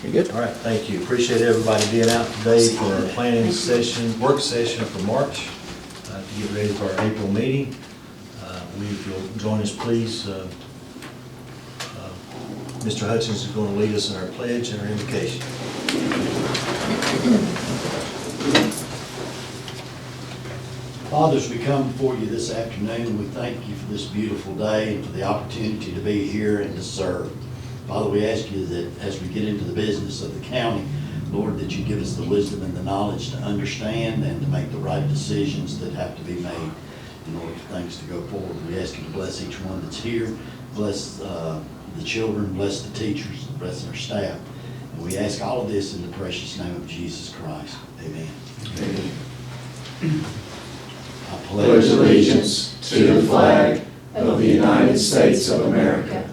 You're good. All right, thank you. Appreciate everybody being out today for our planning session, work session for March, to get ready for our April meeting. If you'll join us, please. Mr. Hutchins is going to lead us in our pledge and our invocation. Fathers, we come before you this afternoon. We thank you for this beautiful day and for the opportunity to be here and to serve. Father, we ask you that as we get into the business of the county, Lord, that you give us the wisdom and the knowledge to understand and to make the right decisions that have to be made in order for things to go forward. We ask you to bless each one that's here, bless the children, bless the teachers, bless our staff. And we ask all of this in the precious name of Jesus Christ. Amen. Amen. I pledge allegiance to the flag of the United States of America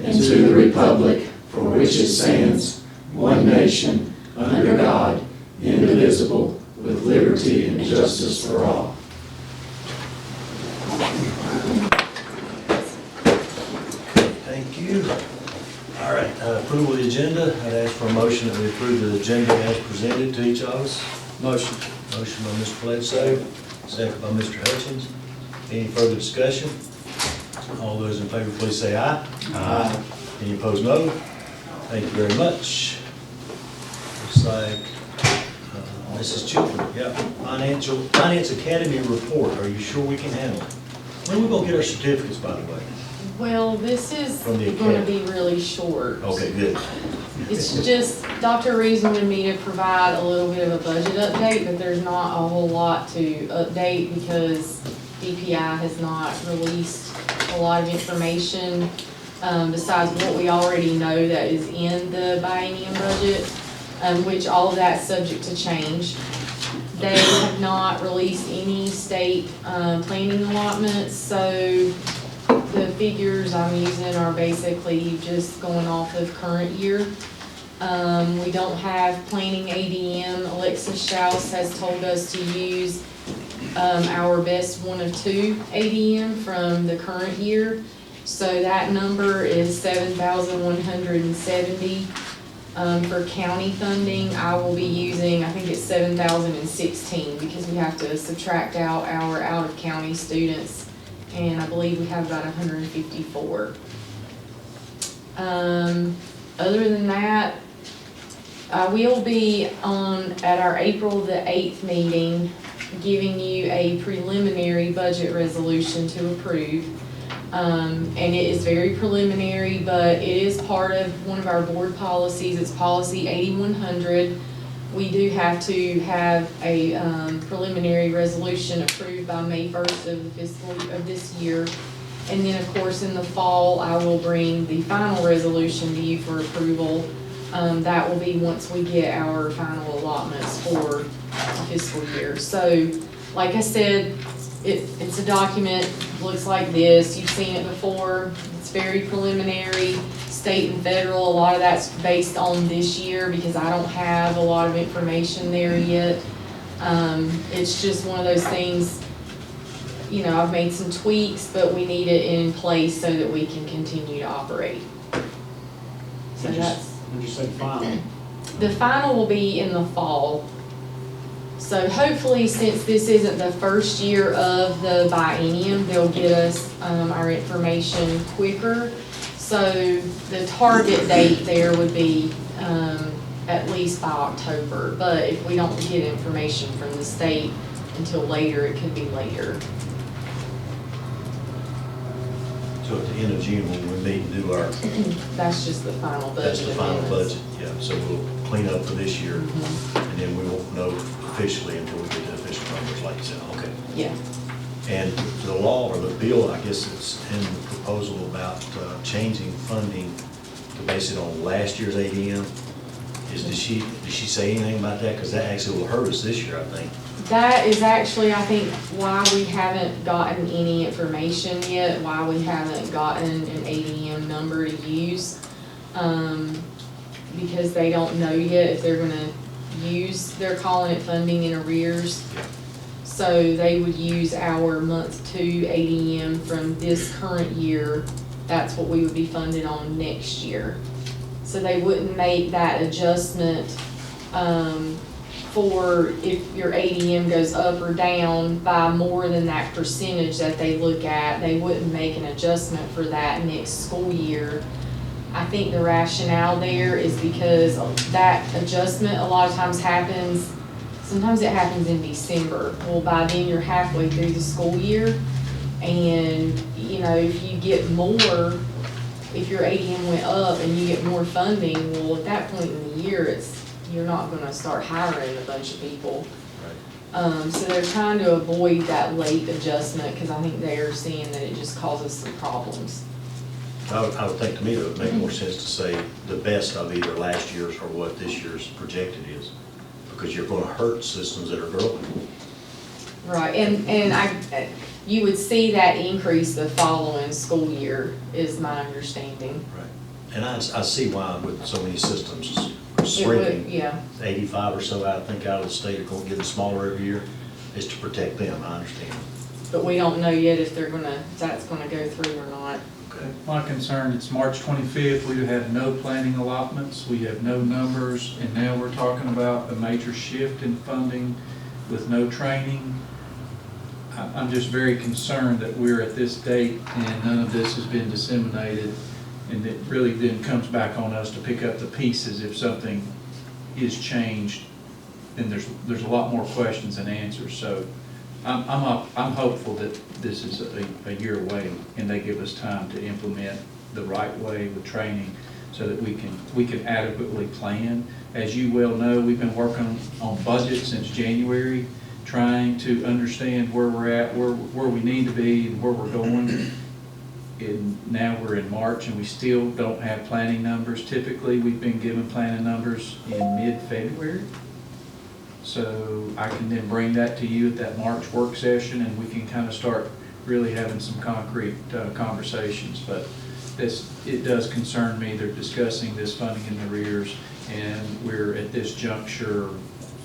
and to the republic for which it stands, one nation, under God, indivisible, with liberty and justice for all. Thank you. All right, approval of the agenda. I'd ask for a motion that we approve the agenda as presented to each of us. Motion. Motion by Mr. Bledsoe, second by Mr. Hutchins. Any further discussion? All those in favor, please say aye. Aye. Any opposed, no. Thank you very much. Looks like Mrs. Chilton, yeah, Finance Academy report. Are you sure we can handle it? When are we gonna get our certificates, by the way? Well, this is From the going to academy. be really short. Okay, good. It's just, Dr. Reeves wanted me to provide a little bit of a budget update, but there's not a whole lot to update because DPI has not released a lot of information besides what we already know that is in the biennium budget, which all of that's subject to change. They have not released any state planning allotments, so the figures I'm using are basically just going off of current year. We don't have planning ADM. Alexis Schaus has told us to use our best one of two ADM from the current year. So that number is 7,170. For county funding, I will be using, I think it's 7,016 because we have to subtract out our out-of-county students. And I believe we have about 154. Other than that, I will be at our April the 8th meeting giving you a preliminary budget resolution to approve. And it is very preliminary, but it is part of one of our board policies. It's policy 8100. We do have to have a preliminary resolution approved by May 1st of this year. And then, of course, in the fall, I will bring the final resolution to you for approval. That will be once we get our final allotments for the fiscal year. So, like I said, it's a document, looks like this. You've seen it before. It's very preliminary. State and federal, a lot of that's based on this year because I don't have a lot of information there yet. It's just one of those things, you know, I've made some tweaks, but we need it in place so that we can continue to operate. So that's. Did you say final? The final will be in the fall. So hopefully, since this isn't the first year of the biennium, they'll get us our information quicker. So the target date there would be at least by October, but if we don't get information from the state until later, it could be later. So at the end of June, when we meet and do our, That's just the final budget. that's the final amendments. budget, yeah, so we'll clean up for this year, Mhm. and then we won't know officially until we get the official numbers, like you said, okay. Yeah. And the law, or the bill, I guess it's in the proposal about changing funding to base it on last year's ADM. Did she say anything about that? Because that actually will hurt us this year, I think. That is actually, I think, why we haven't gotten any information yet, why we haven't gotten an ADM number to use. Because they don't know yet if they're gonna use, they're calling it funding in arrears. So they would use our month 2 ADM from this current year. That's what we would be funded on next year. So they wouldn't make that adjustment, for if your ADM goes up or down by more than that percentage that they look at, they wouldn't make an adjustment for that next school year. I think the rationale there is because that adjustment a lot of times happens, sometimes it happens in December. Well, by then you're halfway through the school year, and, you know, if you get more, if your ADM went up and you get more funding, well, at that point in the year, you're not gonna start hiring a bunch of people. So they're trying to avoid that late adjustment, because I think they are seeing that it just causes some problems. I would think, to me, it would make more sense to say the best of either last year's or what this year's projected is, because you're gonna hurt systems that are growing. Right, and you would see that increase the following school year, is my understanding. Right. And I see why with so many systems It would, shrinking, yeah. 85 or so, I think, out of the state are going, getting smaller every year, is to protect them, I understand. But we don't know yet if that's gonna go through or not. Okay. My concern, it's March 25th, we have no planning allotments, we have no numbers, and now we're talking about a major shift in funding with no training. I'm just very concerned that we're at this date and none of this has been disseminated, and it really then comes back on us to pick up the pieces if something is changed. Then there's a lot more questions than answers, so I'm hopeful that this is a year away and they give us time to implement the right way with training so that we can adequately plan. As you well know, we've been working on budget since January, trying to understand where we're at, where we need to be and where we're going. And now we're in March and we still don't have planning numbers. Typically, we've been given planning numbers in mid-February. So I can then bring that to you at that March work session and we can kind of start really having some concrete conversations. But it does concern me. They're discussing this funding in arrears, and we're at this juncture,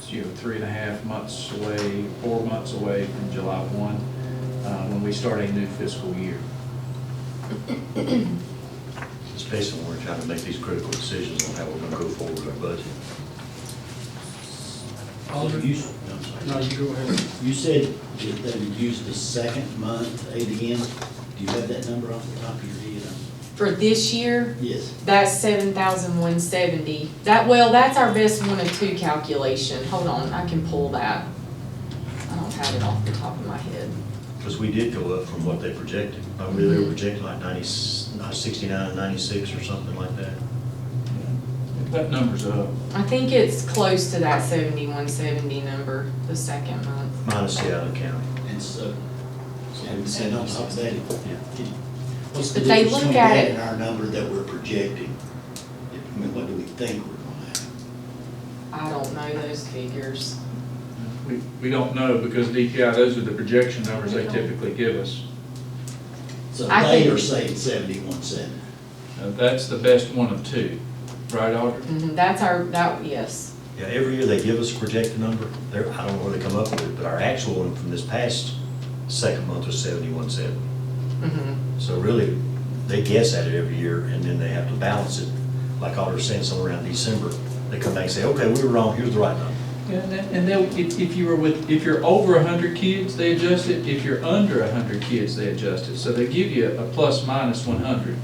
3.5 months away, 4 months away from July 1, when we start a new fiscal year. It's basically, we're trying to make these critical decisions on how we're gonna go forward with our budget. I'm sorry. No, you go ahead. You said that they would use the second month ADM. Do you have that number off the top of your head? For this year, Yes. that's 7,170. That's our best 1 of 2 calculation. Hold on, I can pull that. I don't have it off the top of my head. Because we did go up from what they projected. I mean, they were projecting like 69, 96 or something like that. That number's up. I think it's close to that 7,170 number, the second month. Minus the out of county. And so, and on top of that, what's the But they difference look between at that it- and our number that we're projecting? I mean, what do we think we're gonna have? I don't know those figures. We don't know because DPI, those are the projection numbers they typically give us. So I they think- are saying 7170. That's the best 1 of 2, right, Audrey? That's yes. Yeah, every year they give us a projected number. I don't know where they come up with it, but our actual one from this past second month was 7170. So really, they guess at it every year, and then they have to balance it. Like Audrey was saying, somewhere around December, they come back and say, okay, we were wrong, here's the right number. Yeah, and they'll, if you're over 100 kids, they adjust it. If you're under 100 kids, they adjust it. So they give you a plus minus 100,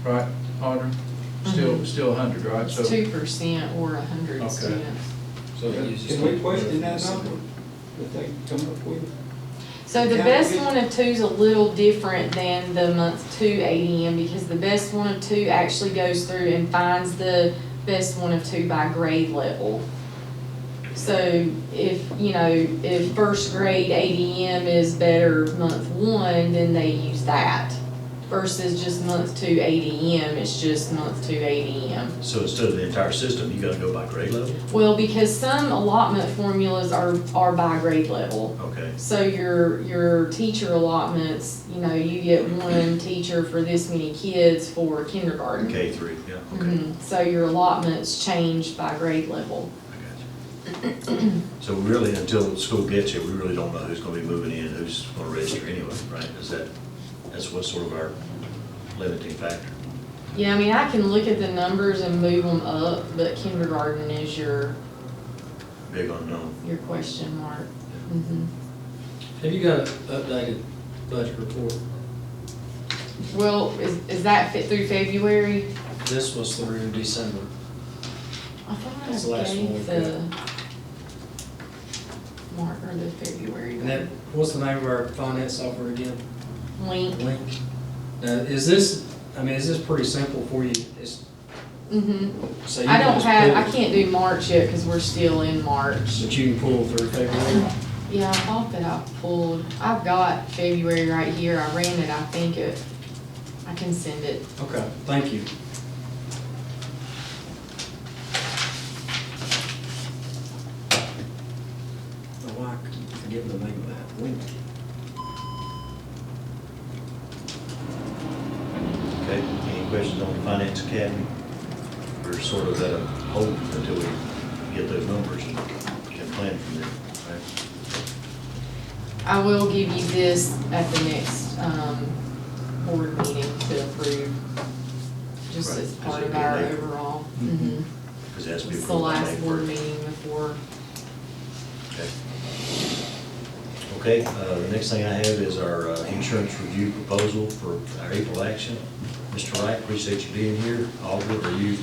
right, Audrey? Still 100, right? It's So 2% or 100 Okay. students. So can we question that number that they come up with? So the best 1 of 2 is a little different than the month 2 ADM, because the best 1 of 2 actually goes through and finds the best 1 of 2 by grade level. So if first grade ADM is better month 1, then they use that. Versus just month 2 ADM, it's just month 2 ADM. So instead of the entire system, you gotta go by grade level? Well, because some allotment formulas are by grade level. Okay. So your teacher allotments, you get 1 teacher for this many kids for kindergarten. K-3, yeah, okay. So your allotments change by grade level. I got you. So really, until school gets here, we really don't know who's gonna be moving in, who's gonna register anyway, right? That's what's sort of our limiting factor. Yeah, I mean, I can look at the numbers and move them up, but kindergarten is your Big unknown. question mark. Mhm. Have you got an updated budget report? Well, is that fit through February? This was through December. I thought I That's the last one gave we've the March or the February. And that, what's the name of our finance software again? Link. Link. Is this pretty simple for you? Mhm. So you I can don't just have, I pull- can't do March yet because we're still in March. But you can pull through February? Yeah, I thought that I've got February right here. I ran it, I think I can send it. Okay, thank you. Oh, I forget the name of that. Link. Okay, any questions on the Finance Academy? We're sort of at a hold until we get those numbers and can plan from there, right? I will give you this at the next, board meeting to approve, just Right, as is part it of good our later? overall. Mhm. Because it has to be It's the approved by last May board 1st. meeting before. Okay, the next thing I have is our insurance review proposal for our April action. Mr. Wright, appreciate you being here. Albert, are you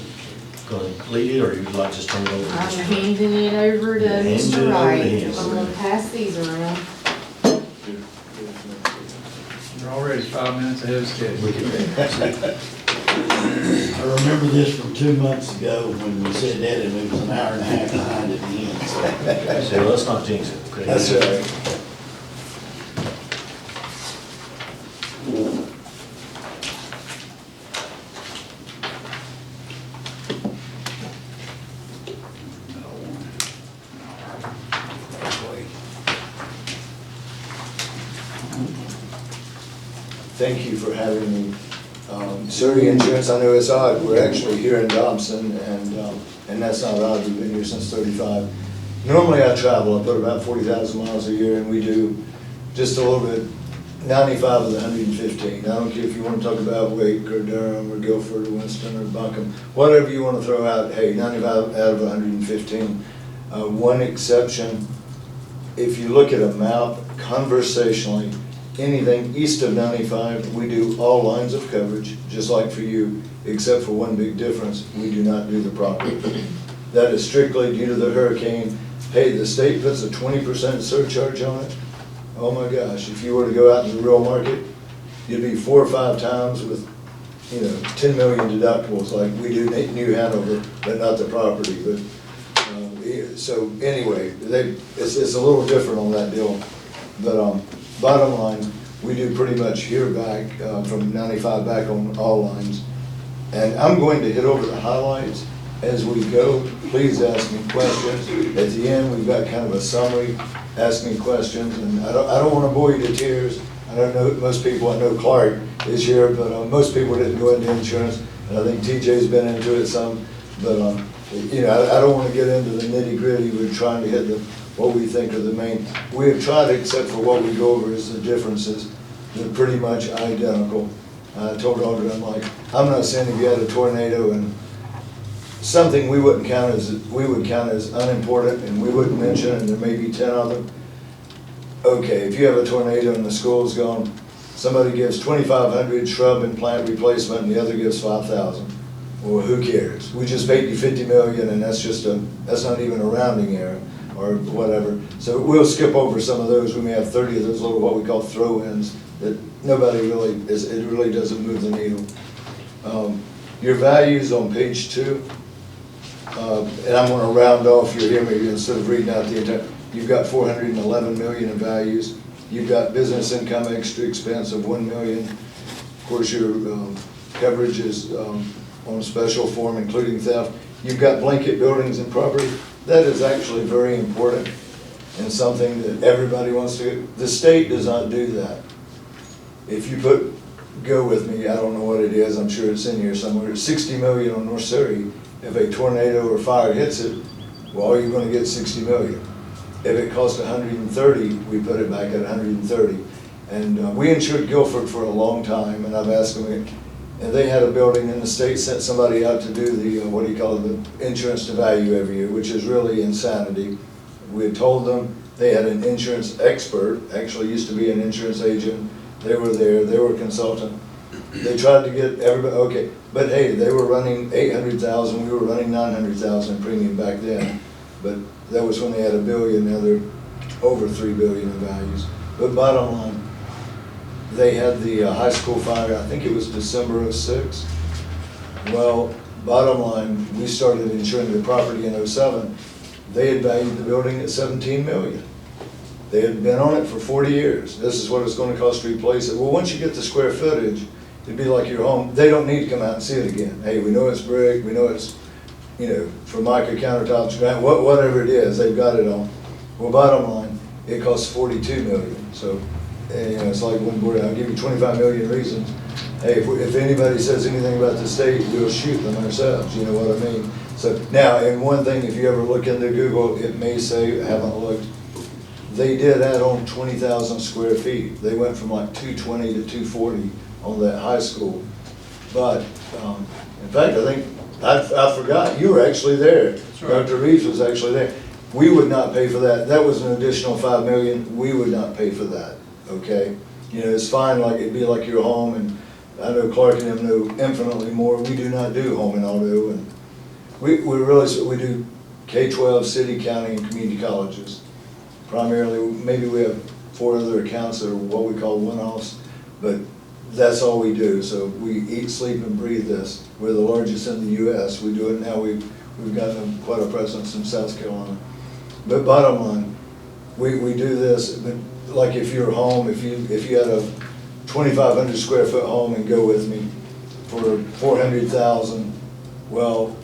going to lead it, or you'd like to just turn it over to I'm Mr. Wright? handing it over to Hand it Mr. over to Wright. him. I'm gonna pass these around. You're already 5 minutes ahead of schedule. We can- I remember this from 2 months ago when we said that, and it was an hour and a half behind at the end. So let's not jinx it, okay? That's right. Thank you for having me. Surrey Insurance, I know it's odd, we're actually here in Dobson, and that's not odd, we've been here since '35. Normally I travel, I put about 40,000 miles a year, and we do just a little bit, 95 of the 115. I don't care if you want to talk about Wake, or Durham, or Guilford, or Winston, or Buncombe, whatever you want to throw out, hey, 95 out of 115. One exception, if you look at a map, conversationally, anything east of 95, we do all lines of coverage, just like for you, except for one big difference, we do not do the property. That is strictly due to the hurricane. Hey, the state puts a 20% surcharge on it. Oh my gosh, if you were to go out in the real market, you'd be 4 or 5 times with, 10 million deductibles like we do New Hanover, but not the property. But so anyway, it's a little different on that deal. But bottom line, we do pretty much here back from 95 back on all lines. And I'm going to hit over the highlights as we go. Please ask me questions. At the end, we've got kind of a summary. Ask me questions, and I don't want to bore you to tears. I don't know most people. I know Clark is here, but most people didn't go into insurance, and I think TJ's been into it some. But I don't want to get into the nitty gritty. We're trying to hit what we think are the main. We have tried, except for what we go over is the differences. They're pretty much identical. I told Audrey, I'm not saying if you had a tornado and something we would count as unimportant, and we wouldn't mention, and there may be 10 of them. Okay, if you have a tornado and the school's gone, somebody gives 2,500 shrub and plant replacement, and the other gives 5,000. Well, who cares? We just paid you 50 million, and that's not even a rounding error or whatever. So we'll skip over some of those. We may have 30 of those little what we call throw-ins that nobody really it really doesn't move the needle. Your values on page 2. And I'm going to round off your here maybe instead of reading out the entire. You've got 411 million in values. You've got business income extra expense of 1 million. Of course, your coverage is on special form, including theft. You've got blanket buildings and property. That is actually very important and something that everybody wants to do. The state does not do that. If you go with me, I don't know what it is. I'm sure it's in here somewhere. It's 60 million on North Surrey. If a tornado or fire hits it, well, you're going to get 60 million. If it costs 130, we put it back at 130. And we insured Guilford for a long time, and I've asked them, and they had a building, and the state sent somebody out to do the, what do you call it, the insurance to value every year, which is really insanity. We had told them they had an insurance expert, actually used to be an insurance agent. They were there, they were a consultant. They tried to get everybody, okay, but hey, they were running 800,000, we were running 900,000 in premium back then. But that was when they had $1 billion, now they're over $3 billion in values. But bottom line, they had the high school fire, I think it was December of '06. Well, bottom line, we started insuring the property in '07. They had valued the building at $17 million. They had been on it for 40 years. This is what it's gonna cost to replace it. Well, once you get the square footage, it'd be like your home. They don't need to come out and see it again. Hey, we know it's brick, we know it's, you know, Formica countertops, granite, whatever it is, they've got it on. Well, bottom line, it costs $42 million. So, you know, it's like one board, I'll give you 25 million reasons. Hey, if anybody says anything about the state, we'll shoot them ourselves, you know what I mean? So now, and one thing, if you ever look into Google, it may say, I haven't looked, they did add on 20,000 square feet. They went from like 220 to 240 on that high school. But, in fact, I think, I forgot, you were actually there. That's right. Dr. Reeves was actually there. We would not pay for that. That was an additional $5 million. We would not pay for that, okay? You know, it's fine, like, it'd be like your home, and I know Clark and them know infinitely more. We do not do home and auto, and we really do K-12, city, county, and community colleges. Primarily, maybe we have 4 other accounts that are what we call one-offs, but that's all we do. So we eat, sleep, and breathe this. We're the largest in the US. We do it now. We've gotten quite a presence in South Carolina. But bottom line, we do this, but like if you're home, if you had a 2,500 square foot home and go with me for 400,000, well,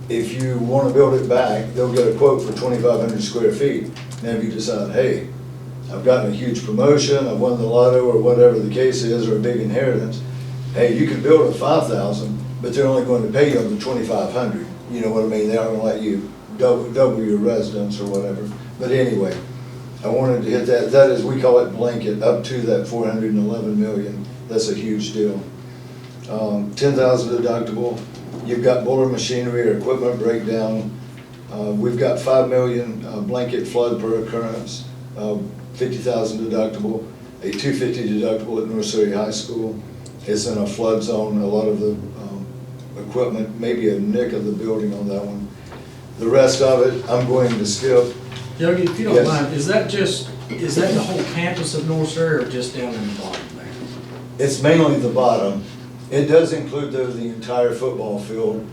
if you want to build it back, they'll get a quote for 2,500 square feet. Now if you decide, hey, I've gotten a huge promotion, I've won the lotto or whatever the case is, or a big inheritance, hey, you can build a 5,000, but they're only going to pay you on the 2,500. You know what I mean? They aren't going to let you double your residence or whatever. But anyway, I wanted to hit that. That is, we call it blanket, up to that 411 million. That's a huge deal. 10,000 deductible. You've got boiler machinery or equipment breakdown. We've got 5 million blanket flood per occurrence. 50,000 deductible, a 250 deductible at North Surrey High School. It's in a flood zone. A lot of the equipment, maybe a nick of the building on that one. The rest of it, I'm going to skip. Yogi, if you don't Yes. mind, is that the whole campus of North Surrey or just down in the bottom there? It's mainly the bottom. It does include though the entire football field,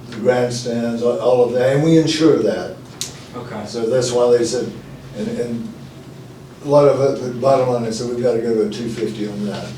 the grandstands, all of that, and we insure that. Okay. So that's why they said, and a lot of it, the bottom line is that we've got to go to a 250 on that.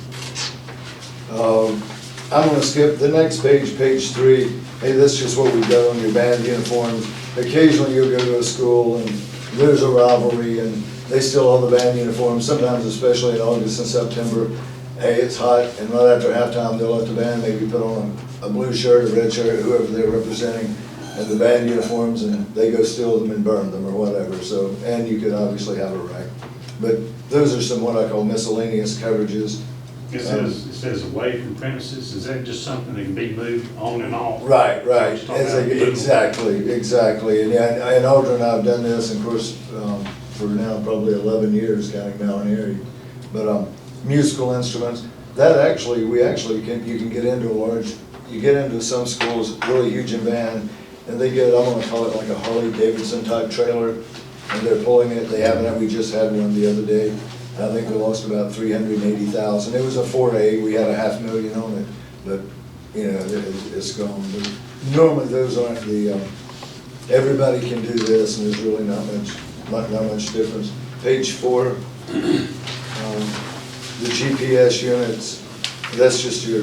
I'm going to skip the next page, page 3. Hey, that's just what we've got on your band uniforms. Occasionally you'll go to a school and there's a rivalry and they steal all the band uniforms, sometimes especially in August and September. Hey, it's hot, and right after halftime they'll let the band maybe put on a blue shirt, a red shirt, whoever they're representing, and the band uniforms, and they go steal them and burn them or whatever. So, and you could obviously have a rack. But those are some what I call miscellaneous coverages. It says away from premises. Is that just something that can be moved on and off? Right. It's talking about movable. Exactly. And Audra and I have done this, and of course, for now probably 11 years counting Mount Airy. But musical instruments, that actually, you can get into you get into some schools, really huge in band, and they get, I want to call it like a Harley Davidson type trailer, and they're pulling it. They haven't, we just had one the other day. I think we lost about 380,000. It was a 4A, we had $500,000 on it, but you know, it's gone. But normally those aren't the, everybody can do this, and there's really not much difference. Page 4, the GPS units, that's just your,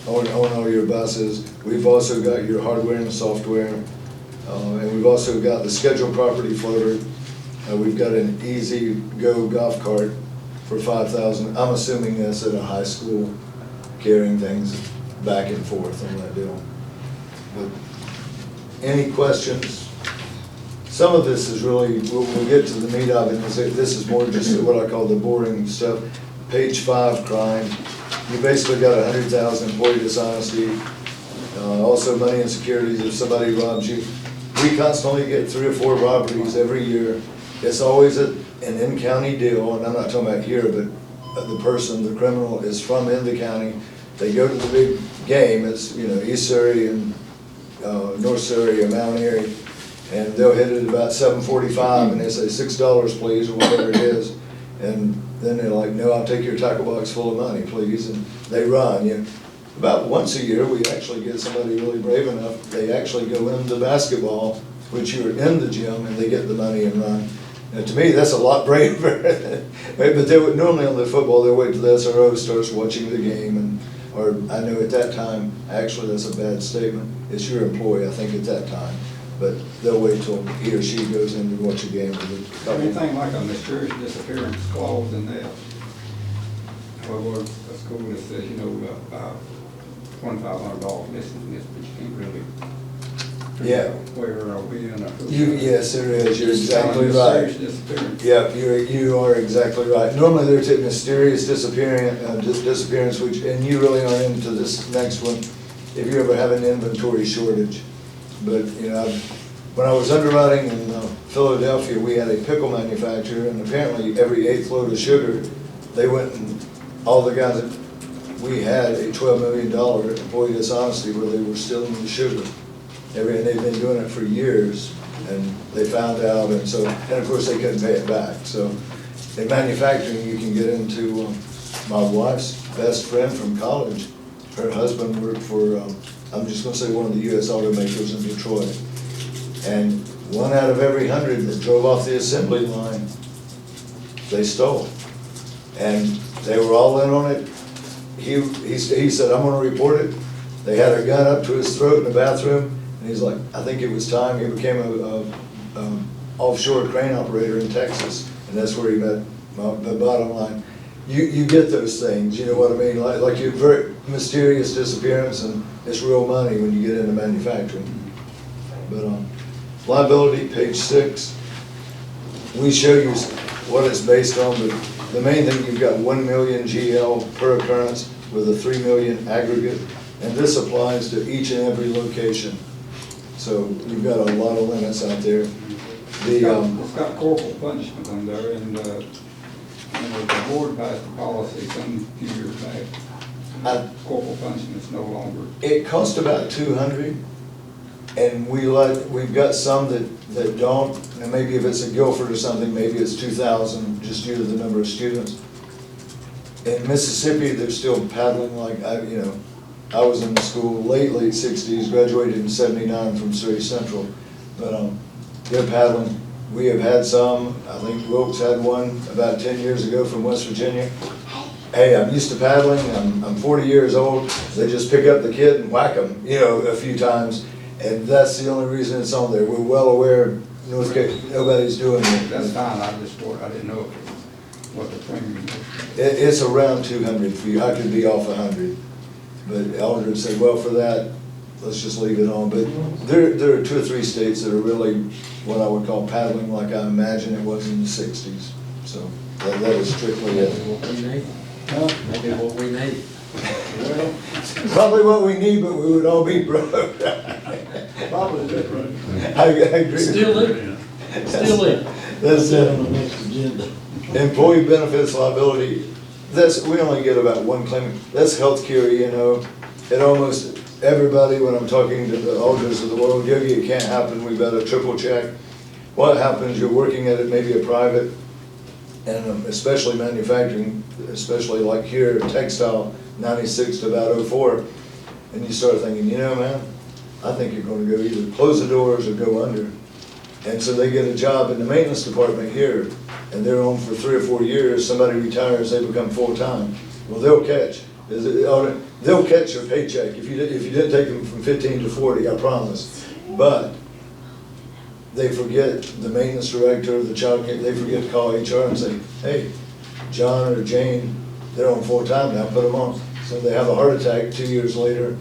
on all your buses. We've also got your hardware and software, and we've also got the scheduled property floater. We've got an Easy Go golf cart for 5,000. I'm assuming that's at a high school, carrying things back and forth on that deal. But any questions? Some of this is really, we'll get to the meat of it. This is more just what I call the boring stuff. Page 5, crime. you basically got 100,000 employee dishonesty, also money and securities if somebody robs you. We constantly get 3 or 4 robberies every year. It's always an in-county deal, and I'm not talking about here, but the person, the criminal is from in the county. They go to the big game, it's, you know, East Surrey and North Surrey or Mount Airy, and they'll hit it about 7:45 and they say $6 please, or whatever it is. And then they're like, no, I'll take your tackle box full of money, please, and they run. You know, about once a year, we actually get somebody really brave enough, they actually go into basketball, which you're in the gym, and they get the money and run. Now, to me, that's a lot braver. But they would, normally on the football, they'll wait till the SRO starts watching the game, and, or I know at that time, actually, that's a bad statement. It's your employee, I think, at that time. But they'll wait till he or she goes in to watch a game with a couple. Anything like a mysterious disappearance clause in that? Well, a school that says, you know, $2,500 missing this, but you can't really. Yeah. Where are we in a? Yes, there is, you're exactly Mysterious right. disappearance. Yeah, you are exactly right. Normally, there's a mysterious disappearance, which, and you really aren't into this next one, if you ever have an inventory shortage. But, you know, when I was underwriting in Philadelphia, we had a pickle manufacturer, and apparently every 8th load of sugar, they went and, all the guys that, we had a $12 million employee dishonesty where they were stealing the sugar. And they've been doing it for years, and they found out, and so, and of course, they couldn't pay it back. So in manufacturing, you can get into, my wife's best friend from college, her husband worked for, I'm just gonna say one of the US automakers in Detroit. And 1 out of every 100 that drove off the assembly line, they stole. And they were all in on it. He said, I'm gonna report it. They had a gun up to his throat in the bathroom, and he's like, I think it was time. He became a offshore crane operator in Texas, and that's where he met the bottom line. You get those things, you know what I mean? Like your very mysterious disappearance, and it's real money when you get into manufacturing. But liability, page 6, we show you what it's based on, but the main thing, you've got 1 million GL per occurrence with a 3 million aggregate, and this applies to each and every location. So you've got a lot of limits out there. It's got corporal punishment on there, and the board passed a policy some few years back. Corporal punishment's no longer. It cost about 200, and we've got some that don't, and maybe if it's a Guilford or something, maybe it's 2,000, just due to the number of students. In Mississippi, they're still paddling like, I was in school late 60s, graduated in 79 from Surrey Central, but they're paddling. We have had some, I think Wilkes had one about 10 years ago from West Virginia. Hey, I'm used to paddling, I'm 40 years old, they just pick up the kid and whack them, a few times, and that's the only reason it's on there. We're well aware nobody's doing it. That's fine, I didn't know what the premium was. It's around 200 for you, I could be off 100. But Aldridge said, well, for that, let's just leave it on. But there are 2 or 3 states that are really what I would call paddling like I imagine it was in the 60s. So that is strictly it. Maybe what we need. Maybe what we need. Well, Probably what we need, but we would all be broke. probably different. I agree. Still living. Still living. That's On it. the next agenda. Employee benefits liability, we only get about 1 claim. That's healthcare, and almost everybody, when I'm talking to the elders of the world, Yogi, it can't happen, we've got to triple check. What happens, you're working at it, maybe a private, and especially manufacturing, especially like here, textile, 96 to about 04, and you start thinking, man, I think you're going to go either close the doors or go under. And so they get a job in the maintenance department here, and they're on for 3 or 4 years, somebody retires, they become full-time. Well, they'll catch your paycheck if you didn't take them from 15 to 40, I promise. But they forget the maintenance director, the child care, they forget to call HR and say, hey, John or Jane, they're on full-time now, put them on. So they have a heart attack 2 years later,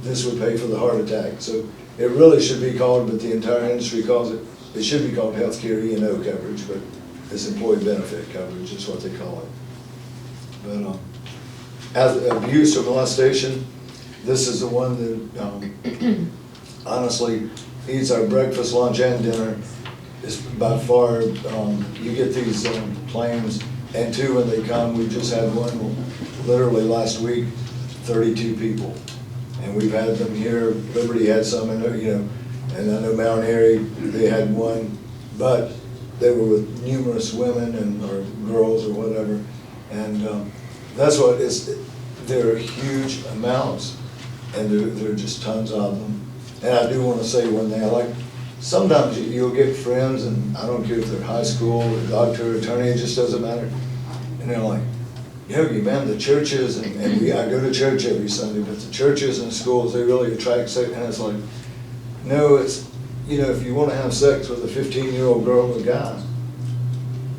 this would pay for the heart attack. So it really should be called, but the entire industry calls it, it should be called healthcare E&O coverage, but it's employee benefit coverage is what they call it. But abuse or molestation, this is the one that, honestly, eats our breakfast, lunch, and dinner. Is by far, you get these claims, and two, when they come, we just had one literally last week, 32 people. And we've had them here, Liberty had some, and and I know Mount Airy, they had one, but they were with numerous women or girls or whatever. And that's what there are huge amounts, and there are just tons of them. And I do want to say one thing, sometimes you'll get friends, and I don't care if they're high school, or doctor, attorney, it just doesn't matter. And they're like, man, the churches, and I go to church every Sunday, but the churches and schools, they really attract sex. And it's like, no, it's, if you want to have sex with a 15-year-old girl or guy,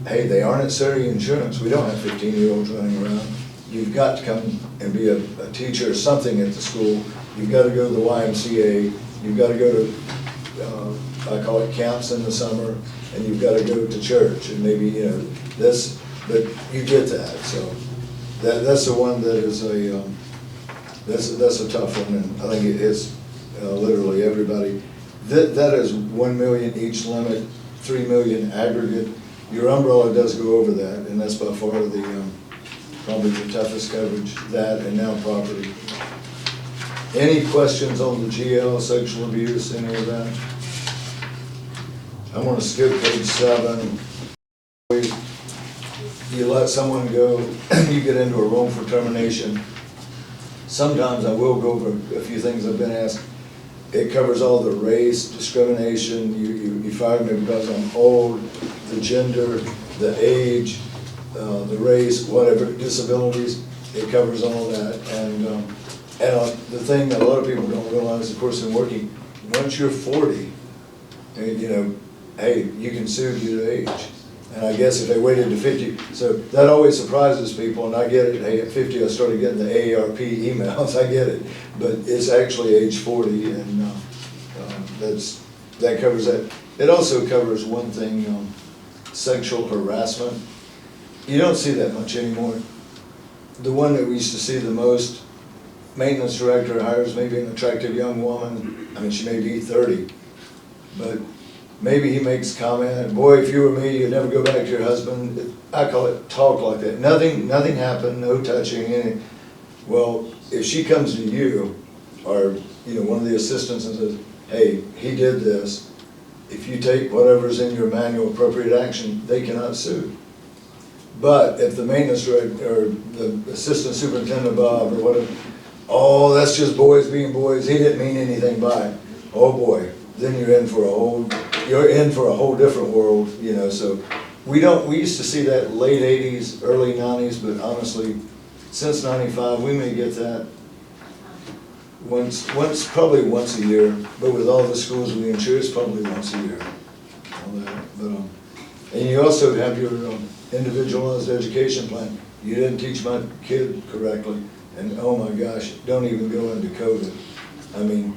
hey, they aren't at Surrey Insurance. We don't have 15-year-olds running around. You've got to come and be a teacher or something at the school. You've got to go to the YMCA. You've got to go to, I call it camps in the summer, and you've got to go to church, and maybe, this, but you get that. So that's the one that is that's a tough one, and I think it is literally everybody. That is 1 million each limit, 3 million aggregate. Your umbrella does go over that, and that's by far probably the toughest coverage, that and now property. Any questions on the GL, sexual abuse, any of that? I want to skip page 7. You let someone go, you get into a wrongful termination. Sometimes I will go over a few things I've been asked. It covers all the race, discrimination, you fired me because I'm old, the gender, the age, the race, whatever, disabilities, it covers all that. And the thing that a lot of people don't realize, of course, in working, once you're 40, hey, you can sue due to age. And I guess if they waited to 50, so that always surprises people, and I get it. Hey, at 50, I started getting the AARP emails, I get it. But it's actually age 40, and that covers that. It also covers one thing, sexual harassment. You don't see that much anymore. The one that we used to see the most, maintenance director hires maybe an attractive young woman. I mean, she may be 30, but maybe he makes a comment, boy, if you were me, you'd never go back to your husband. I call it talk like that. Nothing happened, no touching, anything. Well, if she comes to you, or one of the assistants and says, hey, he did this, if you take whatever's in your manual appropriate action, they cannot sue. But if the maintenance director, or the assistant superintendent Bob, or whatever, oh, that's just boys being boys, he didn't mean anything by it. Oh boy, then you're in for a whole different world, so we used to see that late 80s, early 90s, but honestly, since 95, we may get that probably once a year, but with all the schools we insure, it's probably once a year. And you also have your individualized education plan. You didn't teach my kid correctly, and oh my gosh, don't even go into COVID. I mean,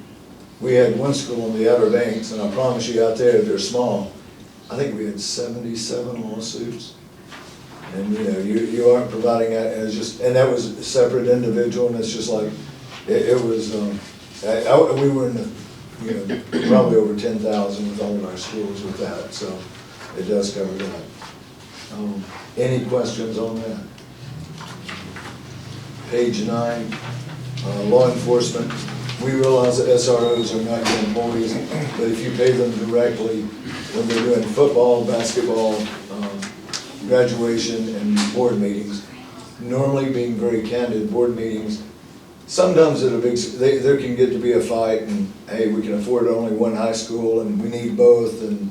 we had one school on the Outer Banks, and I promise you out there, they're small. I think we had 77 lawsuits. And you aren't providing that, and that was a separate individual, and it's just like, it was, we were in the, probably over 10,000 with all of our schools with that, so it does cover that. Any questions on that? Page 9, law enforcement. We realize that SROs are not your employees, but if you pay them directly when they're doing football, basketball, graduation, and board meetings, normally being very candid, board meetings, sometimes at there can get to be a fight, and hey, we can afford only one high school, and we need both, and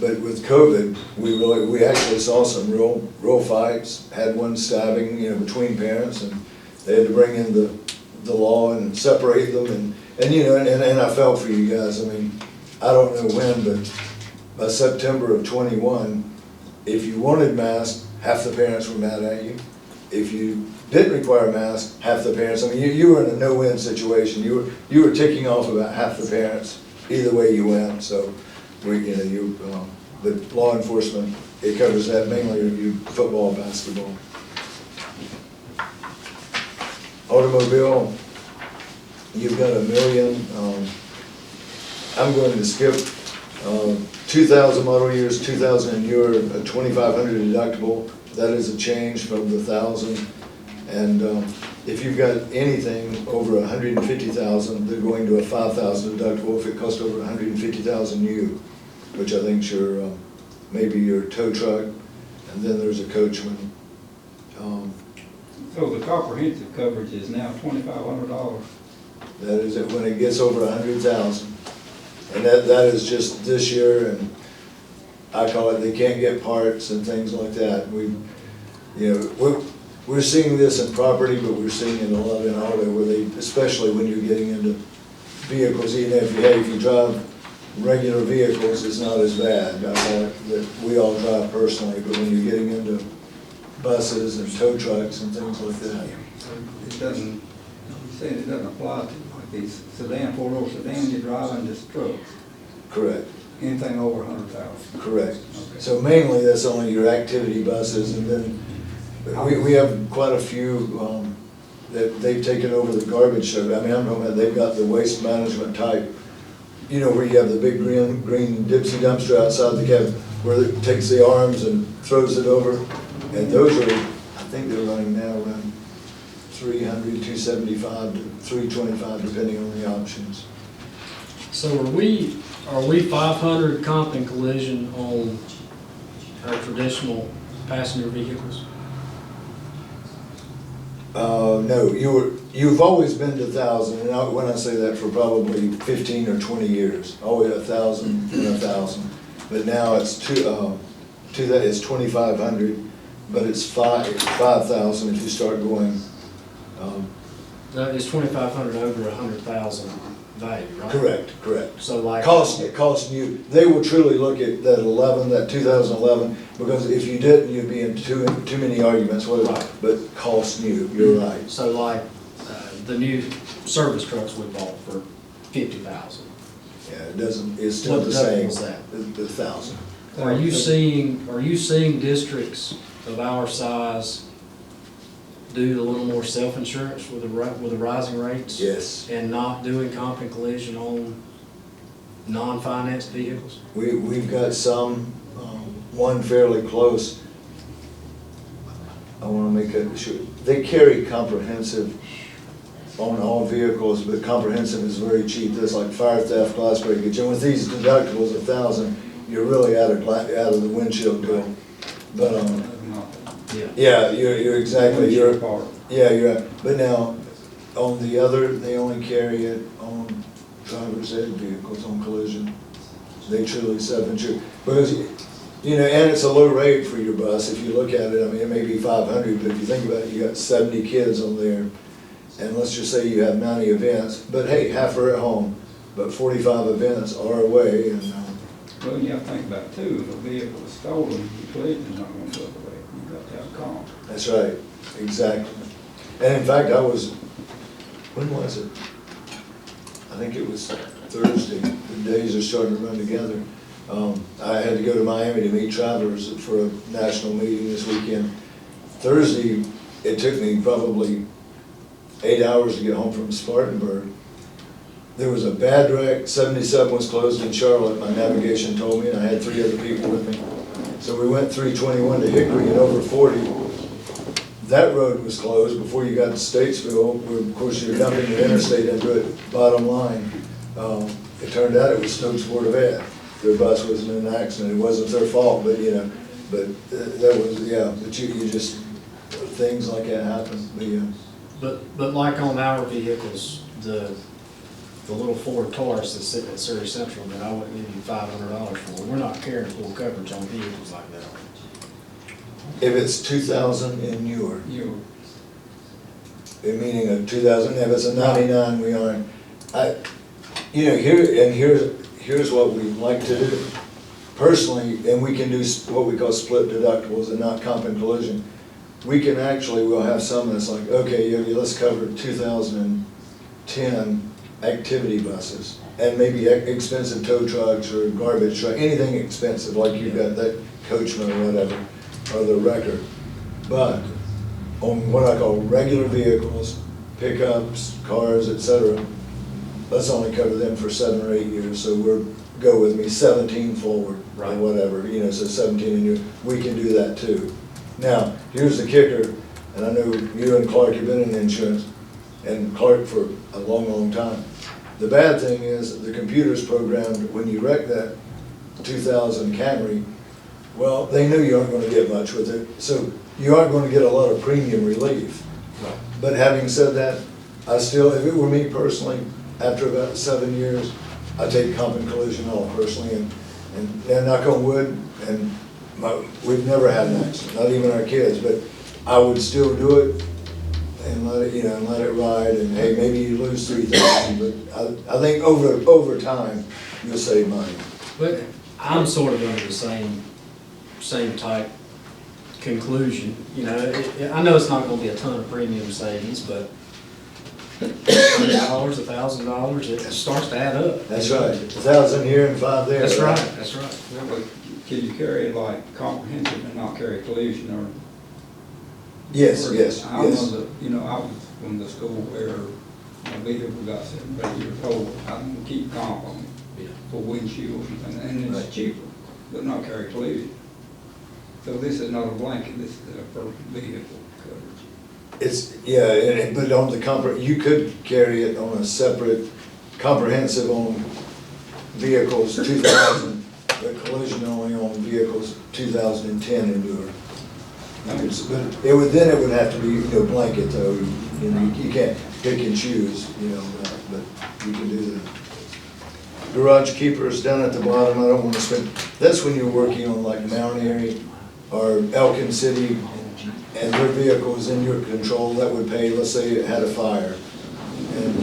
but with COVID, we actually saw some real fights. Had one stabbing, between parents, and they had to bring in the law and separate them, and I felt for you guys. I mean, I don't know when, but by September of 21, if you wanted masks, half the parents were mad at you. If you didn't require masks, half the parents. I mean, you were in a no-win situation. You were ticking off about half the parents either way you went. So but law enforcement, it covers that mainly. You football, basketball. Automobile, you've got 1 million, I'm going to skip, 2000 model years, 2000 and newer, a 2,500 deductible. That is a change from the 1,000. And if you've got anything over 150,000, they're going to a 5,000 deductible if it costs over 150,000 new, which I think's your, maybe your tow truck, and then there's a coachman. So the comprehensive coverage is now $2,500. That is it, when it gets over 100,000. And that is just this year, and I call it, they can't get parts and things like that. We're seeing this in property, but we're seeing it a lot in auto, where they, especially when you're getting into vehicles, even if you drive regular vehicles, it's not as bad. I call it that we all drive personally, but when you're getting into buses and tow trucks and things like that. It doesn't, you're saying it doesn't apply to like these sedan, four-door sedan you're driving, just trucks, Correct, anything over 100,000. correct. Okay. So mainly that's only your activity buses, and then we have quite a few that they've taken over the garbage service. I mean, I'm talking about, they've got the waste management type, where you have the big green Dipsy dumpster outside the cab, where it takes the arms and throws it over. And those are, I think they're running now around 300, 275 to 325, depending on the options. So are we 500 comp and collision on our traditional passenger vehicles? No, you've always been to 1,000, and when I say that, for probably 15 or 20 years, always 1,000 and 1,000. But now it's it's 2,500, but it's 5,000 if you start going. No, it's 2,500 over 100,000 value, right? Correct. So like. Cost you, they will truly look at that 2011, because if you didn't, you'd be in too many arguments, Right. but cost new, you're right. So like, the new service trucks we bought for 50,000. Yeah, it's still What the deductible same, is that? the 1,000. Are you seeing districts of our size do a little more self-insurance with the rising rates? Yes, And not doing comp and collision on non-financed vehicles? we've got some, one fairly close. I wanna make sure, they carry comprehensive on all vehicles, but comprehensive is very cheap. That's like fire theft, glass breakage, and with these deductibles, 1,000, you're really out of the windshield deal. But, yeah, you're exactly, you're right. But now, on the other, they only carry it on driver's ed vehicles, on collision. They truly self-insure. Because, and it's a low rate for your bus. If you look at it, I mean, it may be 500, but if you think about it, you got 70 kids on there. And let's just say you have 90 events, but hey, half are at home, but 45 events are away, and, Well, you have to think about it too, if a vehicle is stolen, the collision's not gonna go away, you've got to have comp. that's right, exactly. And in fact, when was it? I think it was Thursday, the days are starting to run together. I had to go to Miami to meet travelers for a national meeting this weekend. Thursday, it took me probably 8 hours to get home from Spartanburg. There was a bad wreck, 77 was closed in Charlotte, my navigation told me, and I had 3 other people with me. So we went 321 to Hickory and over 40. That road was closed before you got to Statesville, where of course you're dumping the interstate into it, bottom line. It turned out it was Stokes Board of Ed. Their bus was in an accident, it wasn't their fault, but that was, but you just, things like that happen. But like on our vehicles, the little Ford Taurus that's sitting at Surrey Central that I wouldn't give you $500 for, we're not carrying full coverage on vehicles like that. If it's 2,000 and newer, You, meaning a 2,000, if it's a 99, we aren't. Here's what we like to do. Personally, and we can do what we call split deductibles and not comp and collision. We can actually, we'll have some that's like, okay, let's cover 2010 activity buses, and maybe expensive tow trucks or garbage truck, anything expensive, like you've got that coachman or whatever, or the wrecker. But on what I call regular vehicles, pickups, cars, et cetera, let's only cover them for 7 or 8 years, so go with me, 17 forward, or Right. whatever, so 17 and we can do that too. Now, here's the kicker, and I know you and Clark have been in insurance, and Clark for a long, long time. The bad thing is, the computer's programmed, when you wreck that 2000 Camry, well, they knew you aren't gonna get much with it, so you aren't gonna get a lot of premium relief. But having said that, I still, if it were me personally, after about 7 years, I take comp and collision off personally, and knock on wood, and we've never had an accident, not even our kids, but I would still do it and let it, and let it ride, and hey, maybe you lose 3,000, but I think over time, you'll save money. But I'm sort of under the same type conclusion, I know it's not gonna be a ton of premium savings, but $100, $1,000, it starts to add up. That's right, 1,000 here and 5 there. That's right, that's right. Yeah, but can you carry like comprehensive and not carry collision or? Yes, or- yes, I yes. was, I was from the school where my vehicle got 7 or 8 years old, I don't keep comp on it for windshield and Right. it's cheaper, but not carry collision. So this is not a blanket, this is a per vehicle coverage. But on the you could carry it on a separate comprehensive on vehicles 2000, but collision only on vehicles 2010 and newer. But it would have to be, blanket though, you can't pick and choose, but you can do that. Garage keepers down at the bottom, I don't want to spend, that's when you're working on like Mount Airy or Elkin City, and their vehicle is in your control, that would pay, let's say it had a fire, and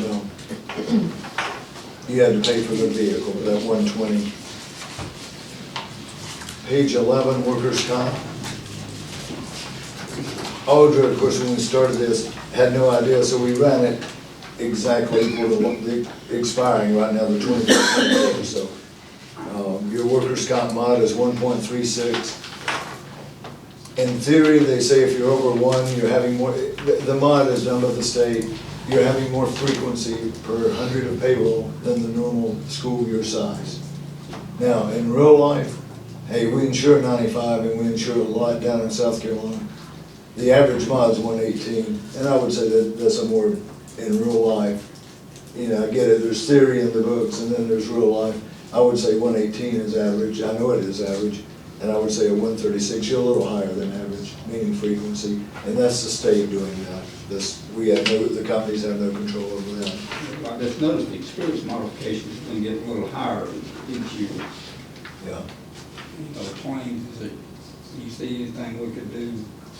you had to pay for the vehicle, that 120. Page 11, workers' comp. Audra, of course, when we started this, had no idea, so we ran it exactly for the expiring right now, the 20th. So your workers' comp mod is 1.36. In theory, they say if you're over 1, you're having more, the mod is done by the state, you're having more frequency per 100 of payroll than the normal school your size. Now, in real life, hey, we insure 95 and we insure a lot down in South Carolina. The average mod is 118, and I would say that that's a more in real life. I get it, there's theory in the books and then there's real life. I would say 118 is average, I know it is average. And I would say a 136, you're a little higher than average, meaning frequency, and that's the state doing that. The companies have no control over that. I just noticed the experience modifications can get a little higher each year. Yeah. Claims, is it, you see anything we could do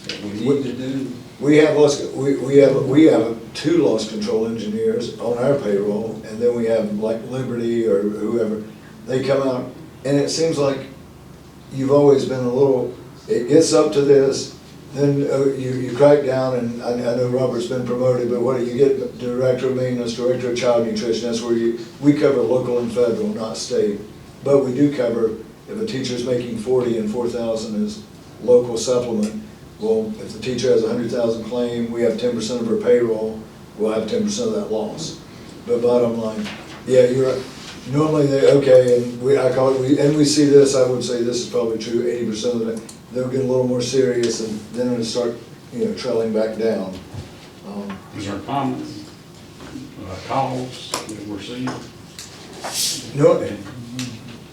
that we need to do? We have 2 loss control engineers on our payroll, and then we have like Liberty or whoever. They come out, and it seems like you've always been it gets up to this, then you crack down, and I know Robert's been promoted, but what do you get? Director of maintenance, director of child nutrition, that's where we cover local and federal, not state. But we do cover, if a teacher's making 40 and 4,000 is local supplement, well, if the teacher has a 100,000 claim, we have 10% of her payroll, we'll have 10% of that loss. But bottom line, yeah, you're right. Normally and we see this, I would say this is probably true, 80% of it, they'll get a little more serious and then it'll start, trailing back down. Is there common calls that we're seeing?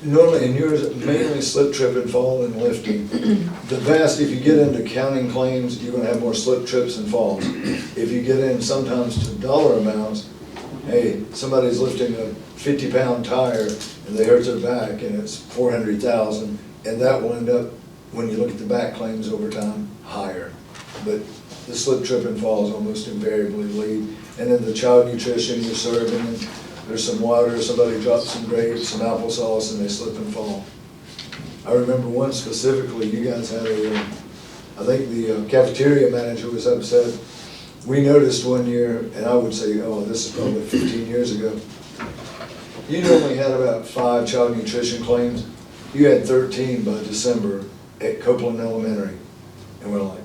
Normally in yours, mainly slip, trip, and fall and lifting. The vast, if you get into counting claims, you're gonna have more slip, trips, and falls. If you get in sometimes to dollar amounts, hey, somebody's lifting a 50-pound tire and they hurt their back and it's 400,000, and that will end up, when you look at the back claims over time, higher. But the slip, trip, and falls almost invariably lead. And then the child nutrition you're serving, and there's some water, somebody drops some grapes, some applesauce, and they slip and fall. I remember one specifically, you guys had I think the cafeteria manager was upset. We noticed one year, and I would say, this is probably 15 years ago, you normally had about 5 child nutrition claims. You had 13 by December at Copeland Elementary. And we're like,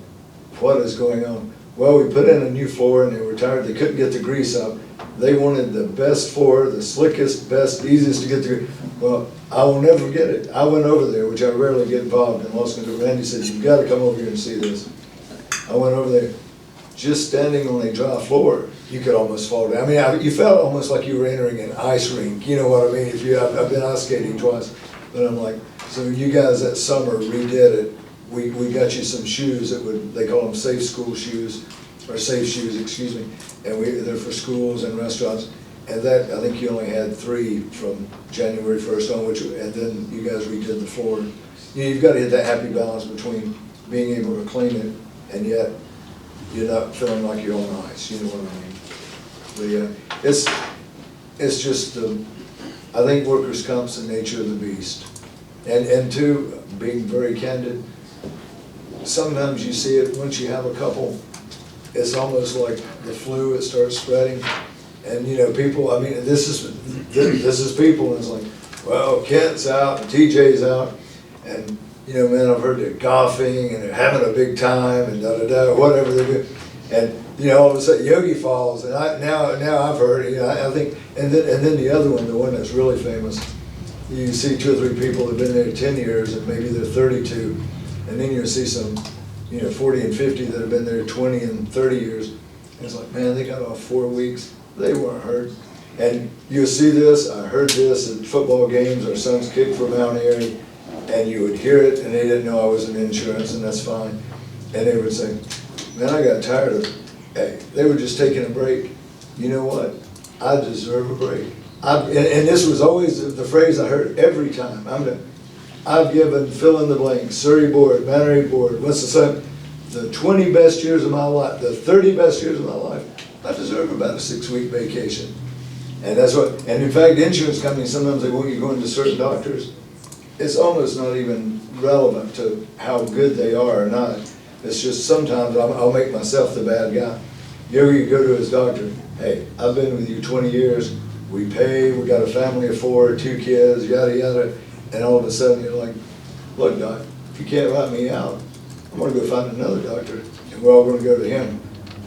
what is going on? Well, we put in a new floor and they were tired, they couldn't get the grease up. They wanted the best floor, the slickest, best, easiest to get through. Well, I will never forget it. I went over there, which I rarely get involved in, Los Angeles. Randy said, you've got to come over here and see this. I went over there, just standing on a dry floor, you could almost fall down. I mean, you felt almost like you were entering an ice rink, you know what I mean? I've been ice skating twice, but I'm like, so you guys that summer redid it. We got you some shoes they call them safe school shoes, or safe shoes, excuse me, and they're for schools and restaurants. And that, I think you only had 3 from January 1st on, and then you guys redid the floor. You've got to hit that happy balance between being able to clean it and yet you're not feeling like you're on ice, you know what I mean? But yeah, it's just, I think workers' comp's the nature of the beast. And two, being very candid, sometimes you see it, once you have a couple, it's almost like the flu, it starts spreading. And you know, people, I mean, this is people, and it's like, well, Kent's out, and TJ's out, and you know, man, I've heard they're golfing, and they're having a big time, and da-da-da, whatever they do. And you know, all of a sudden Yogi falls, and now I've heard, you know, I think, and then the other one, the one that's really famous, you see 2 or 3 people that have been there 10 years, and maybe they're 32, and then you'll see some, you know, 40 and 50 that have been there 20 and 30 years. And it's like, man, they got off 4 weeks. They weren't hurt. And you'll see this, I heard this at football games, our sons kicked for Mount Airy, and you would hear it, and they didn't know I was in insurance, and that's fine. And they would say, man, I got tired of it. Hey, they were just taking a break. You know what? I deserve a break. And this was always the phrase I heard every time. I've given fill in the blank, Surrey board, Mount Airy board, what's the same? The 20 best years of my life, the 30 best years of my life. I deserve about a 6-week vacation. And that's what, and in fact, insurance companies, sometimes they want you going to certain doctors. It's almost not even relevant to how good they are or not. It's just sometimes I'll make myself the bad guy. You go to his doctor, hey, I've been with you 20 years, we pay, we got a family of 4, 2 kids, yada, yada. And all of a sudden you're like, look, doc, if you can't write me out, I'm gonna go find another doctor, and we're all gonna go to him.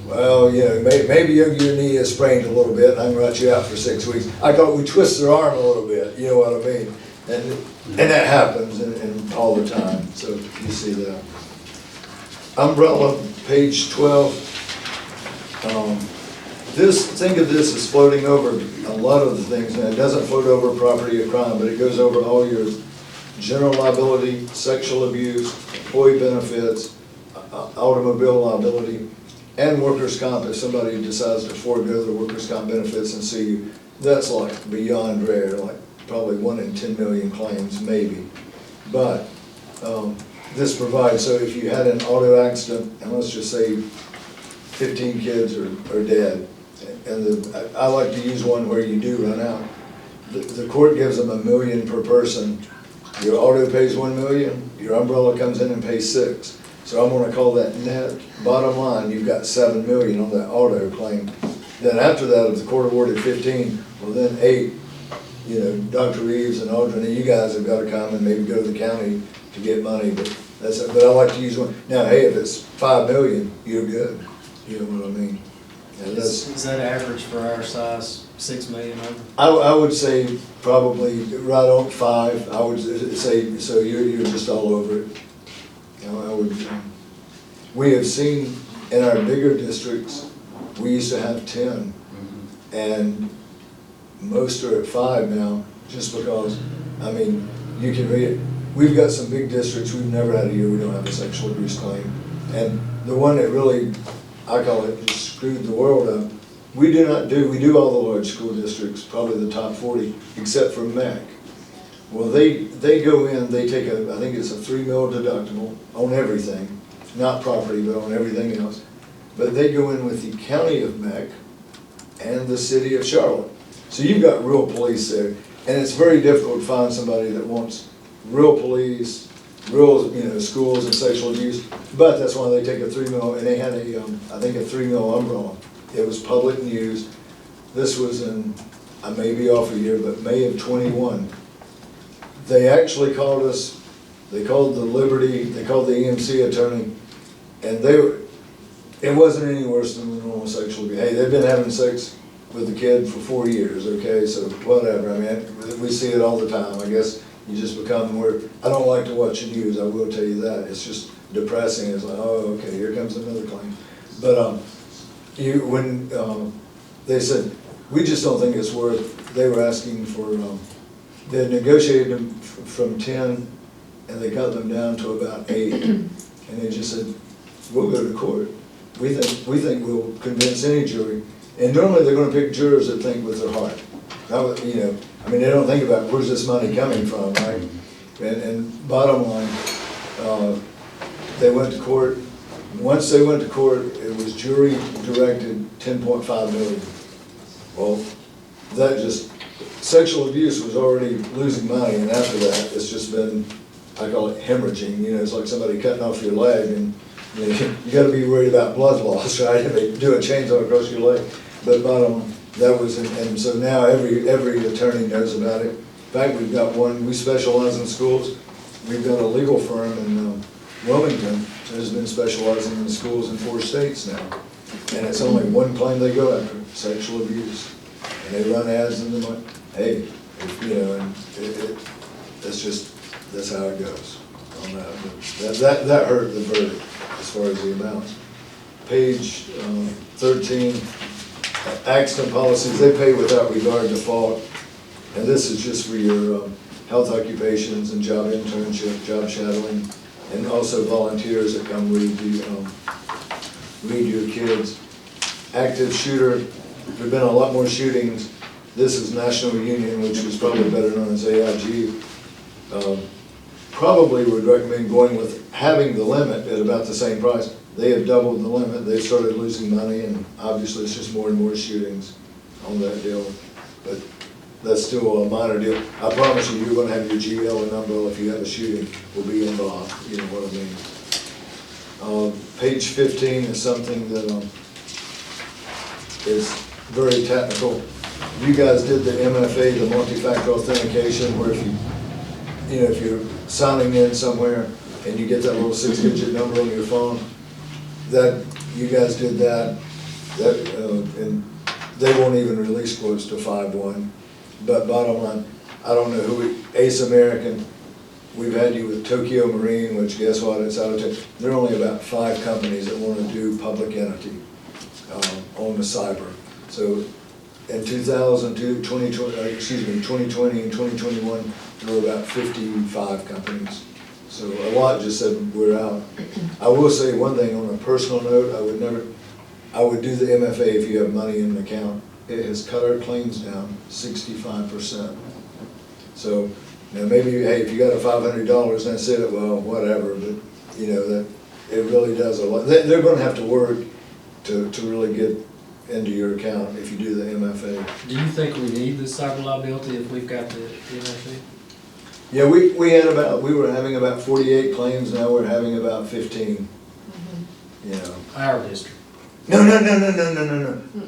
Well, you know, maybe your knee is sprained a little bit, and I can write you out for 6 weeks. I thought we twist their arm a little bit, you know what I mean? And that happens and all the time, so you see that. Umbrella, page 12. Think of this as floating over a lot of the things. Now, it doesn't float over property or crime, but it goes over all your general liability, sexual abuse, employee benefits, automobile liability, and workers' comp. If somebody decides to forego the workers' comp benefits and sue you, that's like beyond rare, like probably 1 in 10 million claims, maybe. But this provides, so if you had an auto accident, and let's just say 15 kids are dead, and I like to use one where you do run out. The court gives them $1 million per person. Your auto pays $1 million, your umbrella comes in and pays $6 million. So I'm gonna call that net. Bottom line, you've got $7 million on that auto claim. Then after that, if the court awarded 15, well then 8, you know, Dr. Reeves and Aldrin, and you guys have got to come and maybe go to the county to get money, but I like to use one. Now, hey, if it's $5 million, you're good. You know what I mean? Is that average for our size, 6 million over? I would say probably right on 5. I would say, so you're just all over it. You know, we have seen in our bigger districts, we used to have 10, and most are at 5 now, just because, I mean, you can read it. We've got some big districts, we've never had a year we don't have a sexual abuse claim. And the one that really, I call it, just screwed the world up, we do all the large school districts, probably the top 40, except for MEC. Well, they go in, they take I think it's a $3 million deductible on everything, not property, but on everything else. But they go in with the county of MEC and the city of Charlotte. So you've got real police there, and it's very difficult to find somebody that wants real police, real, you know, schools and sexual abuse. But that's why they take a $3 million, and they had I think a $3 million umbrella. It was public news. This was in, I may be off a year, but May of 21. They actually called us, they called the Liberty, they called the EMC attorney, and it wasn't any worse than the normal sexual abuse. Hey, they've been having sex with the kid for 4 years, okay, so whatever, I mean, we see it all the time, I guess you just become more, I don't like to watch the news, I will tell you that, it's just depressing, it's like, oh, okay, here comes another claim. But, they said, we just don't think it's worth, they were asking for, they had negotiated them from 10, and they cut them down to about 8, and they just said, we'll go to court. We think we'll convince any jury. And normally they're gonna pick jurors that think with their heart. Not, you know, I mean, they don't think about where's this money coming from, right? And bottom line, they went to court. Once they went to court, it was jury directed 10.5 million. Well, that just, sexual abuse was already losing money, and after that, it's just been, I call it hemorrhaging, you know, it's like somebody cutting off your leg, and you know, you gotta be worried about blood loss, right? If they do a chainsaw across your leg. But bottom, that was, and so now every attorney knows about it. In fact, we've got one, we specialize in schools. We've got a legal firm in Wilmington that has been specializing in schools in 4 states now. And it's only one claim they go after, sexual abuse. And they run ads in them like, hey, if, you know, and it's just, that's how it goes on that. But that hurt the verdict as far as the amounts. Page 13, accident policies, they pay without regard to fault. And this is just for your health occupations and job internship, job shadowing, and also volunteers that come read your kids. Active shooter, there've been a lot more shootings. This is National Union, which was probably better known as AIG. Probably would recommend going with having the limit at about the same price. They have doubled the limit, they've started losing money, and obviously it's just more and more shootings on that deal. But that's still a minor deal. I promise you, you're gonna have your GL and umbrella if you have a shooting, will be involved, you know what I mean. Page 15 is something that is very technical. You guys did the MFA, the multi-factor authentication, where if you're signing in somewhere and you get that little 6-digit number on your phone, that you guys did that, and they won't even release quotes to 5-1. But bottom line, I don't know who, Ace American, we've had you with Tokyo Marine, which guess what, it's out of touch. There are only about 5 companies that want to do public entity on the cyber. So in 2020 and 2021, there were about 55 companies. So a lot just said we're out. I will say one thing on a personal note, I would do the MFA if you have money in an account. It has cut our claims down 65%. So now maybe, hey, if you got a $500, that's it, well, whatever, but you know, that it really does a lot. They're gonna have to work to really get into your account if you do the MFA. Do you think we need the cyber liability if we've got the MFA? Yeah, we were having about 48 claims, now we're having about 15. You know. Our district. No.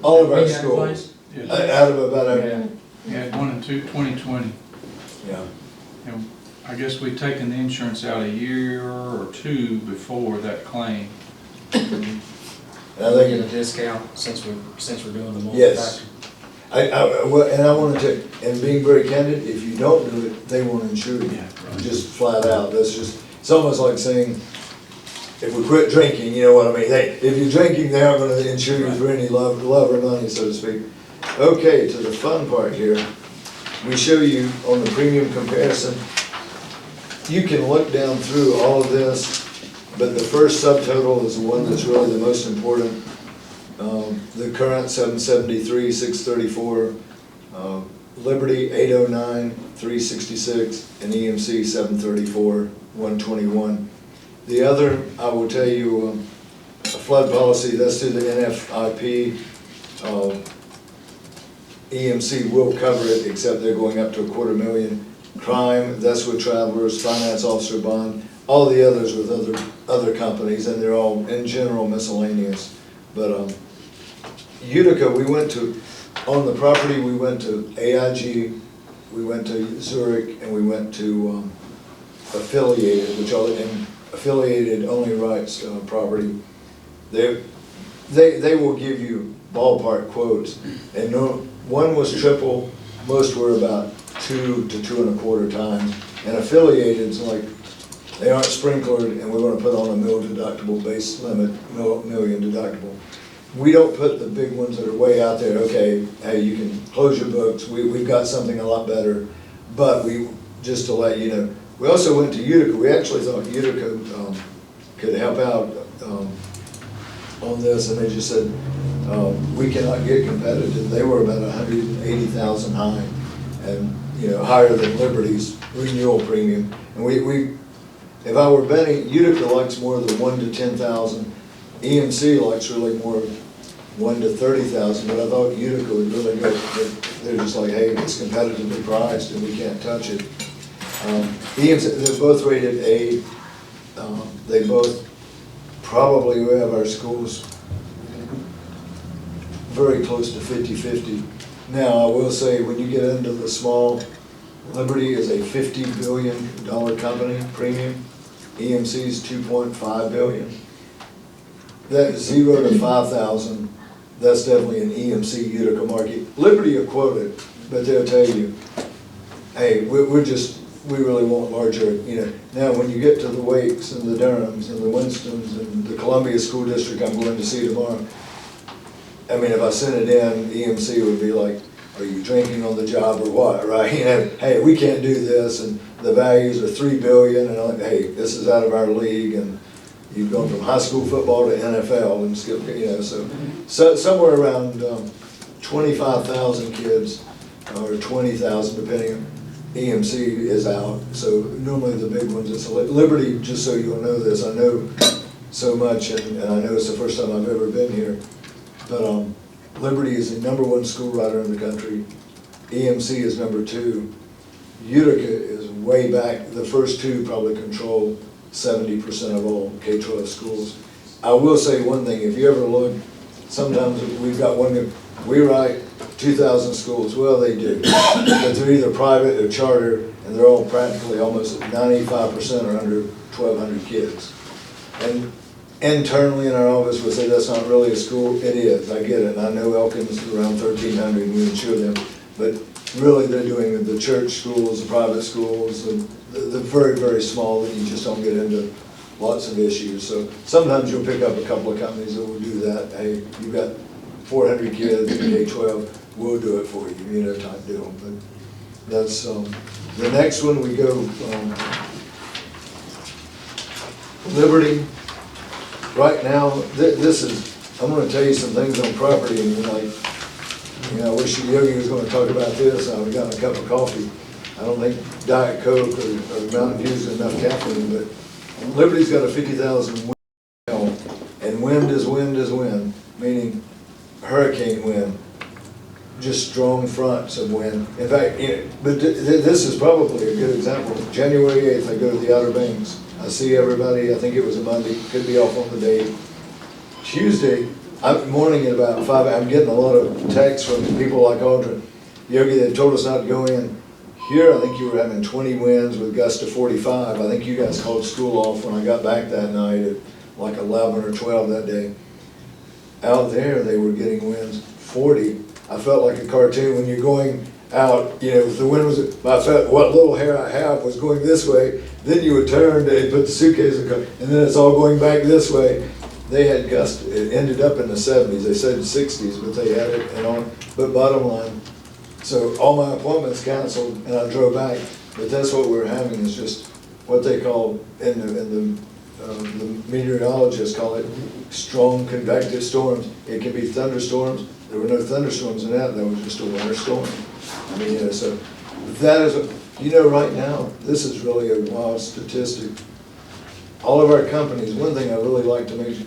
All of our We have schools. claims? Out of about Yeah. We had 1 in 2020. Yeah. And I guess we'd taken the insurance out a year or 2 before that claim. And I We think get a discount since we're doing the yes. multi-factor. And I want to, and being very candid, if you don't do it, they won't insure you, just flat out. That's just, it's almost like saying, if we quit drinking, you know what I mean? If you're drinking, they aren't going to insure you for any love or money, so to speak. Okay, to the fun part here. We show you on the premium comparison. You can look down through all of this, but the first subtotal is the one that's really the most important. The current 773, 634, Liberty 809, 366, and EMC 734, 121. The other, I will tell you, a flood policy, that's through the NFIP. EMC will cover it, except they're going up to $250,000. Crime, that's with Travelers, finance officer bond, all the others with other companies, and they're all in general miscellaneous. But Utica, we went to, on the property, we went to AIG, we went to Zurich, and we went to Affiliated, which all, and Affiliated only writes property. they will give you ballpark quotes. And no, one was triple, most were about 2 to 2.25 times. And affiliated's like, they aren't sprinklered, and we want to put on a $1 deductible base limit, $1 million deductible. We don't put the big ones that are way out there, okay, hey, you can close your books, we've got something a lot better. But just to let you know, we also went to Utica. We actually thought Utica could help out on this, and they just said, we cannot get competitive. They were about 180,000 high, and, higher than Liberty's renewal premium. And if I were betting, Utica likes more of the 1 to 10,000. EMC likes really more 1 to 30,000, but I thought Utica would really go, they're just like, hey, it's competitively priced and we can't touch it. EMC, they're both rated A. They both probably will have our schools very close to 50-50. Now, I will say, when you get into the small, Liberty is a $50 billion company premium. EMC's $2.5 billion. That 0 to 5,000, that's definitely an EMC Utica market. Liberty will quote it, but they'll tell you, hey, we really want larger, Now, when you get to the Wakes and the Durhams and the Winstons and the Columbia School District I'm going to see tomorrow, I mean, if I sent it in, EMC would be like, are you drinking on the job or what, right? Hey, we can't do this, and the values are $3 billion, and I'm like, hey, this is out of our league, and you've gone from high school football to NFL and skip, so somewhere around 25,000 kids, or 20,000 depending, EMC is out. So normally the big ones, it's Liberty, just so you'll know this, I know so much, and I know it's the first time I've ever been here, but Liberty is the #1 school writer in the country. EMC is #2. Utica is way back. The first two probably control 70% of all K-12 schools. I will say one thing, if you ever look, sometimes we've got one, we write 2,000 schools, well, they do, but they're either private or charter, and they're all practically almost 95% are under 1,200 kids. And internally in our office, we say that's not really a school. It is, I get it, and I know Elkins is around 1,300, and we insure them, but really they're doing the church schools, the private schools, the very, very small that you just don't get into lots of issues. So sometimes you'll pick up a couple of companies that will do that. Hey, you've got 400 kids in K-12, we'll do it for you, type deal. But that's, the next one we go, Liberty. Right now, this is, I'm gonna tell you some things on property, and you're like, I wish Yogi was gonna talk about this, I would've gotten a cup of coffee. I don't think Diet Coke or Mountain Dew's enough caffeine, but Liberty's got a 50,000 wind, and wind is wind, meaning hurricane wind, just strong fronts of wind. In fact, but this is probably a good example. January 8th, I go to the Outer Banks. I see everybody, I think it was a Monday, could be off on the date. Tuesday, morning at about 5, I'm getting a lot of texts from people like Aldrin. Yogi, they told us not to go in. Here, I think you were having 20 winds with gusts to 45. I think you guys called school off when I got back that night at like 11 or 12 that day. Out there, they were getting winds 40. I felt like a cartoon when you're going out, if the wind was, I felt what little hair I have was going this way, then you would turn, they put the suitcase in the car, and then it's all going back this way. They had gusts, it ended up in the 70s, they said 60s, but they had it and on, but bottom line, so all my appointments canceled and I drove back, but that's what we're having is just what they call, the meteorologists call it strong convective storms. It can be thunderstorms. There were no thunderstorms in that was just a winter storm. I mean, so that is, right now, this is really a wild statistic. All of our companies, one thing I really like to make,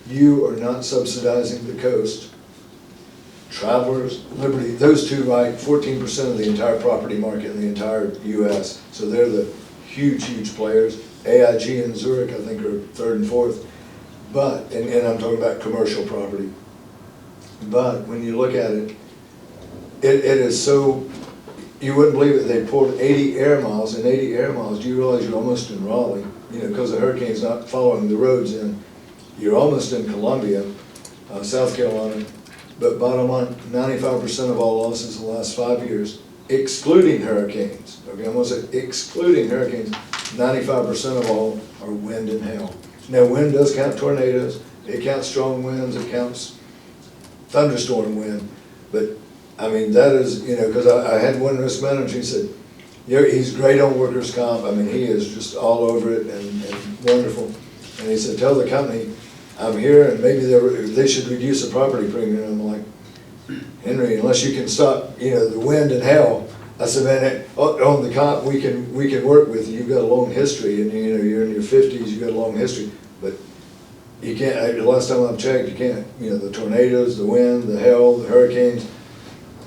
you are not subsidizing the coast. Travelers, Liberty, those two write 14% of the entire property market in the entire US. So they're the huge, huge players. AIG and Zurich, I think, are 3rd and 4th. But, and I'm talking about commercial property. But when you look at it, it is so, you wouldn't believe it, they pulled 80 air miles, and 80 air miles, do you realize you're almost in Raleigh? Because the hurricane's not following the roads in. You're almost in Columbia. South Carolina. But bottom line, 95% of all losses in the last 5 years, excluding hurricanes, okay, I'm gonna say excluding hurricanes, 95% of all are wind and hail. Now, wind does count tornadoes, it counts strong winds, it counts thunderstorm wind, but, I mean, that is, you know, because I had one risk manager, he said, yeah, he's great on workers' comp, I mean, he is just all over it and wonderful. And he said, tell the company, I'm here and maybe they should reduce the property premium. I'm like, Henry, unless you can stop, you know, the wind and hail. I said, man, on the comp, we can work with you. You've got a long history, and you know, you're in your 50s, you've got a long history. But you can't, the last time I've checked, you can't, you know, the tornadoes, the wind, the hail, the hurricanes,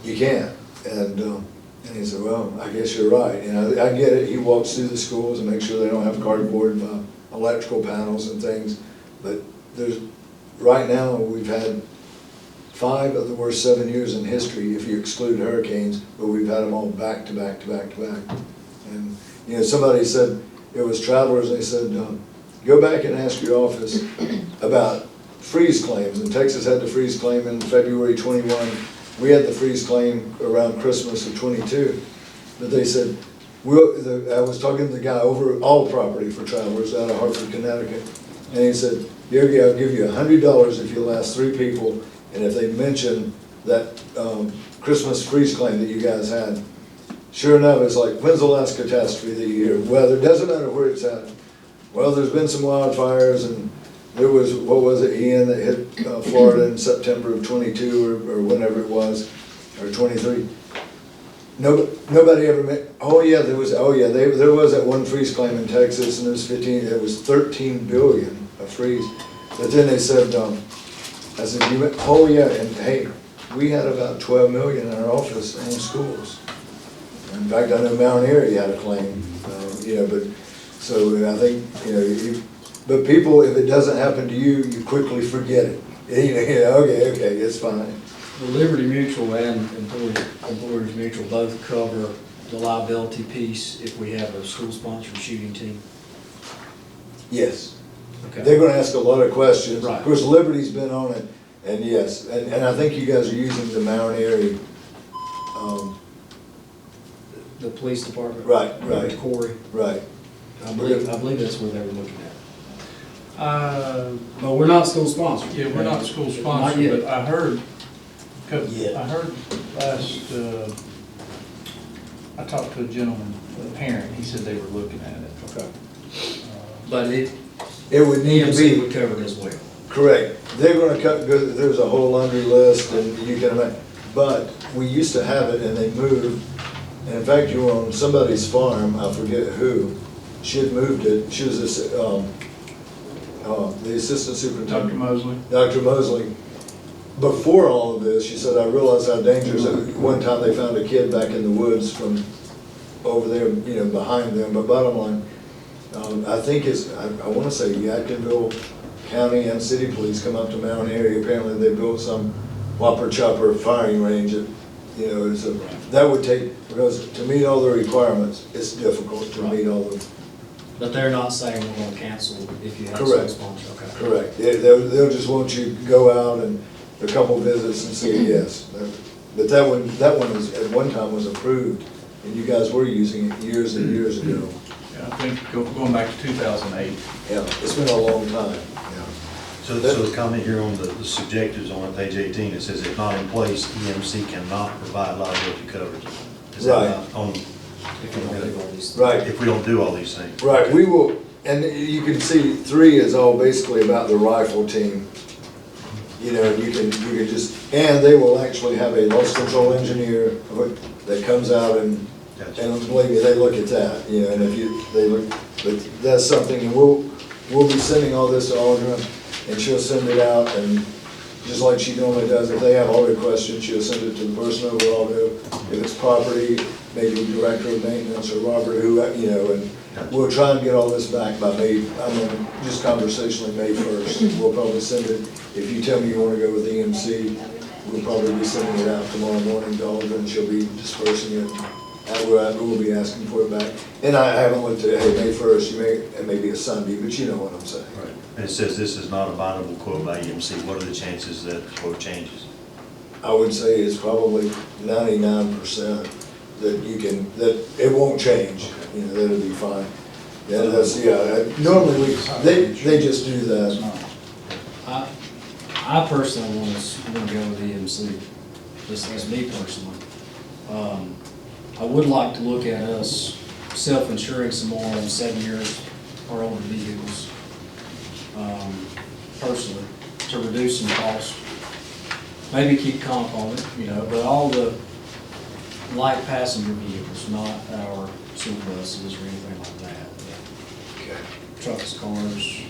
you can't. And he said, well, I guess you're right. You know, I get it. He walks through the schools and makes sure they don't have cardboard electrical panels and things. But right now, we've had 5 of the worst 7 years in history, if you exclude hurricanes, but we've had them all back to back to back to back. And, you know, somebody said, it was travelers, they said, go back and ask your office about freeze claims. And Texas had the freeze claim in February 21. We had the freeze claim around Christmas of 22. But they said, I was talking to the guy over all property for travelers out of Hartford, Connecticut. And he said, Yogi, I'll give you $100 if you'll ask 3 people, and if they mention that Christmas freeze claim that you guys had. Sure enough, it's like, when's the last catastrophe that you hear? Weather, doesn't matter where it's at. Well, there's been some wildfires, and there was, what was it, Ian, that hit Florida in September of 22 or whenever it was, or 23. Nobody ever met, there was that one freeze claim in Texas, and it was 13 billion a freeze. But then they said, I said, and hey, we had about 12 million in our office and schools. In fact, I know Mount Airy had a claim, you know, but, so I think, you know, but people, if it doesn't happen to you, you quickly forget it. You know, okay, it's fine. The Liberty Mutual and Employers Mutual both cover the liability piece if we have a school-sponsored shooting team. Yes. Okay. They're gonna ask a lot of questions. Right. Of course, Liberty's been on it, and yes, and I think you guys are using the Mount Airy, The police department. Right. Corey. Right. I believe that's where they were looking at. But we're not school-sponsored. Yeah, we're not school Not sponsored, yet. but I heard Yeah. last, I talked to a gentleman, a parent, he said they were looking at it. Okay. But It would need to EMC be, would cover it as well. correct. They're gonna there's a whole laundry list, and you can imagine, but we used to have it, and they moved. And in fact, you were on somebody's farm, I forget who, she had moved it, she was this, the assistant superintendent. Dr. Mosley? Dr. Mosley. Before all of this, she said, I realized how dangerous, one time they found a kid back in the woods from over there, you know, behind them, but bottom line, I think I wanna say Yadkinville County and City Police come up to Mount Airy, apparently they built some whopper chopper firing range that, you know, that would take, because to meet all the requirements, it's difficult to meet all the. But they're not saying we're gonna cancel if you have a Correct. school-sponsored, okay? Correct. They'll just want you to go out and a couple visits and say yes. But that one is, at one time was approved, and you guys were using it years and years ago. Yeah, I think going back to 2008. Yeah, it's been a long time, yeah. So the comment here on the subjectives on page 18, it says if not in place, EMC cannot provide liability coverage. Is that Right. on, If you don't do all these. Right, if we don't do all these things? right, we will, and you can see 3 is all basically about the rifle team. You know, you can just, and they will actually have a loss control engineer that comes out and believe me, they look at that, you know, and they look, but that's something, and we'll be sending all this to Audra, and she'll send it out, and just like she normally does, if they have other questions, she'll send it to the person over Aldo. If it's property, maybe director of maintenance or Robert, who, you know, and we'll try and get all this back by May, just conversationally, May 1st. We'll probably send it, if you tell me you wanna go with EMC, we'll probably be sending it out tomorrow morning to Aldo, and she'll be dispersing it. And we'll be asking for it back. And I haven't looked at it, hey, May 1st, it may be a Sunday, but you know what I'm saying. Right. And it says this is not a bindable quote by EMC. What are the chances that the quote changes? I would say it's probably 99% that you can, that it won't change, you know, that'll be fine. Yeah, that's, yeah, normally they just do that. I personally want to go with EMC, just as me personally. I would like to look at us self-insuring some more on 7 years or older vehicles, personally, to reduce some costs. Maybe keep comp on it, you know, but all the light passenger vehicles, not our school buses or anything like that. Okay. Trucks, cars.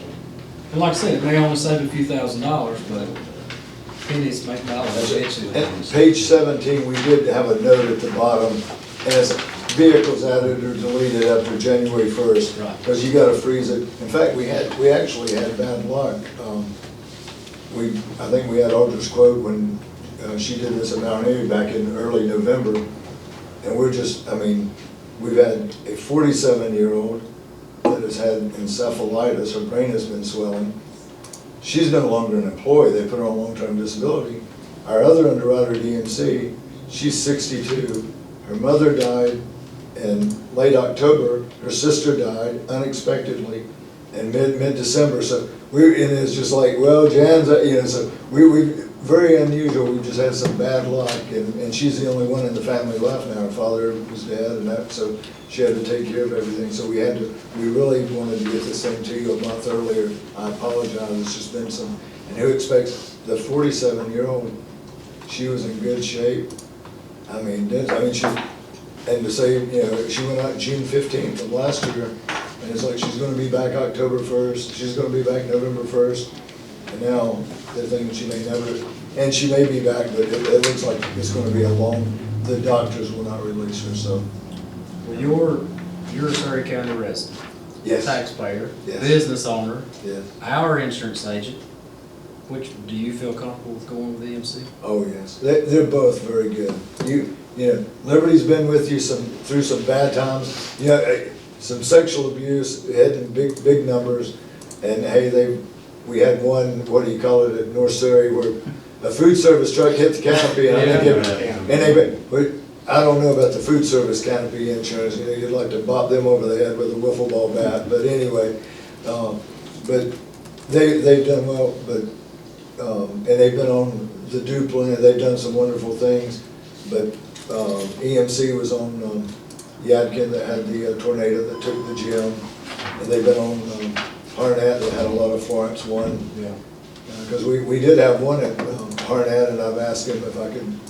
And like I said, it may only save a few $1,000s, but pennies make dollars eventually. At page 17, we did have a note at the bottom, as vehicles added or deleted after January 1st. Right. Because you gotta freeze it. In fact, we actually had bad luck. I think we had Audra's quote when she did this at Mount Airy back in early November. And we're just, I mean, we've had a 47-year-old that has had encephalitis, her brain has been swelling. She's no longer an employee, they put her on long-term disability. Our other underwriter at EMC, she's 62. Her mother died in late October, her sister died unexpectedly in mid-December. So and it's just like, well, Jan's, you know, so we very unusual. We just had some bad luck, and she's the only one in the family left now. Her father was dead, and that, so she had to take care of everything. So we really wanted to get this thing to you a month earlier. I apologize. It's just been some. And who expects the 47-year-old? She was in good shape. I mean, she, and to say, you know, she went out June 15th of last year. And it's like she's gonna be back October 1st, she's gonna be back November 1st, and now they're thinking she may never, and she may be back, but it looks like it's gonna be the doctors will not release her, so. Well, you're a Surrey County resident. Yes. Taxpayer, Yes. business owner, Yeah. our insurance agent. Which, do you feel comfortable with going with EMC? Oh, yes, they're both very good. You know, Liberty's been with you through some bad times, you know, some sexual abuse, heading big numbers, and hey, we had one, what do you call it, at North Surrey, where a food service truck hit the canopy, and I think I don't know about the food service canopy insurance, you know, you'd like to bop them over the head with a wiffle ball bat, but anyway, but they've done well, but, and they've been on the Duplin, and they've done some wonderful things, but EMC was on Yadkin that had the tornado that took the gym, and they've been on Harnett that had a lot of Florence one. Yeah. Because we did have one at Harnett, and I've asked him if I could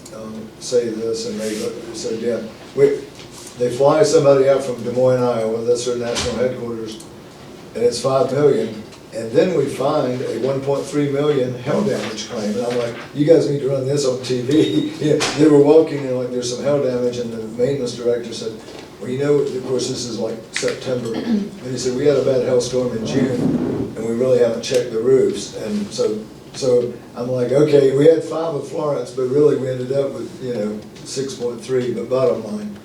say this, and they said, yeah. They fly somebody out from Des Moines, Iowa, that's their national headquarters, and it's $5 million. And then we find a 1.3 million hail damage claim, and I'm like, you guys need to run this on TV. Yeah, they were walking and like, there's some hail damage, and the maintenance director said, well, you know, of course, this is like September, and he said, we had a bad hailstorm in June, and we really haven't checked the roofs, and so I'm like, okay, we had 5 at Florence, but really we ended up with, you know, 6.3, but bottom line,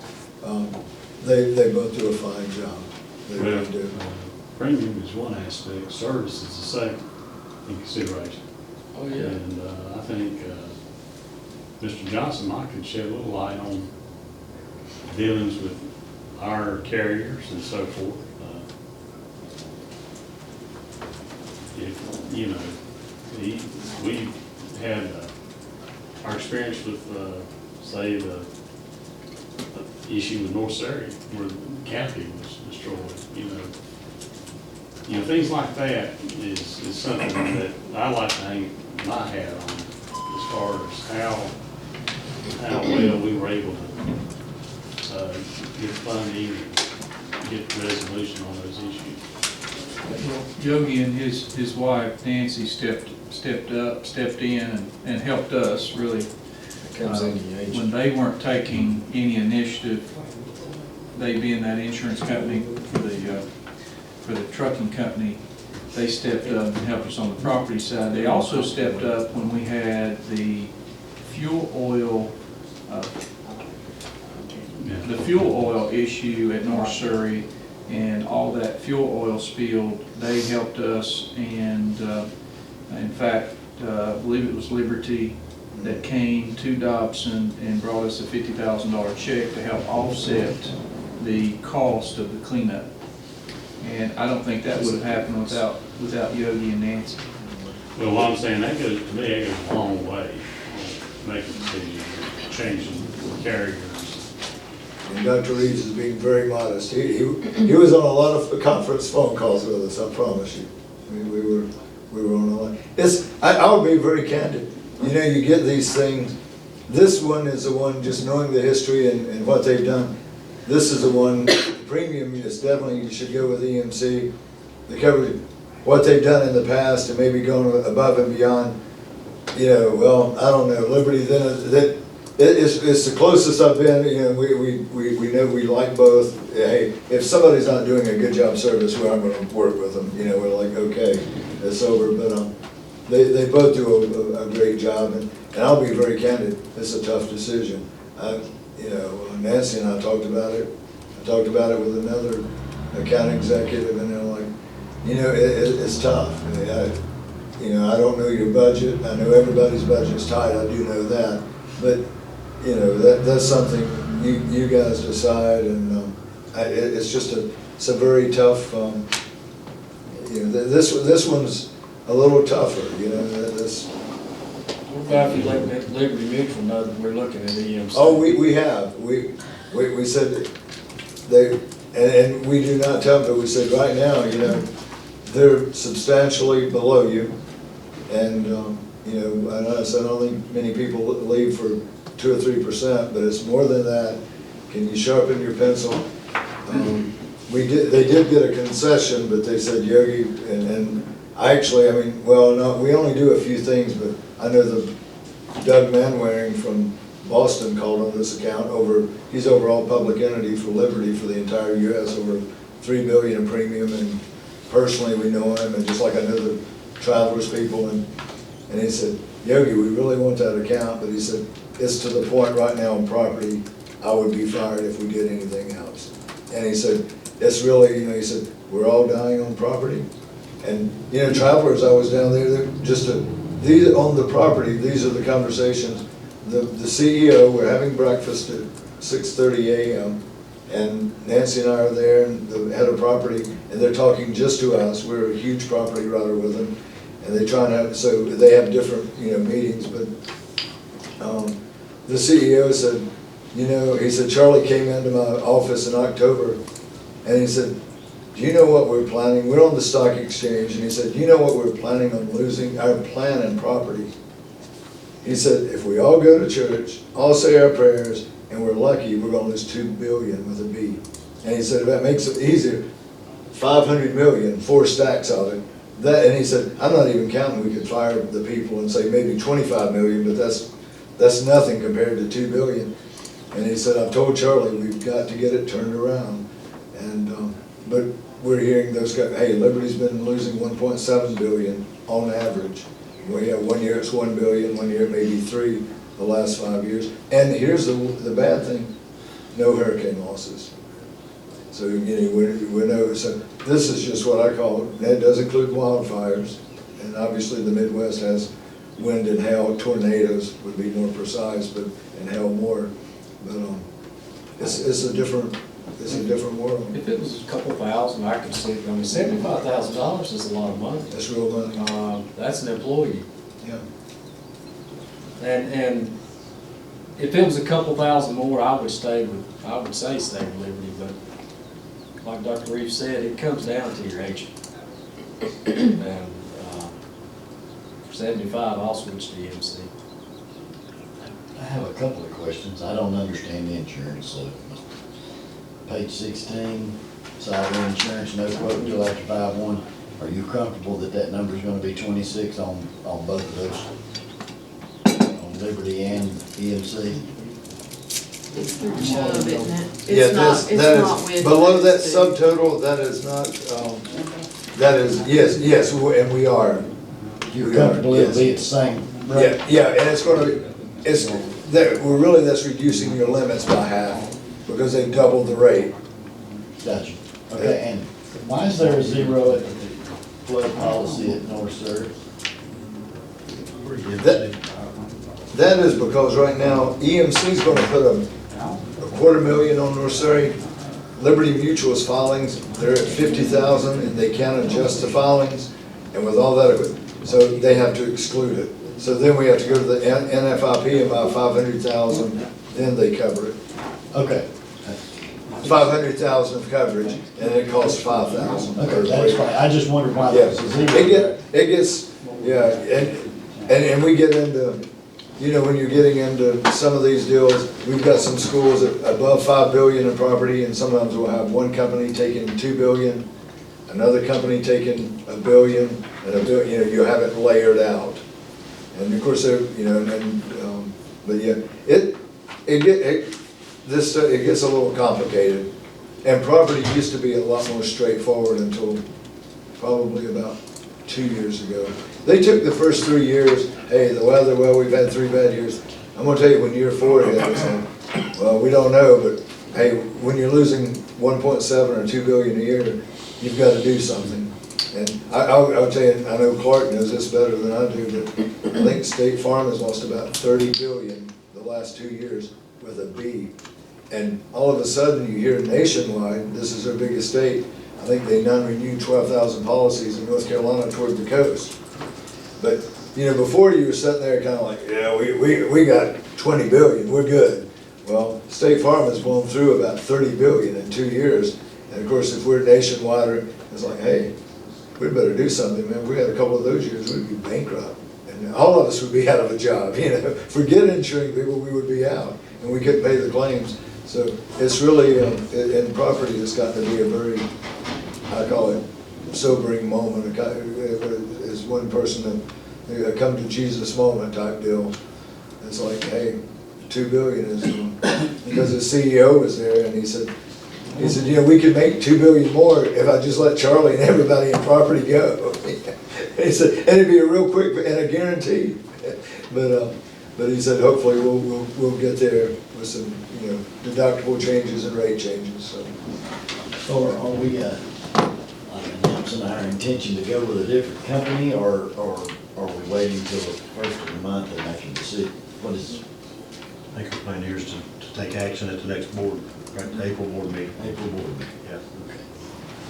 they both do a fine job. They really do. Premium is one aspect, service is the second in consideration. Oh, yeah. And I think Mr. Johnson might could shed a little light on dealings with our carriers and so forth. If, you know, we had our experience with, say, the issue with North Surrey where the canopy was destroyed, you know, things like that is something that I like to hang my hat on as far as how well we were able to get funding and get resolution on those issues. Yogi and his wife Nancy stepped in and helped us really. Comes in the age. When they weren't taking any initiative, they being that insurance company for the trucking company, they stepped up and helped us on the property side. They also stepped up when we had the fuel oil issue at North Surrey, and all that fuel oil spilled, they helped us, and in fact, I believe it was Liberty that came to Dobson and brought us a $50,000 check to help offset the cost of the cleanup. And I don't think that would have happened without Yogi and Nancy. Well, what I'm saying, that goes, to me, that goes a long way, making decisions, changing carriers. And Dr. Reeves is being very modest. He was on a lot of conference phone calls with us, I promise you. I mean, we were on a lot. I'll be very candid. You know, you get these things. This one is the one, just knowing the history and what they've done. This is the one, the premium is definitely, you should go with EMC. The coverage, what they've done in the past and maybe going above and beyond. You know, well, I don't know, Liberty, then it's the closest I've been. You know, we know we like both. Hey, if somebody's not doing a good job service, well, I'm going to work with them. You know, we're like, okay, it's over. But they both do a great job, and I'll be very candid. It's a tough decision. You know, Nancy and I talked about it. I talked about it with another account executive, and they're like, you know, it's tough. You know, I don't know your budget. I know everybody's budget's tight. I do know that, but you know, that's something you guys decide, and it's just it's a very tough. You know, this one's a little tougher. You know, this. What about if you let Liberty Mutual know that we're looking at EMC? Oh, we have. We said they, and we do not tell them, but we said right now, you know, they're substantially below you, and you know, I said I don't think many people leave for 2 or 3%, but it's more than that. Can you sharpen your pencil? They did get a concession, but they said, Yogi, and I mean, well, no, we only do a few things, but I know the Doug Manwaring from Boston called on this account he's overall public entity for Liberty for the entire U.S., over $3 billion in premium, and personally we know him, and just like I know the Travelers people, and he said, Yogi, we really want that account, but he said, it's to the point right now in property, I would be fired if we did anything else. And he said, it's really, you know, he said, we're all dying on property. And, you know, Travelers, I was down there, these on the property, these are the conversations. The CEO, we're having breakfast at 6:30 a.m., and Nancy and I are there, and the head of property, and they're talking just to us. We're a huge property writer with them, and they try to, so they have different, you know, meetings, but the CEO said, you know, he said, Charlie came into my office in October, and he said, do you know what we're planning? We're on the stock exchange, and he said, do you know what we're planning on losing? Our plan and property. He said, if we all go to church, all say our prayers, and we're lucky, we're going to lose $2 billion with a B. And he said, if that makes it easier, $500 million, 4 stacks of it. And he said, I'm not even counting, we could fire the people and say maybe $25 million, but that's nothing compared to $2 billion. And he said, I've told Charlie we've got to get it turned around. And but we're hearing those guys, hey, Liberty's been losing $1.7 billion on average. Well, yeah, 1 year it's $1 billion, 1 year maybe 3 the last 5 years. And here's the bad thing, no hurricane losses. So, you know, we know, so this is just what I call, that does include wildfires. And obviously the Midwest has wind and hail, tornadoes would be more precise, but, and hail more. But it's a different world. If it was a couple thousand, I could see it. I mean, $75,000 is a lot of money. That's real money. That's an employee. Yeah. And if it was a couple thousand more, I would say stay with Liberty, but like Dr. Reeves said, it comes down to your agent. And for 75, I'll switch to EMC. I have a couple of questions. I don't understand the insurance, so page 16, cyber insurance, no quote until after 5/1. Are you comfortable that number is going to be 26 on both of those, on Liberty and EMC? It's through Chubb, isn't it? Yeah, It's not with. below that the- subtotal, that is not, that is, yes, and we are. You're comfortable it'll be at the same rate? Yeah, and it's gonna be, that's reducing your limits by half, because they've doubled the rate. Gotcha. Okay, and why is there a zero at the flood policy at North Surrey? That is because right now EMC's gonna put a $250,000 on North Surrey. Liberty Mutual's filings, they're at 50,000 and they can't adjust the filings. And with all that, so they have to exclude it. So then we have to go to the NFIP and buy 500,000, then they cover it. Okay. 500,000 of coverage, and it costs 5,000. Okay, that's fine. I just wondered why Yeah, there was a zero. it gets, yeah, and we get into, you know, when you're getting into some of these deals, we've got some schools above 5 billion in property, and sometimes we'll have one company taking 2 billion, another company taking $1 billion, and $1 billion, you know, you have it layered out. And of course, you know, but yeah, it gets a little complicated. And property used to be a lot more straightforward until probably about 2 years ago. They took the first 3 years, hey, the weather, well, we've had 3 bad years. I'm gonna tell you, when year 4 hit, it's like, well, we don't know, but hey, when you're losing 1.7 or 2 billion a year, you've gotta do something. And I'll tell you, I know Clark knows this better than I do, but I think State Farm has lost about 30 billion the last 2 years with a B. And all of a sudden, you hear nationwide, this is their biggest state, I think they non-renewed 12,000 policies in North Carolina toward the coast. But, you know, before you were sitting there kind of like, yeah, we got 20 billion, we're good. Well, State Farm has blown through about 30 billion in 2 years. And of course, if we're nationwide, it's like, hey, we better do something, man. We had a couple of those years, we'd be bankrupt. And all of us would be out of a job, you know. Forget insuring people, we would be out, and we couldn't pay the claims. So it's really, in property, it's got to be a very, I call it, sobering moment. It's one person, a come to Jesus moment type deal. It's like, hey, 2 billion is, because the CEO was there, and he said, you know, we could make 2 billion more if I just let Charlie and everybody in property go. He said, and it'd be a real quick and a guarantee. But he said, hopefully we'll get there with some, you know, deductible changes and rate changes. So are we announcing our intention to go with a different company, or are we waiting till the first of the month and making a decision? What is? I think our plan here is to take action at the next board, right, the April board meeting. April board meeting. Yeah.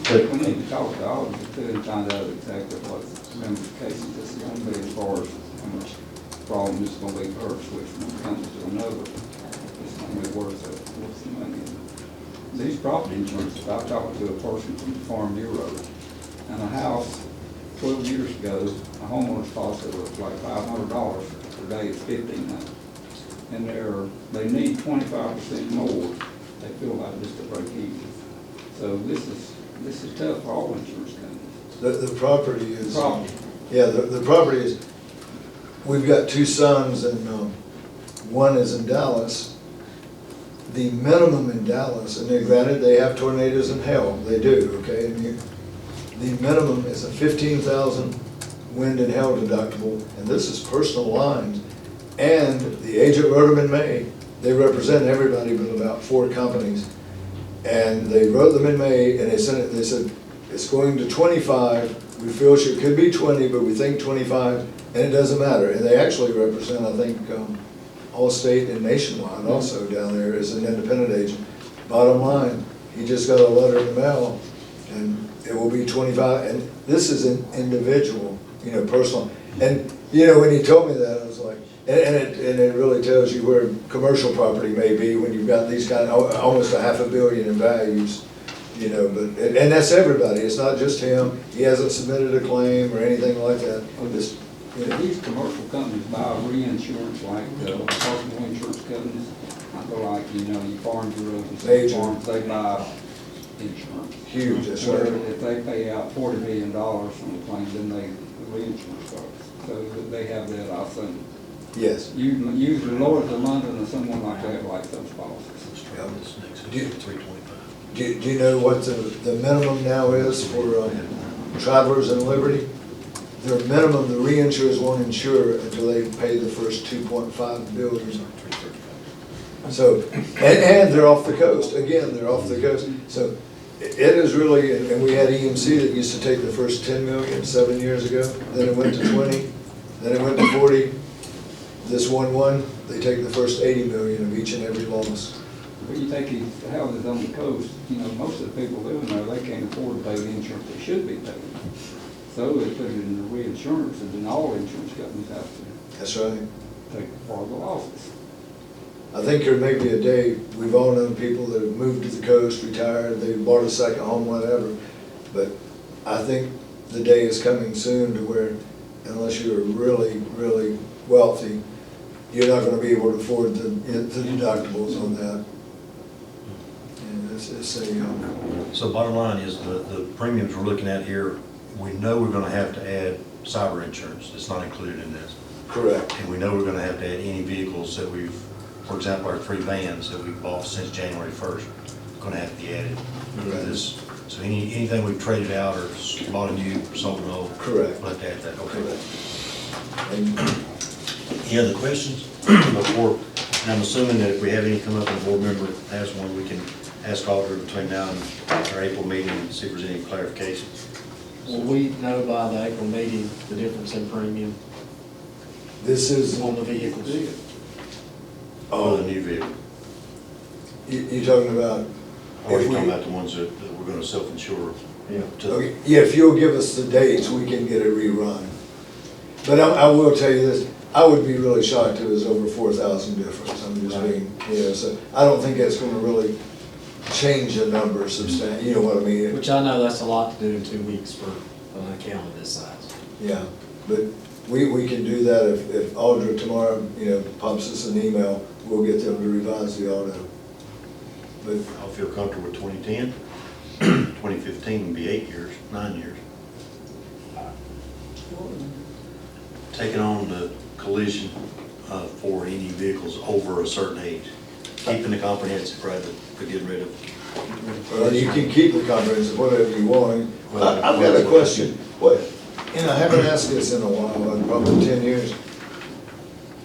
But we need to talk to all of you too and find out exactly what ramifications this is gonna be as far as how much problem it's gonna be for us, switch from one company to another. It's gonna be worth the money. These property insurances, I talked to a person from the Farm Bureau, and a house 12 years ago, a homeowner's policy was like $500, today it's $1,500. And they need 25% more, they feel like just to break even. So this is tough for all insurance companies. The property is, Property. yeah, the property is, we've got 2 sons, and one is in Dallas. The minimum in Dallas, and granted, they have tornadoes and hail, they do, okay? And the minimum is a 15,000 wind and hail deductible, and this is personal lines. And the agent wrote them in May. They represent everybody but about 4 companies. And they wrote them in May, and they sent it, they said, it's going to 25, we feel it could be 20, but we think 25, and it doesn't matter. And they actually represent, I think, Allstate and Nationwide also down there as an independent agent. Bottom line, he just got a letter in the mail, and it will be 25, and this is an individual, you know, personal. And, you know, when he told me that, I was like, and it really tells you where commercial property may be when you've got these kind of, almost $500 million in values, you know, but, and that's everybody, it's not just him, he hasn't submitted a claim or anything like that. Just, you know. These commercial companies buy reinsurance like personal insurance companies. I feel like, you know, your Farm Bureau and State Farm, they buy insurance. Huge, that's Where right. if they pay out $40 million from the claim, then the reinsurance starts. So they have that, I think. Yes. Usually Lloyd's of London or someone like that likes those policies. Yeah. Next, Do you- 325. Do you know what the minimum now is for Travelers and Liberty? Their minimum, the reinsurers won't insure until they pay the first 2.5 billion. So, and they're off the coast, again, they're off the coast. So It is really, and we had EMC that used to take the first 10 million 7 years ago, then it went to 20, then it went to 40. This 1-1, they take the first 80 million of each and every loss. But you take these houses on the coast, you know, most of the people living there, they can't afford to pay the insurance they should be paying. So they put it in the reinsurance, and then all insurance companies have to That's right. take part of the losses. I think there may be a day, we've all known people that have moved to the coast, retired, they bought a second home, whatever. But I think the day is coming soon to where, unless you're really, really wealthy, you're not gonna be able to afford the deductibles on that. And it's a, So bottom line is, the premiums we're looking at here, we know we're gonna have to add cyber insurance. It's not included in this. correct. And we know we're gonna have to add any vehicles that we've, for example, our 3 vans that we've bought since January 1st, gonna have to be added to this. So anything we've traded out or bought a new, sold an old. Correct. We'll have to add that, okay. Correct. And Any other questions before, and I'm assuming that if we have any come up and a board member has one, we can ask Alder between now and our April meeting and see if there's any clarifications. Will we know by the April meeting the difference in premium this is, on the vehicles? Oh, the new vehicle. you're talking about. Or are if you we- talking about the ones that we're gonna self-insure? Yeah. Okay, yeah, if you'll give us the dates, we can get it rerun. But I will tell you this, I would be really shocked if it was over 4,000 difference. I'm just being, so I don't think that's gonna really change the number substantially, you know what I mean? Which I know that's a lot to do in 2 weeks for an account of this size. Yeah, but we can do that if Audra tomorrow, pops us an email, we'll get them to revise the auto. But I'll feel comfortable with 2010. 2015 would be 8 years, 9 years. Taking on the collision for any vehicles over a certain age. Keeping the comprehensive, right, but getting rid of. well, you can keep the comprehensive, whatever you want. I've got a question. What, I haven't asked this in a while, in probably 10 years.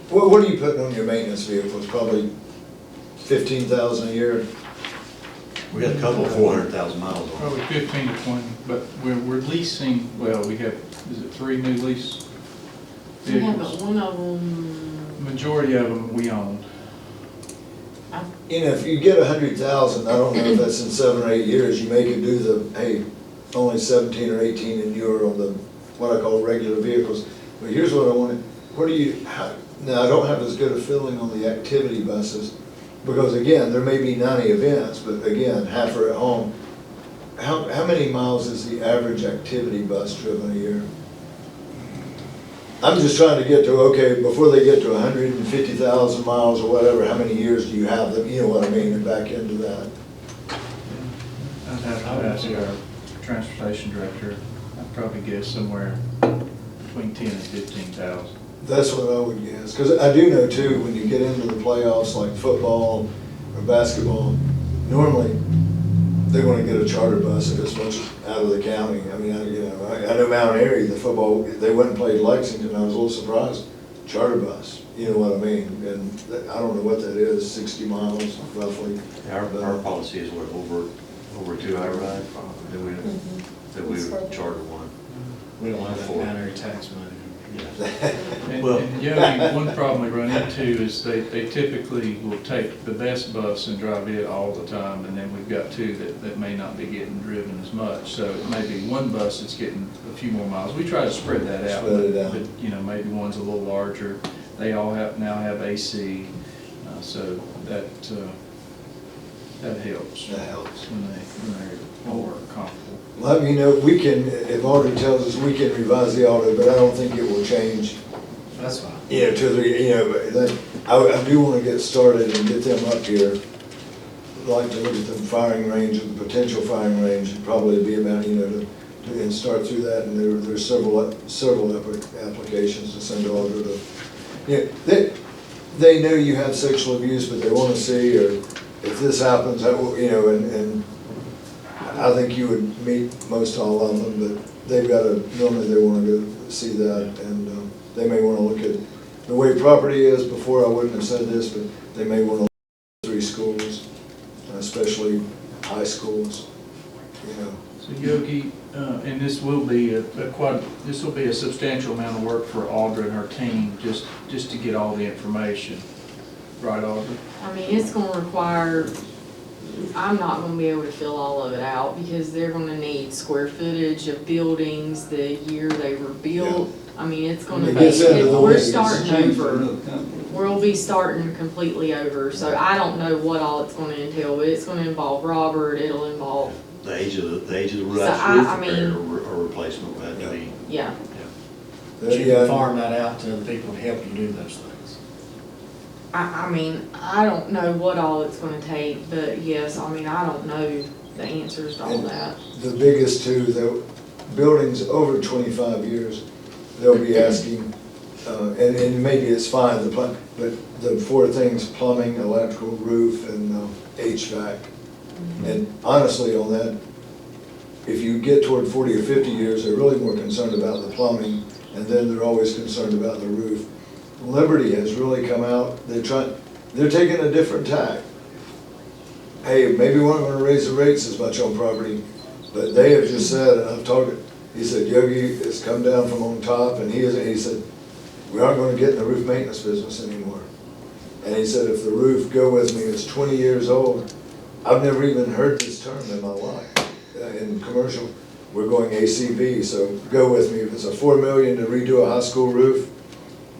What are you putting on your maintenance vehicles? Probably 15,000 a year? We got a couple 400,000 miles on it. Probably 15 to 20, but we're leasing, well, we have, is it 3 new lease Yeah, but vehicles? one of them, Majority of them we own. If you get 100,000, I don't know if that's in 7 or 8 years, you may could do the, hey, only 17 or 18 and newer on the, what I call regular vehicles. But here's what I wanted, now I don't have as good a feeling on the activity buses, because again, there may be 90 events, but again, half are at home. How many miles is the average activity bus driven a year? I'm just trying to get to, okay, before they get to 150,000 miles or whatever, how many years do you have them, you know what I mean, and back into that? I'd have to ask our transportation director, I'd probably guess somewhere between 10 and 15,000. That's what I would guess, because I do know too, when you get into the playoffs like football or basketball, normally they want to get a charter bus if it's much out of the county. I mean, I know Mount Airy, the football, they went and played Lexington, I was a little surprised, charter bus, you know what I mean? And I don't know what that is, 60 miles roughly. Our policy is what, over a 2-hour ride, that we would charter one. We don't have that boundary tax money. And, Well- and Yogi, one problem we run into is they typically will take the best bus and drive it all the time, and then we've got 2 that may not be getting driven as much. So it may be one bus that's getting a few more miles. We try to spread that out. Spread it out. But, maybe one's a little larger. They all now have AC, so that helps. That helps. When they're more comfortable. Well, we can, if Audrey tells us, we can revise the auto, but I don't think it will change, That's fine. 2 or 3, but that, I do want to get started and get them up here. I'd like to look at the firing range, the potential firing range, and probably be about, and start through that, and there's several applications to send to Audrey to, they know you have sexual abuse, but they want to see, or if this happens, that will, and I think you would meet most all of them, but they've got normally they want to go see that, and they may want to look at the way property is. Before I wouldn't have said this, but they may want to look at 3 schools, especially high schools. you know. So Yogi, and this will be this will be a substantial amount of work for Audra and her team, just to get all the information. Right, Audra? I mean, it's gonna require, I'm not gonna be able to fill all of it out because they're gonna need square footage of buildings, the year they were built. I mean, it's gonna It be, gets into the we're weeds. starting Change for over. another company. We'll be starting completely over, so I don't know what all it's gonna entail, but it's gonna involve Robert, it'll involve, The age of the roof, So roof I repair mean- or replacement will have to be. yeah. But you Yeah. can farm that out to the people to help you do those things. I mean, I don't know what all it's gonna take, but yes, I mean, I don't know the answers to all that. The biggest two, the buildings over 25 years, they'll be asking, and maybe it's fine, but the four things, plumbing, electrical, roof, and HVAC. And honestly, on that, if you get toward 40 or 50 years, they're really more concerned about the plumbing, and then they're always concerned about the roof. Liberty has really come out, they're taking a different tack. Hey, maybe we're not gonna raise the rates as much on property, but they have just said, and I've talked, he said, Yogi has come down from on top, and he said, we aren't gonna get in the roof maintenance business anymore. And he said, if the roof, go with me, is 20 years old, I've never even heard this term in my life. In commercial, we're going ACV, so go with me, if it's a $4 million to redo a high school roof,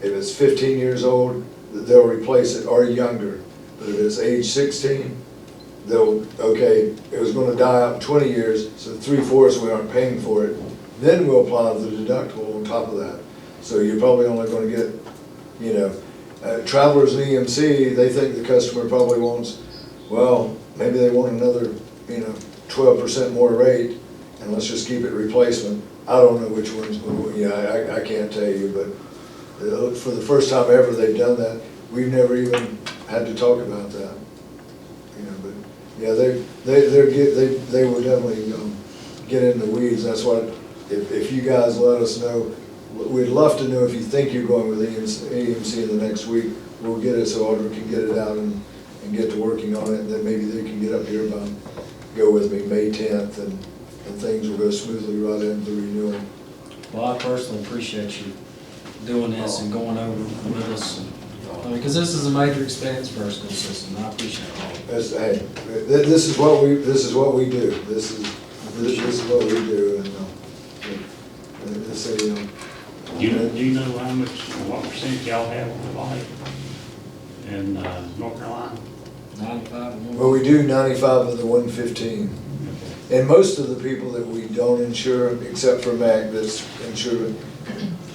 if it's 15 years old, they'll replace it, or younger. But if it's age 16, okay, it was gonna die out in 20 years, so 3/4 we aren't paying for it. Then we'll apply the deductible on top of that. So you're probably only gonna get, you know, Travelers and EMC, they think the customer probably wants, well, maybe they want another, 12% more rate, and let's just keep it replacement. I don't know which one's, I can't tell you, but for the first time ever they've done that. We've never even had to talk about that. But yeah, they will definitely get in the weeds. That's what, if you guys let us know, we'd love to know if you think you're going with EMC in the next week. We'll get it so Audra can get it out and get to working on it, and then maybe they can get up here by, go with me, May 10th, and things will go smoothly right into the renewal. Well, I personally appreciate you doing this and going over with us. I mean, because this is a major expense for our school system, and I appreciate all of it. Hey, this is what we do. This is what we do, and so, Do you know how much, what percentage y'all have on the light in North Carolina? 95 and well, we do 95 of the 115. And most of the people that we don't insure, except for MAC that's insured,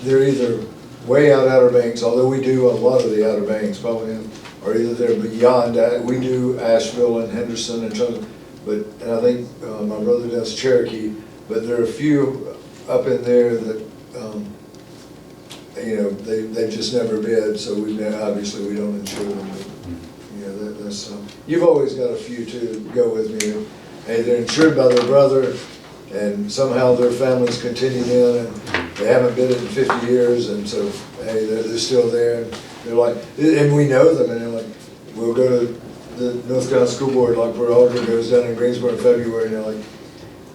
they're either way out Outer Banks, although we do a lot of the Outer Banks, probably, or either they're beyond that. We do Asheville and Henderson and Charlotte, and I think my brother does Cherokee, but there are a few up in there that, they've just never bid, so obviously we don't insure them. But, that's, you've always got a few too, go with me. Hey, they're insured by their brother, and somehow their families continued in, and they haven't been in 50 years, and so, hey, they're still there. And they're like, and we know them, and they're like, we'll go to the North Carolina School Board, like where Audra goes down in Greensboro in February, and they're like,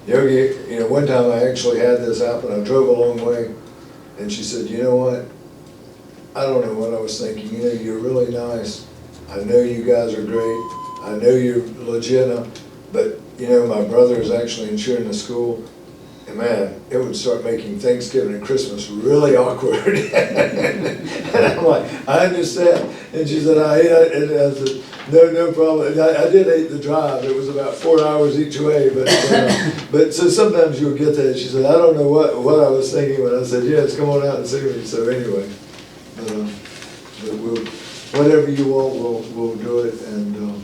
Yogi, one time I actually had this happen, I drove a long way, and she said, you know what? I don't know what I was thinking, you're really nice. I know you guys are great. I know you're legit, but my brother is actually insuring the school, and man, it would start making Thanksgiving and Christmas really awkward. And I'm like, I understand. And she said, I said, no problem. I did hate the drive. It was about 4 hours each way, but so sometimes you'll get that. She said, I don't know what I was thinking when I said, yes, come on out and see me. So anyway, but we'll, whatever you want, we'll do it, and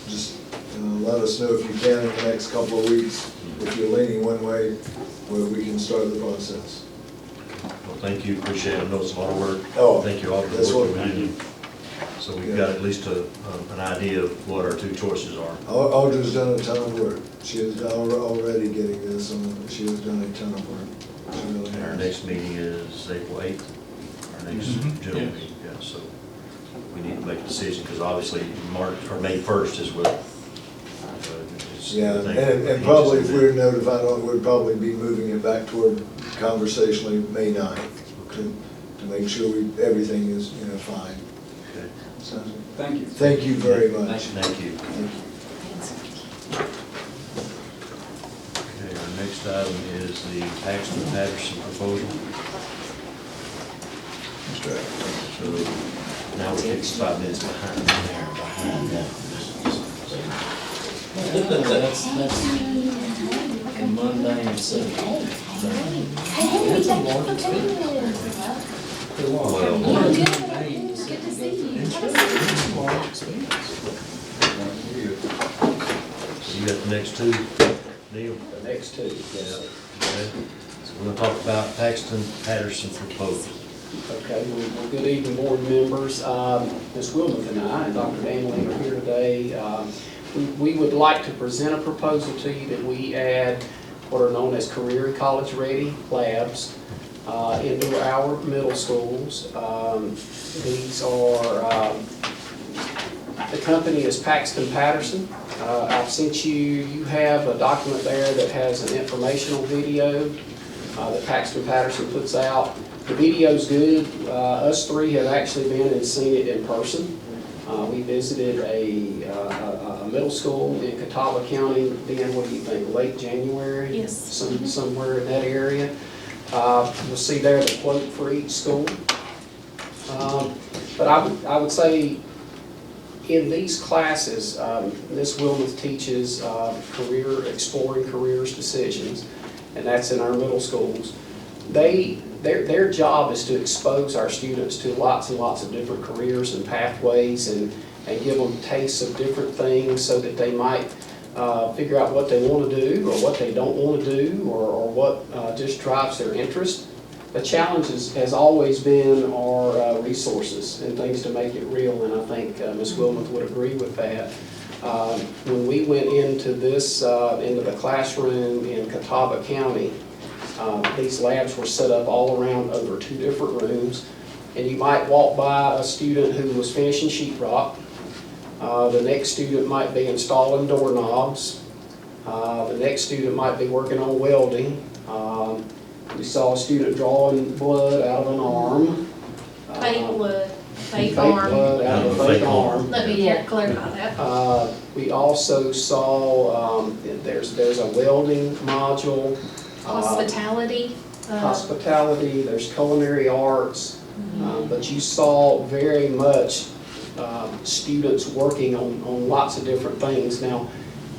just let us know if you can in the next couple of weeks. If you're leaning one way, we can start the process. Well, thank you, appreciate it. I know it's a lot of work. Oh, Thank you all for that's what working with you. So we've got at least an idea of what our two choices are. Audra's done a ton of work. She is already getting this, and she has done a ton of work. She really And our has. next meeting is April 8th, our next general Yeah. meeting, yeah, so we need to make a decision, because obviously May 1st is what, is Yeah, I think and probably if we're notified on it, we'd probably be moving it back toward conversationally May 9th to make sure everything is, fine. Okay. Sounds good. Thank you. Thank you very much. Thank you. Okay, our next item is the Paxton Patterson proposal. So now we're 55 minutes behind there, behind now. That's a mundane subject. It's a large expense. Well, Mundane is Good to see you. It's a large expense. So you got the next two, Neil? The next two, yes. Okay. So we're gonna talk about Paxton Patterson proposal. Okay, well, good evening, board members. Ms. Wilmuth and I, and Dr. Danley are here today. We would like to present a proposal to you that we add what are known as career and college-ready labs into our middle schools. These are, the company is Paxton Patterson. I've sent you have a document there that has an informational video that Paxton Patterson puts out. The video's good. Us three have actually been and seen it in person. We visited a middle school in Catawba County, then what do you think, late January? Yes. Somewhere in that area. You'll see there the quote for each school. But I would say in these classes, Ms. Wilmuth teaches exploring careers decisions, and that's in our middle schools. Their job is to expose our students to lots and lots of different careers and pathways and give them tastes of different things so that they might figure out what they want to do or what they don't want to do or what just drives their interest. The challenge has always been our resources and things to make it real, and I think Ms. Wilmuth would agree with that. When we went into this, into the classroom in Catawba County, these labs were set up all around over 2 different rooms, and you might walk by a student who was finishing sheetrock. The next student might be installing doorknobs. The next student might be working on welding. We saw a student drawing blood out of an arm. Fake blood, fake Fake arm. blood out of a fake arm. Let me clarify that. We also saw, there's a welding module. Hospitality. Hospitality, there's culinary arts, but you saw very much students working on lots of different things. Now,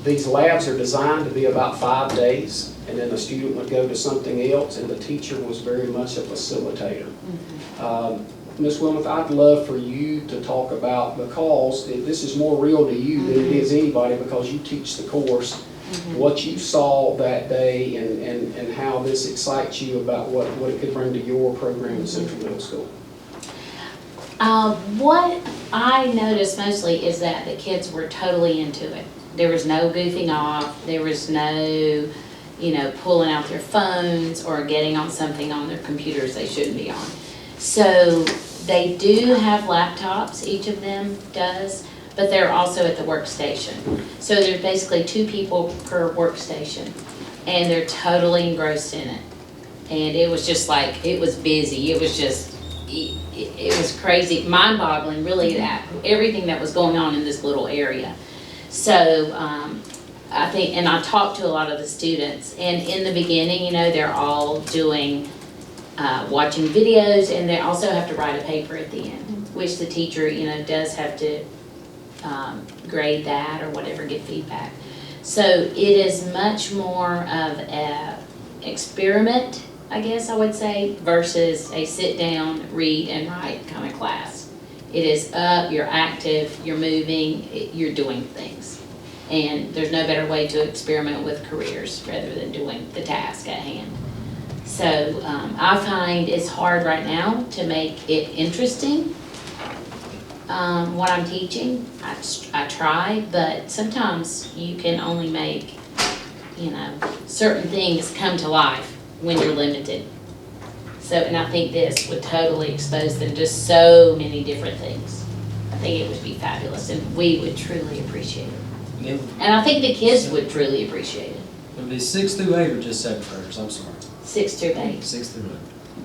these labs are designed to be about 5 days, and then the student would go to something else, and the teacher was very much a facilitator. Ms. Wilmuth, I'd love for you to talk about, because this is more real to you than it is anybody, because you teach the course, what you saw that day and how this excites you about what it could bring to your program in Central Middle School. What I noticed mostly is that the kids were totally into it. There was no goofing off. There was no, pulling out their phones or getting on something on their computers they shouldn't be on. So they do have laptops, each of them does, but they're also at the workstation. So there's basically 2 people per workstation, and they're totally engrossed in it. And it was just like, it was busy. It was just, it was crazy, mind-boggling, really, that everything that was going on in this little area. So I think, and I talked to a lot of the students, and in the beginning, they're all doing, watching videos, and they also have to write a paper at the end, which the teacher, does have to grade that or whatever, get feedback. So it is much more of a experiment, I guess I would say, versus a sit down, read and write kind of class. It is up, you're active, you're moving, you're doing things. And there's no better way to experiment with careers rather than doing the task at hand. So I find it's hard right now to make it interesting. What I'm teaching, I try, but sometimes you can only make, certain things come to life when you're limited. So, and I think this would totally expose them to so many different things. I think it would be fabulous, and we would truly appreciate it. It And I think the kids would truly appreciate it. would be 6 through 8 or just 7th graders, I'm sorry. 6 to 8. 6 through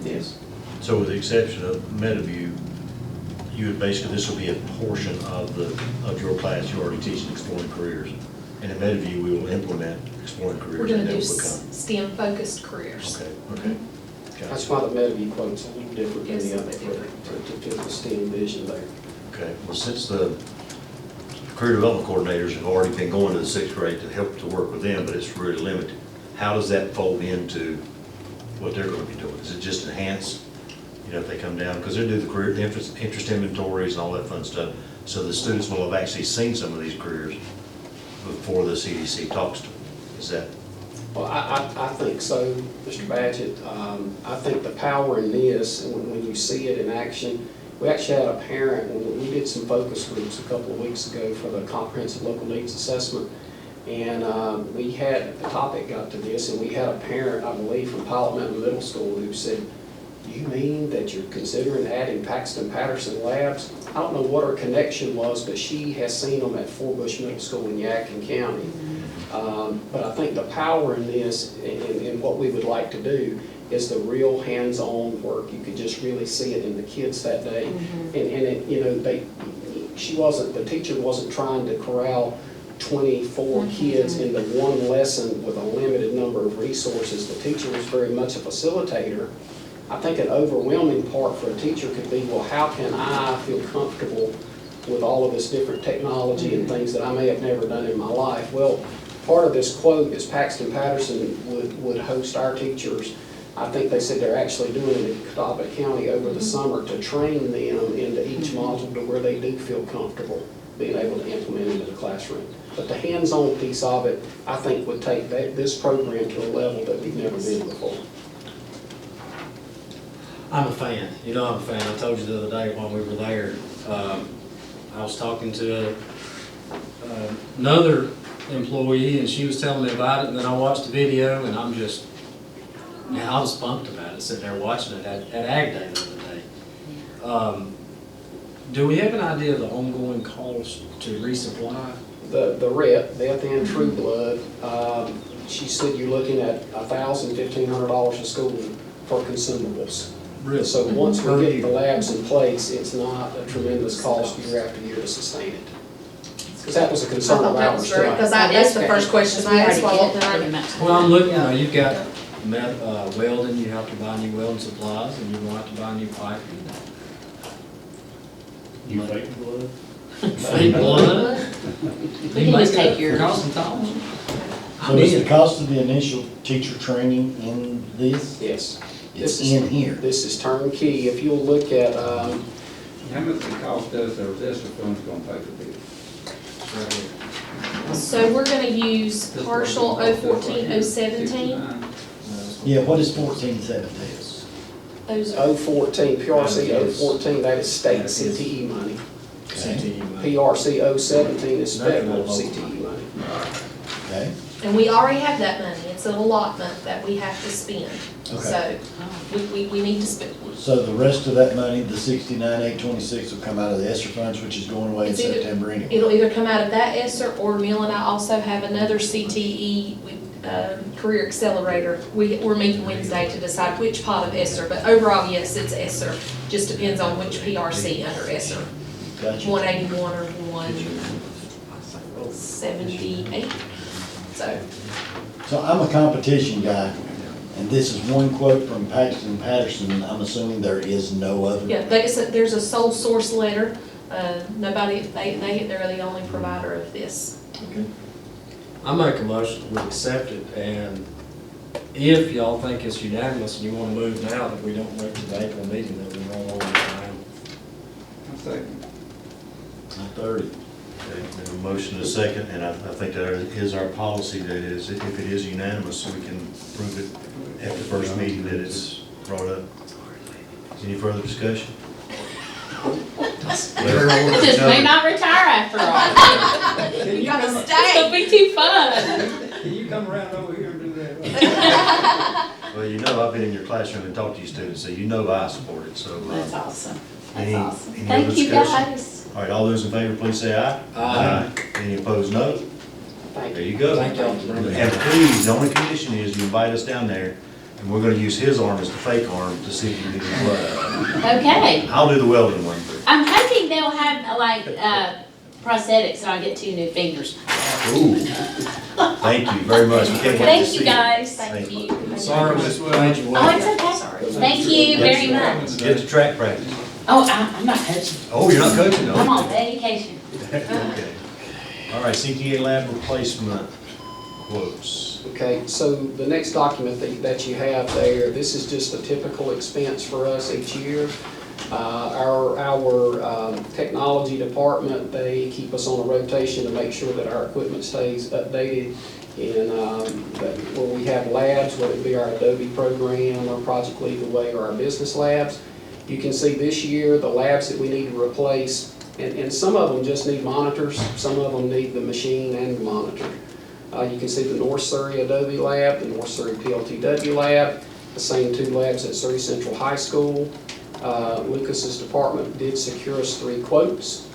8. Yes. So with the exception of Meadowview, you would basically, this will be a portion of your class, you're already teaching exploring careers. And in Meadowview, we will implement exploring careers. We're gonna and do they'll become. STEM-focused careers. Okay, okay. That's Gotcha. why the Meadowview quote's a little different than Yes, the other, it's different. to fit the STEM vision there. Okay, well, since the career development coordinators have already been going to the 6th grade to help to work with them, but it's really limited, how does that fold into what they're gonna be doing? Is it just enhanced, you know, if they come down, because they do the career interest inventories and all that fun stuff, so the students will have actually seen some of these careers before the CDC talks to them. Is that? Well, I think so, Mr. Badgett. I think the power in this, and when you see it in action, we actually had a parent, when we did some focus groups a couple of weeks ago for the comprehensive local needs assessment, and we had, the topic got to this, and we had a parent, I believe, from Pilot Mountain Middle School who said, "You mean that you're considering adding Paxton Patterson labs?" I don't know what her connection was, but she has seen them at Forbush Middle School in Yadkin County. But I think the power in this, and what we would like to do, is the real hands-on work. You could just really see it in the kids that day. And it, you know, the teacher wasn't trying to corral 24 kids into one lesson with a limited number of resources. The teacher was very much a facilitator. I think an overwhelming part for a teacher could be, well, how can I feel comfortable with all of this different technology and things that I may have never done in my life? Well, part of this quote is Paxton Patterson would host our teachers. I think they said they're actually doing it in Catawba County over the summer to train them into each module to where they do feel comfortable being able to implement it in the classroom. But the hands-on piece of it, I think, would take this program to a level that we've never been before. I'm a fan. You know I'm a fan. I told you the other day while we were there, I was talking to another employee and she was telling me about it, and then I watched the video and I'm just, man, I was pumped about it, sitting there watching it at Ag Day the other day. Do we have an idea of the ongoing cost to resupply? The rep, Beth Ann True Blood, she said you're looking at $1,000, $1,500 a school for consumables. Really? So once Per we get year? the labs in place, it's not a tremendous cost year after year to sustain it. Because that was a I concern thought of that ours was too. great, because that's the first question I asked while walking Pretty around. much. Well, I'm looking, you've got welding, you have to buy new welding supplies, and you're going to have to buy new piping. You fake blood? Fake blood. We can just take your, So is the cost of the initial teacher training in this? Yes. It's This is- in here. This is turnkey. If you'll look at, How much it cost us, or is ESSER funds gonna pay for this? Right here. So we're gonna use partial 014, 017. 69. Yeah, what is 1417? Those are, 014, PRC 014, that is state CTE money. CTE money. PRC 017 is federal CTE money. Okay, and we already have that money. It's an allotment that we have to spend. Okay. So we need to spend. so the rest of that money, the 69,826 will come out of the ESSER funds, which is going away in It's either- September anyway. It'll either come out of that ESSER, or Neil and I also have another CTE, Career Accelerator. We're meeting Wednesday to decide which pot of ESSER, but overall, yes, it's ESSER. Just depends on which PRC under ESSER, Gotcha. 181 or 178. So, I'm a competition guy, and this is one quote from Paxton Patterson, and I'm assuming there is no other. yeah, there's a sole source letter. Nobody, they're the only provider of this. Okay. I make a motion, we accept it, and if y'all think it's unanimous and you want to move now, that we don't wait till the April meeting, that we roll over the time. I'm second. 30. Okay, we have a motion and a second, and I think that is our policy, that is, if it is unanimous, we can prove it at the first meeting that it's brought up. Any further discussion? just may not retire after all. You gotta It'll stay. be too fun. Can you come around over here and do that? Well, you know, I've been in your classroom and talked to you students, so you know I support it, so. That's awesome. That's Any- awesome. any Thank other you, discussion? guys. All right, all those in favor, please say aye. Aye. Any opposed, no. Thank There you. you go. Thank y'all for bringing And that. please, the only condition is you invite us down there, and we're gonna use his arm as the fake arm to see if we can do the weld. Okay. I'll do the welding one. I'm hoping they'll have like prosthetics and I'll get 2 new fingers. Ooh, thank you very much. We can't wait to Thank see you, guys. Thank you. Sorry, Miss Glad you Oh, went. it's okay. Thank you very much. Get to track practice. Oh, I'm not coaching. Oh, you're not coaching, I'm no? on vacation. Okay. All right, CTA lab replacement quotes. Okay, so the next document that you have there, this is just a typical expense for us each year. Our technology department, they keep us on a rotation to make sure that our equipment stays updated. And where we have labs, whether it be our Adobe program or Project Lead the Way or our business labs, you can see this year the labs that we need to replace, and some of them just need monitors, some of them need the machine and the monitor. You can see the North Surrey Adobe lab, the North Surrey PLTW lab, the same 2 labs at Surrey Central High School. Lucas's department did secure us 3 quotes.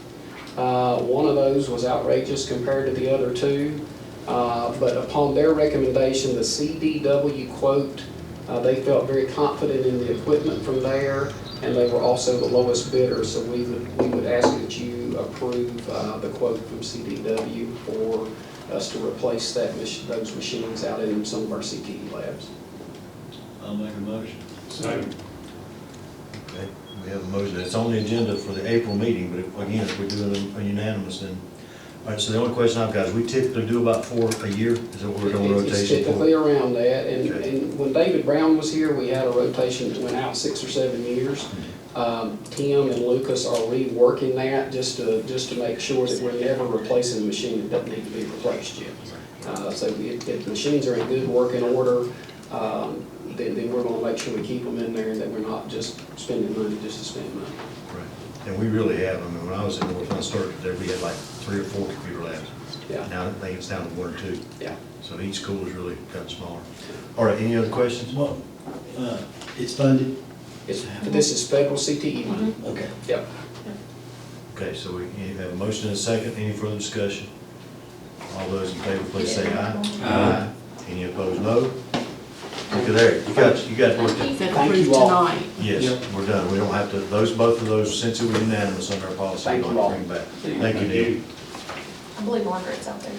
One of those was outrageous compared to the other 2, but upon their recommendation, the CDW quote, they felt very confident in the equipment from there, and they were also the lowest bidder, so we would ask that you approve the quote from CDW for us to replace those machines out in some of our CTE labs. I'll make a motion. Second. Okay, we have a motion. It's on the agenda for the April meeting, but again, if we're doing a unanimous, then, all right, so the only question I've got is we typically do about 4 a year? Is that what we're doing It's rotation typically for? around that, Okay. and when David Brown was here, we had a rotation that went out 6 or 7 years. Tim and Lucas are reworking that just to make sure that we're never replacing a machine that doesn't need to be replaced yet. So if the machines are in good working order, then we're gonna make sure we keep them in there and that we're not just spending money just to spend money. Right. And we really have, I mean, when I was in North, when I started there, we had like 3 or 4 computer labs. Yeah. Now I think it's down to 1 or 2. Yeah. So each school has really gotten smaller. All right, any other questions? Well, it's funded? This is federal CTE money. Okay. Yep. Okay, so we have a motion and a second. Any further discussion? All those in favor, please say aye. Aye. Any opposed, no? Okay, there, you got it worked out. Thank you all. Yes, we're done. We don't have to, both of those, since it was unanimous under our policy, we Thank don't you have all. to bring back. Thank you, Neil. I believe Margaret's out there.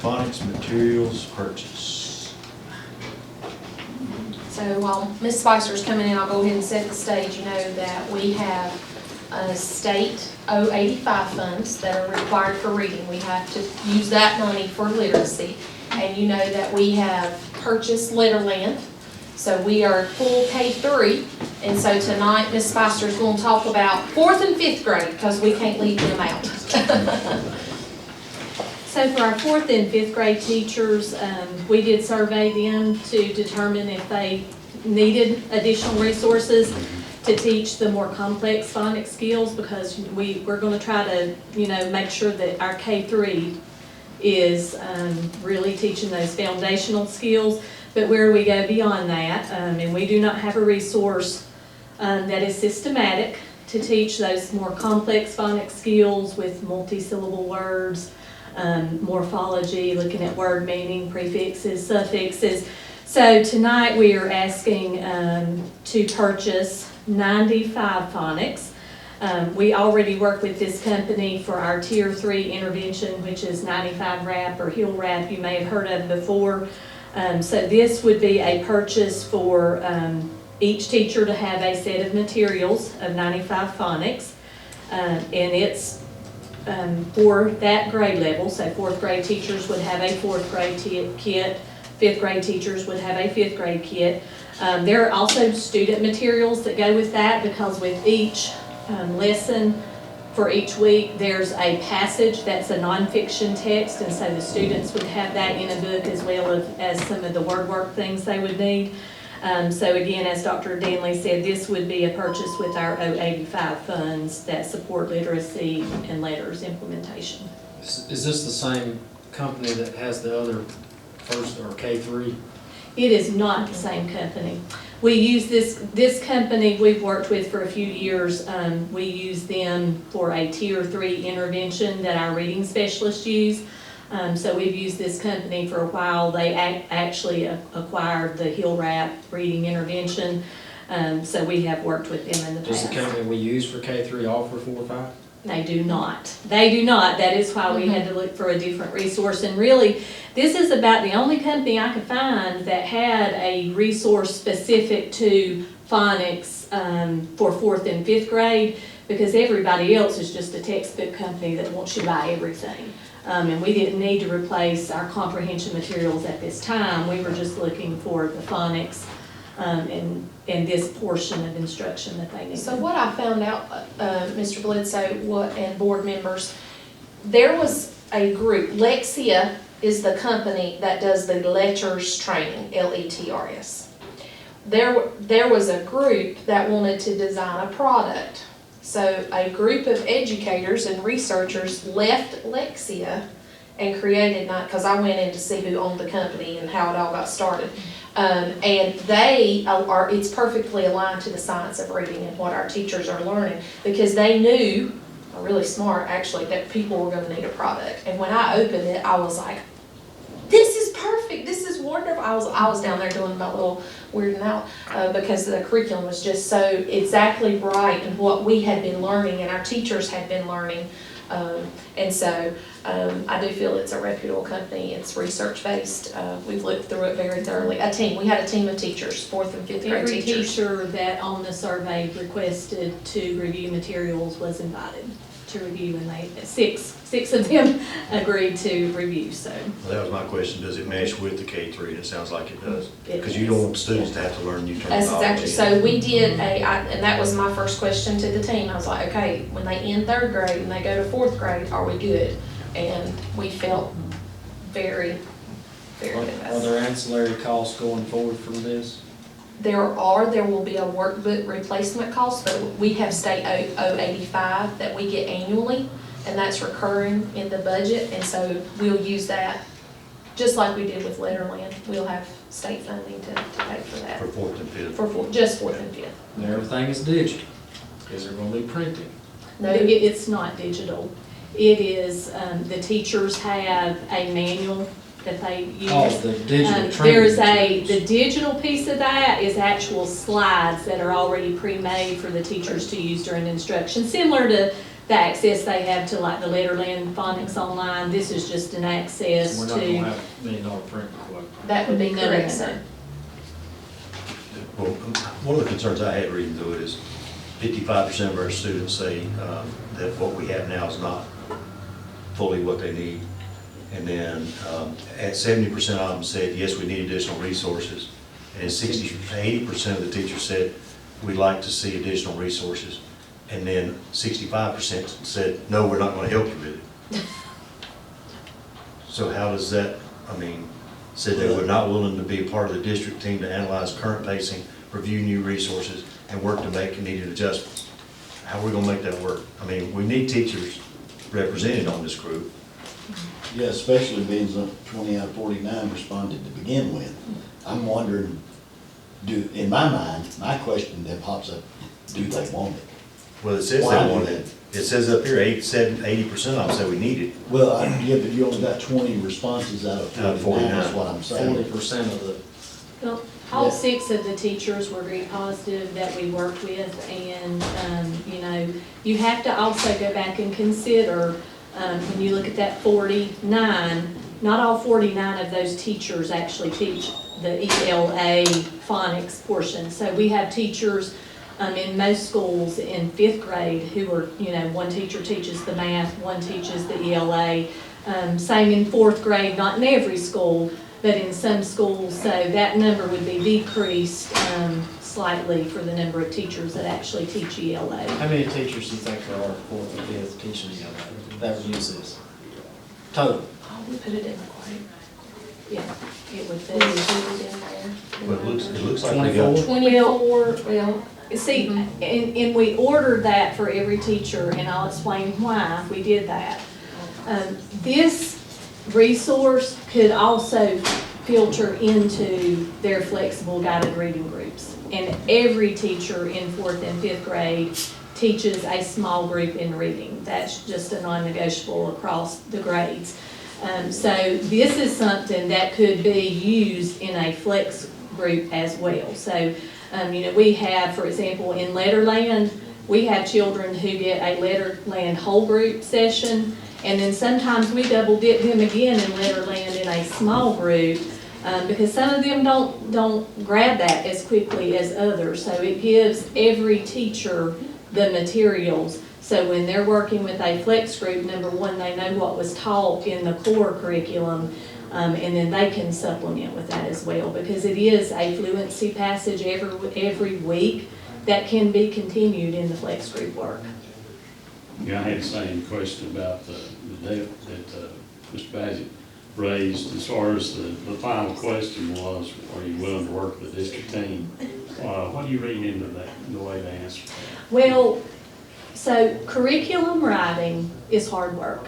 Phonics materials purchase. So while Ms. Spicer's coming in, I'll go ahead and set the stage. You know that we have state 085 funds that are required for reading. We have to use that money for literacy. And you know that we have purchased Letterland. So we are full K-3. And so tonight, Ms. Spicer's going to talk about 4th and 5th grade because we can't leave them out. So for our 4th and 5th grade teachers, we did survey them to determine if they needed additional resources to teach the more complex phonics skills, because we're going to try to, make sure that our K-3 is really teaching those foundational skills. But where we go beyond that, and we do not have a resource that is systematic to teach those more complex phonics skills with multi-syllable words, morphology, looking at word meaning, prefixes, suffixes. So tonight we are asking to purchase 95 phonics. We already work with this company for our Tier 3 intervention, which is 95 RAP or Hill RAP, you may have heard of before. So this would be a purchase for each teacher to have a set of materials of 95 phonics. And it's for that grade level, so 4th grade teachers would have a 4th grade kit, 5th grade teachers would have a 5th grade kit. There are also student materials that go with that, because with each lesson for each week, there's a passage that's a nonfiction text, and so the students would have that in a book as well as some of the word work things they would need. So again, as Dr. Danley said, this would be a purchase with our 085 funds that support literacy and letters implementation. Is this the same company that has the other first or K-3? It is not the same company. We use this company we've worked with for a few years. We use them for a Tier 3 intervention that our reading specialists use. So we've used this company for a while. They actually acquired the Hill Rap Reading Intervention. So we have worked with them in the Does past. the company we use for K-3 offer 4 or 5? They do not. They do not. That is why we had to look for a different resource. And really, this is about the only company I could find that had a resource specific to phonics for 4th and 5th grade, because everybody else is just a textbook company that wants you to buy everything. And we didn't need to replace our comprehension materials at this time. We were just looking for the phonics and this portion of instruction that they needed. So what I found out, Mr. Bledsoe, and board members, there was a group, Lexia is the company that does the Letters training, LETRS. There was a group that wanted to design a product. So a group of educators and researchers left Lexia and created, because I went in to see who owned the company and how it all got started. And they are, it's perfectly aligned to the science of reading and what our teachers are learning, because they knew, really smart actually, that people were gonna need a product. And when I opened it, I was like, this is perfect, this is wonderful. I was down there doing my little weirding out because the curriculum was just so exactly right and what we had been learning and our teachers had been learning. And so I do feel it's a reputable company. It's research-based. We've looked through it very thoroughly. We had a team of teachers, 4th and 5th grade Every teachers. teacher that on the survey requested to review materials was invited to review, and six of them agreed to review, so. Well, that was my question, does it mesh with the K-3? And it sounds like it does. It Because you does. don't want students to have to learn new That's terminology. exactly, so we did and that was my first question to the team. I was like, okay, when they end 3rd grade and they go to 4th grade, are we good? And we felt very, very good. Are there ancillary costs going forward from this? There will be a workbook replacement cost, but we have state 085 that we get annually, and that's recurring in the budget, and so we'll use that, just like we did with Letterland. We'll have state funding to pay for that, For 4th and 5th. just 4th and 5th. And everything is digital. Is there gonna be printing? No, It's not digital. It is, the teachers have a manual that they use. Oh, the digital training. There's materials. the digital piece of that is actual slides that are already pre-made for the teachers to use during instruction, similar to the access they have to like the Letterland Phonics Online. This is just an access We're to. not gonna have $1 million print quote. that would be No, no, correct, no. sir. Well, one of the concerns I had reading through it is 55% of our students say that what we have now is not fully what they need. And then at 70% of them said, yes, we need additional resources. And 80% of the teachers said, we'd like to see additional resources. And then 65% said, no, we're not going to help you with it. So how does that, said they were not willing to be a part of the district team to analyze current pacing, review new resources, and work to make needed adjustments. How are we going to make that work? We need teachers represented on this group. Yeah, especially being that 20 out of 49 responded to begin with. I'm wondering, in my mind, my question that pops up, do they want it? Well, it says Why they do want they? it. It says up here, 80% of them say we need it. Well, yeah, but you only got 20 responses out of 49, that's what I'm saying. 40% of the, Well, all Yeah. 6 of the teachers were very positive that we worked with, and, you have to also go back and consider, when you look at that 49, not all 49 of those teachers actually teach the ELA phonics portion. So we have teachers in most schools in 5th grade who are, one teacher teaches the math, one teaches the ELA. Same in 4th grade, not in every school, but in some schools. So that number would be decreased slightly for the number of teachers that actually teach ELA. how many teachers do you think there are 4th and 5th teaching that would use this? Total. Oh, we put it in the quote. Yeah, it would We be. included it in there. But it looks like we got, 24, well, See, and we ordered that for every teacher, and I'll explain why we did that. This resource could also filter into their flexible guided reading groups. And every teacher in 4th and 5th grade teaches a small group in reading. That's just a non-negotiable across the grades. So this is something that could be used in a flex group as well. So, we have, for example, in Letterland, we have children who get a Letterland whole group session, and then sometimes we double dip them again in Letterland in a small group, because some of them don't grab that as quickly as others. So it gives every teacher the materials. So when they're working with a flex group, number one, they know what was taught in the core curriculum, and then they can supplement with that as well, because it is a fluency passage every week that can be continued in the flex group work. Yeah, I had the same question about the debt that Mr. Bassett raised. As far as the final question was, are you willing to work with the district team? What do you read into that, the way they answered that? Well, so curriculum writing is hard work.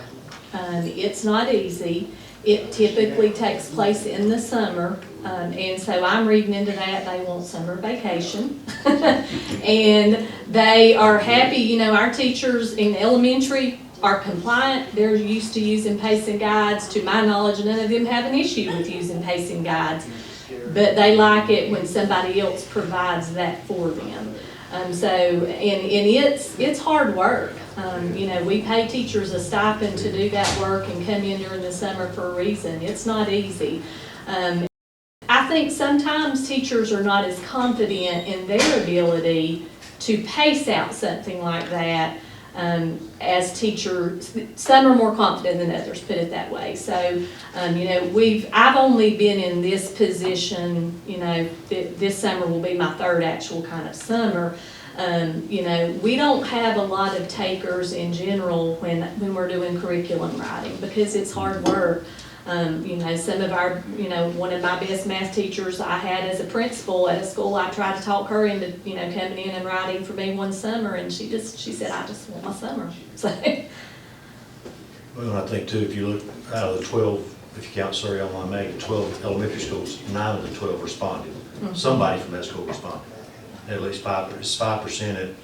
It's not easy. It typically takes place in the summer, and so I'm reading into that they want summer vacation. And they are happy, our teachers in elementary are compliant. They're used to using pacing guides. To my knowledge, none of them have an issue with using pacing guides, but they like it when somebody else provides that for them. And it's hard work. We pay teachers a stipend to do that work and come in during the summer for a reason. It's not easy. I think sometimes teachers are not as confident in their ability to pace out something like that as teachers. Some are more confident than others, put it that way. So, I've only been in this position, this summer will be my third actual kind of summer. We don't have a lot of takers in general when we're doing curriculum writing, because it's hard work. Some of our, one of my best math teachers I had as a principal at a school, I tried to talk her into, coming in and writing for me one summer, and she said, I just want my summer. So. Well, I think too, if you look out of the 12, if you count Surrey Online Mag, 12 elementary schools, 9 of the 12 responded. Mm-hmm. Somebody from that school responded. At least 5% at,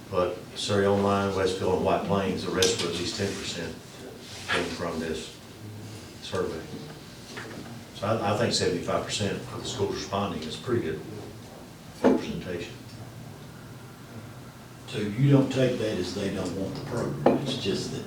but Surrey Online, Westfield, and White Plains, the rest were at least 10% came from this survey. So I think 75% of the schools responding is pretty good representation. So you don't take that as they don't want the program, it's just that,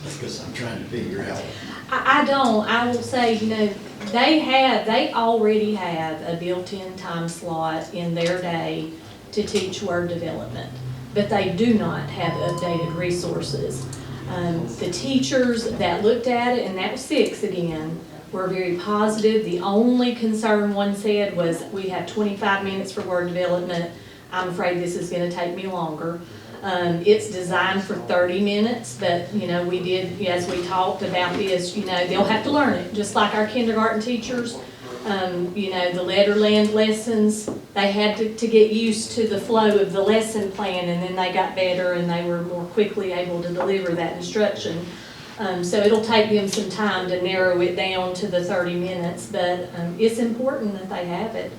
because I'm trying to figure out. I don't. I will say, they already have a built-in time slot in their day to teach word development, but they do not have updated resources. The teachers that looked at it, and that was 6 again, were very positive. The only concern one said was, we have 25 minutes for word development. I'm afraid this is going to take me longer. It's designed for 30 minutes, but, we did, as we talked about this, they'll have to learn it, just like our kindergarten teachers. The Letterland lessons, they had to get used to the flow of the lesson plan, and then they got better and they were more quickly able to deliver that instruction. So it'll take them some time to narrow it down to the 30 minutes, but it's important that they have it.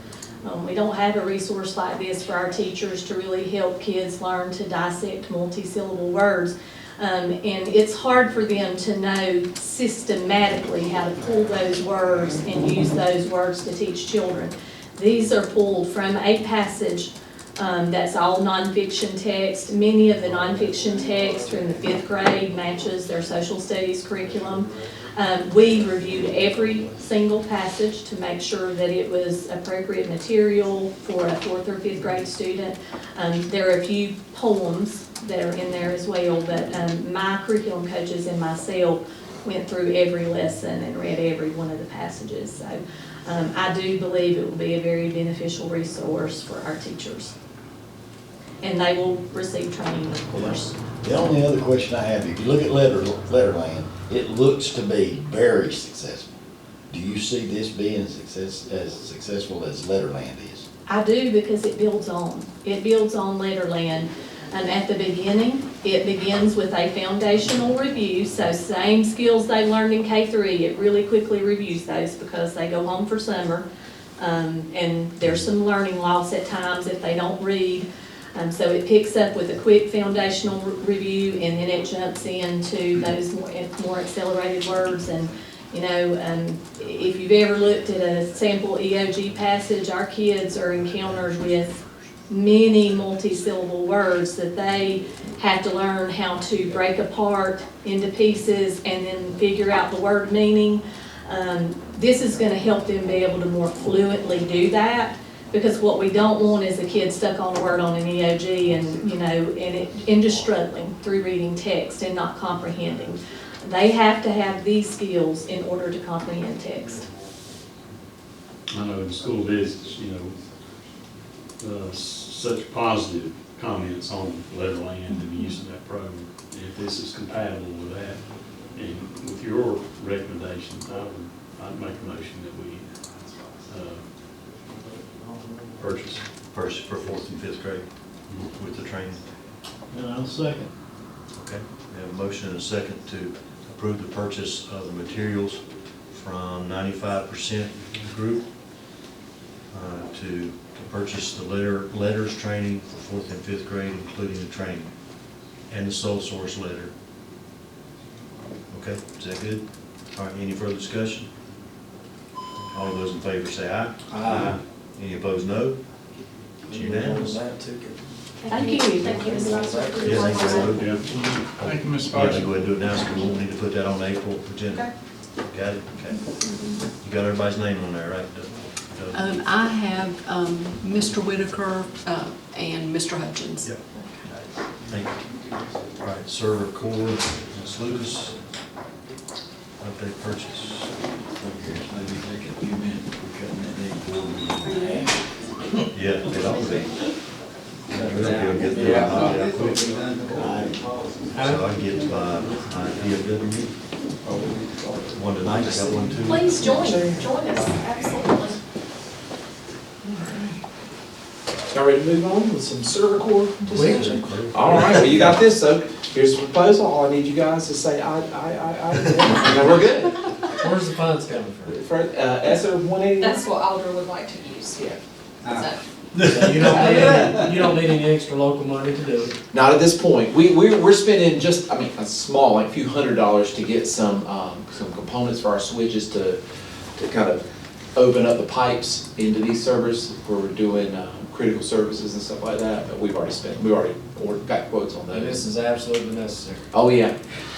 We don't have a resource like this for our teachers to really help kids learn to dissect multi-syllable words. And it's hard for them to know systematically how to pull those words and use those words to teach children. These are pulled from a passage that's all nonfiction text. Many of the nonfiction text from the 5th grade matches their social studies curriculum. We reviewed every single passage to make sure that it was appropriate material for a 4th or 5th grade student. There are a few poems that are in there as well, but my curriculum coaches and myself went through every lesson and read every one of the passages. So I do believe it will be a very beneficial resource for our teachers. And they will receive training, of course. The only other question I have, if you look at Letterland, it looks to be very successful. Do you see this being as successful as Letterland is? I do, because it builds on. It builds on Letterland. At the beginning, it begins with a foundational review, so same skills they learned in K-3, it really quickly reviews those because they go home for summer. And there's some learning loss at times if they don't read. So it picks up with a quick foundational review, and then it jumps into those more accelerated words. And, you know, if you've ever looked at a sample EOG passage, our kids are encountered with many multi-syllable words that they have to learn how to break apart into pieces and then figure out the word meaning. This is going to help them be able to more fluently do that, because what we don't want is a kid stuck on a word on an EOG and, you know, and just struggling through reading text and not comprehending. They have to have these skills in order to comprehend text. I know in school visits, you know, such positive comments on Letterland and the use of that program. If this is compatible with that, and with your recommendations, I'd make a motion that we purchase. First for 4th and 5th grade with the training. And I'll second. Okay, we have a motion and a second to approve the purchase of the materials from 95% group to purchase the letters training for 4th and 5th grade, including the training and the sole source letter. Okay, is that good? All right, any further discussion? All those in favor say aye. Aye. Any opposed, no? It's unanimous. That too. Thank you. Thank you, Ms. Foster. Yeah, thank you. Yeah. Thank you, Ms. Yeah, Foster. go ahead and do it now, so we won't need to put that on the April agenda. Got it? Okay. You got everybody's name on there, right? Doug? I have Mr. Whitaker and Mr. Hutchins. Yep. Thank you. All right, server core, Ms. Lucas, update purchase. Maybe take a few minutes for cutting that egg. Yeah, it ought to be. We'll get through it, I'll quick. So I can get my PFW. One tonight, I got one too. Please join us, absolutely. Y'all ready to move on with some server core discussion? All right, well, you got this, so here's the proposal. All I need you guys to say aye, and then we're good. Where's the funds coming from? For, ESSER 180. That's what Alder would like to use. Yeah. So, So you don't need any extra local money to do it. Not at this point. We're spending just, I mean, a small, like a few $100s to get some components for our switches to kind of open up the pipes into these servers where we're doing critical services and stuff like that. But we've already got quotes on And this those. is absolutely necessary. Oh, yeah.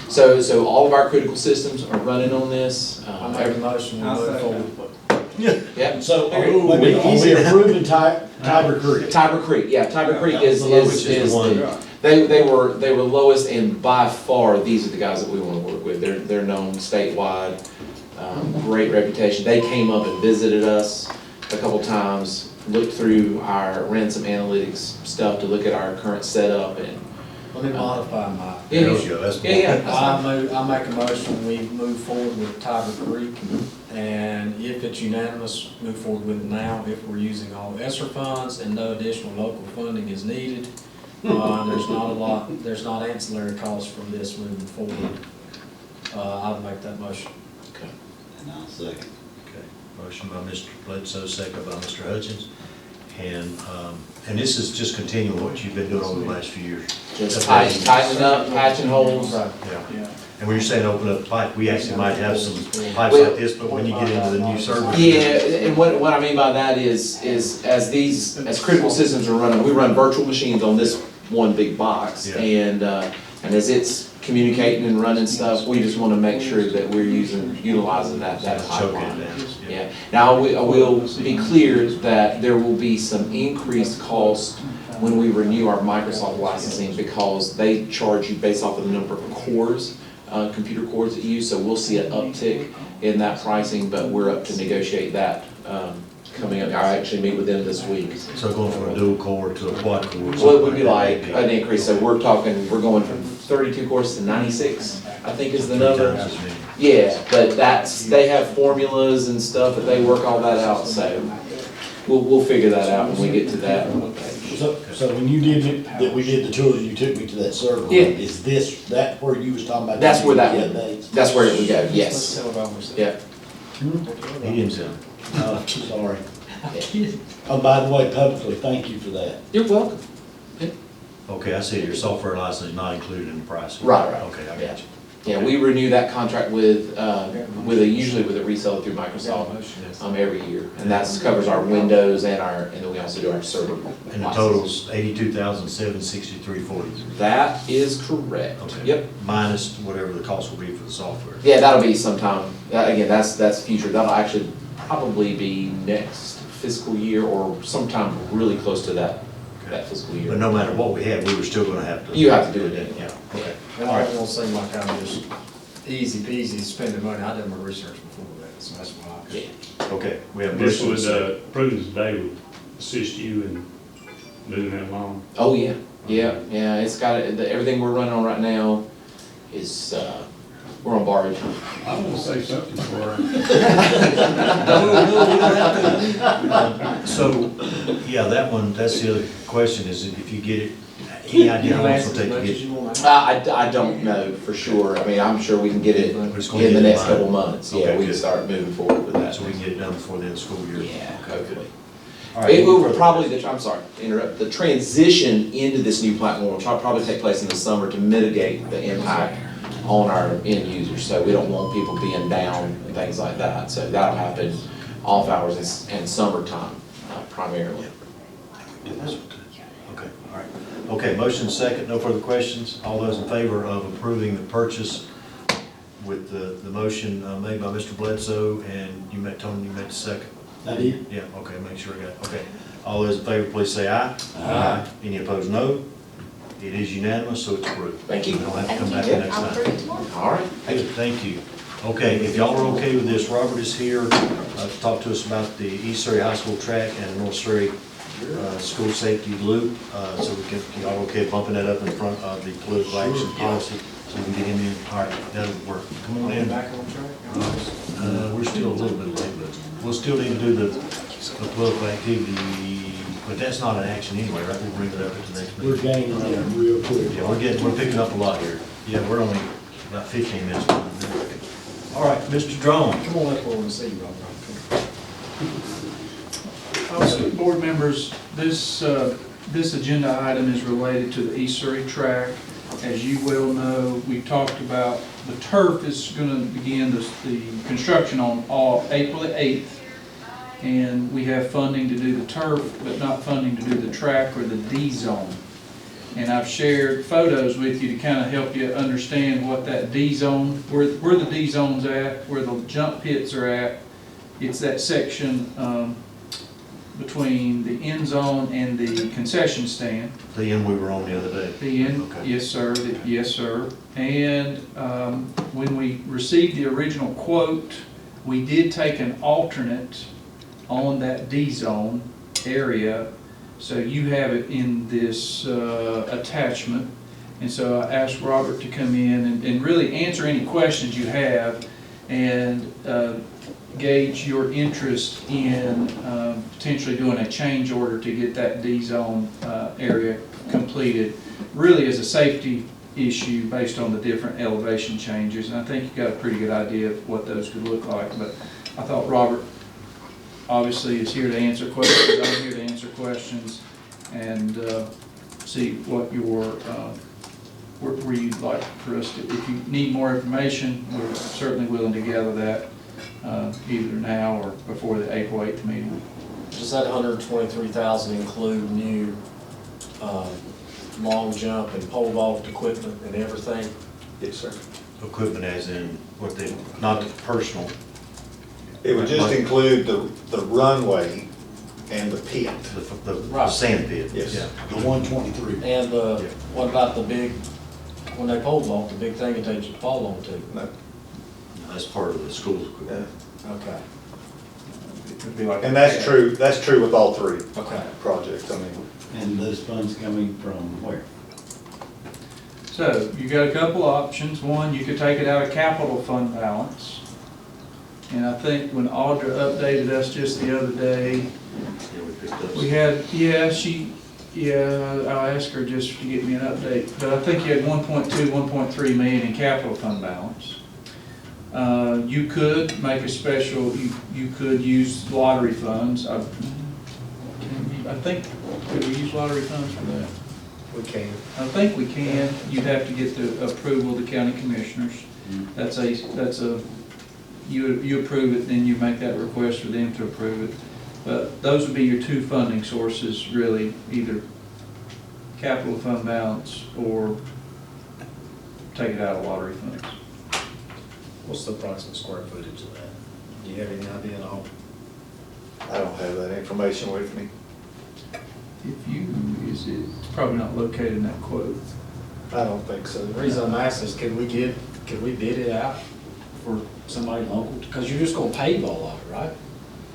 So all of our critical systems are running on this. I make a motion, we move forward. Yeah. So are we approving Tiber Creek? Tiber Creek, yeah, Tiber Creek is Which is the one. they were lowest, and by far, these are the guys that we want to work with. They're known statewide, great reputation. They came up and visited us a couple times, looked through ran some analytics stuff to look at our current setup and. Let me modify my. Yeah, There we go, that's. yeah. I make a motion, we move forward with Tiber Creek, and if it's unanimous, move forward with it now. If we're using all ESSER funds and no additional local funding is needed, there's not ancillary costs from this moving forward. I'd make that motion. Okay. And I'll second. Okay, motion by Mr. Bledsoe, second by Mr. Hutchins. And this is just continuing what you've been doing over the last few years. Just tightening up, patching holes. Yeah. And when you're saying open up the pipe, we actually might have some pipes like this, but when you get into the new service. Yeah, and what I mean by that is as critical systems are running, we run virtual machines on this one big box. Yeah. And as it's communicating and running stuff, we just want to make sure that we're utilizing that Choke it pipeline. down. Yeah. Now, I will be clear that there will be some increased cost when we renew our Microsoft licensing, because they charge you based off of the number of cores, computer cores that you use. So we'll see an uptick in that pricing, but we're up to negotiate that coming up. I actually meet with them this week. So going from a dual core to a quad core. So it would be like an increase. So we're going from 32 cores to 96, I think is the number. Yeah, but they have formulas and stuff that they work all that out, so we'll figure that out when we get to that. So when you did it, that we did the tour, you took me to that server. Yeah. Is that where you was talking about? That's where that Yeah, would, dates? that's where it would go, yes. Yeah. He didn't sound. Oh, sorry. Oh, by the way, publicly, thank you for that. You're welcome. Okay, I see, your software license is not included in the price. Right, right. Okay, I Yeah. got you. Yeah, we renew that contract with usually with a reseller through Microsoft, every year. And that covers our Windows and then we also do our server. And the licenses. total's $82,763.40. That is correct. Okay. Yep. Minus whatever the cost will be for the software. Yeah, that'll be sometime, again, that's future. That'll actually probably be next fiscal year or sometime really close to that fiscal year. But no matter what we had, we were still gonna have to. You have to do it then, yeah. Okay. And I don't seem like I'm just easy peasy spending money. I did my research before that, so that's why. Yeah. Okay, we have. This motion would, and a second. Prudence Day would assist you in moving that along. Oh, yeah, yeah, it's got, everything we're running on right now is, we're on borrowed time. I want to say something for her. So, yeah, that one, that's the other question, is if you get it, any idea how long it's gonna take to get it? I don't know for sure. I mean, I'm sure we can get it in It's gonna the get next in couple line. months. Yeah, Okay, we can good. start moving forward with that. So we can get it done before the end of the school year? Yeah, Okay, hopefully. good. All right. It will probably, I'm sorry, to interrupt, the transition into this new platform will probably take place in the summer to mitigate the impact on our end users. So we don't want people being down and things like that. So that'll happen off hours and summertime primarily. Okay, all right. Okay, motion second, no further questions. All those in favor of approving the purchase with the motion made by Mr. Bledsoe, and Tony, you made the second? I did. Yeah, okay, make sure I got it. Okay. All those in favor, please say aye. Aye. Any opposed, no. It is unanimous, so it's approved. Thank you. We don't have to come Thank back you. the next I'll time. approve it tomorrow. All right. Good, thank you. Okay, if y'all are okay with this, Robert is here to talk to us about the East Surrey High School track and North Surrey school safety loop. So we can, y'all okay bumping that up in front of the political action policy, so we can get him in. All right, that'll work. Come on in. Back on track? We're still a little bit late, but we'll still need to do the political activity, but that's not an action anyway, right? We'll bring it up at the next We're meeting. gaining on it real quick. Yeah, we're picking up a lot here. Yeah, we're only about 15 minutes behind. All right, Mr. Drone. Come on up and see you, Robert. Also, board members, this agenda item is related to the East Surrey track. As you well know, we talked about the turf is going to begin the construction on April the 8th. And we have funding to do the turf, but not funding to do the track or the D zone. And I've shared photos with you to kind of help you understand what that D zone, where the D zone's at, where the jump pits are at. It's that section between the end zone and the concession stand. The end we were on the other day. The end, Okay. yes, sir, yes, sir. And when we received the original quote, we did take an alternate on that D zone area. So you have it in this attachment. And so I asked Robert to come in and really answer any questions you have and gauge your interest in potentially doing a change order to get that D zone area completed, really as a safety issue based on the different elevation changes. And I think you got a pretty good idea of what those could look like. But I thought Robert obviously is here to answer questions. I'm here to answer questions and see what your where you'd like for us to. If you need more information, we're certainly willing to gather that either now or before the April 8th meeting. Does that 123,000 include new long jump and pole vault equipment and everything? Yes, sir. Equipment as in what they, not the personal. It would just include the runway and the pit. The Right. sand pit. Yes. Yeah. The 123. And what about the big, when they pole vault, the big thing that they fall on to? No. That's part of the school's equipment. Okay, It would be like And that's true with all three okay. projects, I mean. And those funds coming from where? So you got a couple options. One, you could take it out of capital fund balance. And I think when Audra updated us just the other day, Yeah, we picked up. we had, I'll ask her just to get me an update. But I think you had 1.2, 1.3 million in capital fund balance. You could make a special, you could use lottery funds. I think, could we use lottery funds for that? We can. I think we can. You'd have to get the approval of the county commissioners. That's a, you approve it, then you make that request for them to approve it. But those would be your two funding sources, really, either capital fund balance or take it out of lottery funds. What's the approximate square footage of that? Do you have any idea at all? I don't have that information with me. If you, it's probably not located in that quote. I don't think so. The reason I'm asking is, could we bid it out for somebody local? Because you're just gonna pave all of it, right?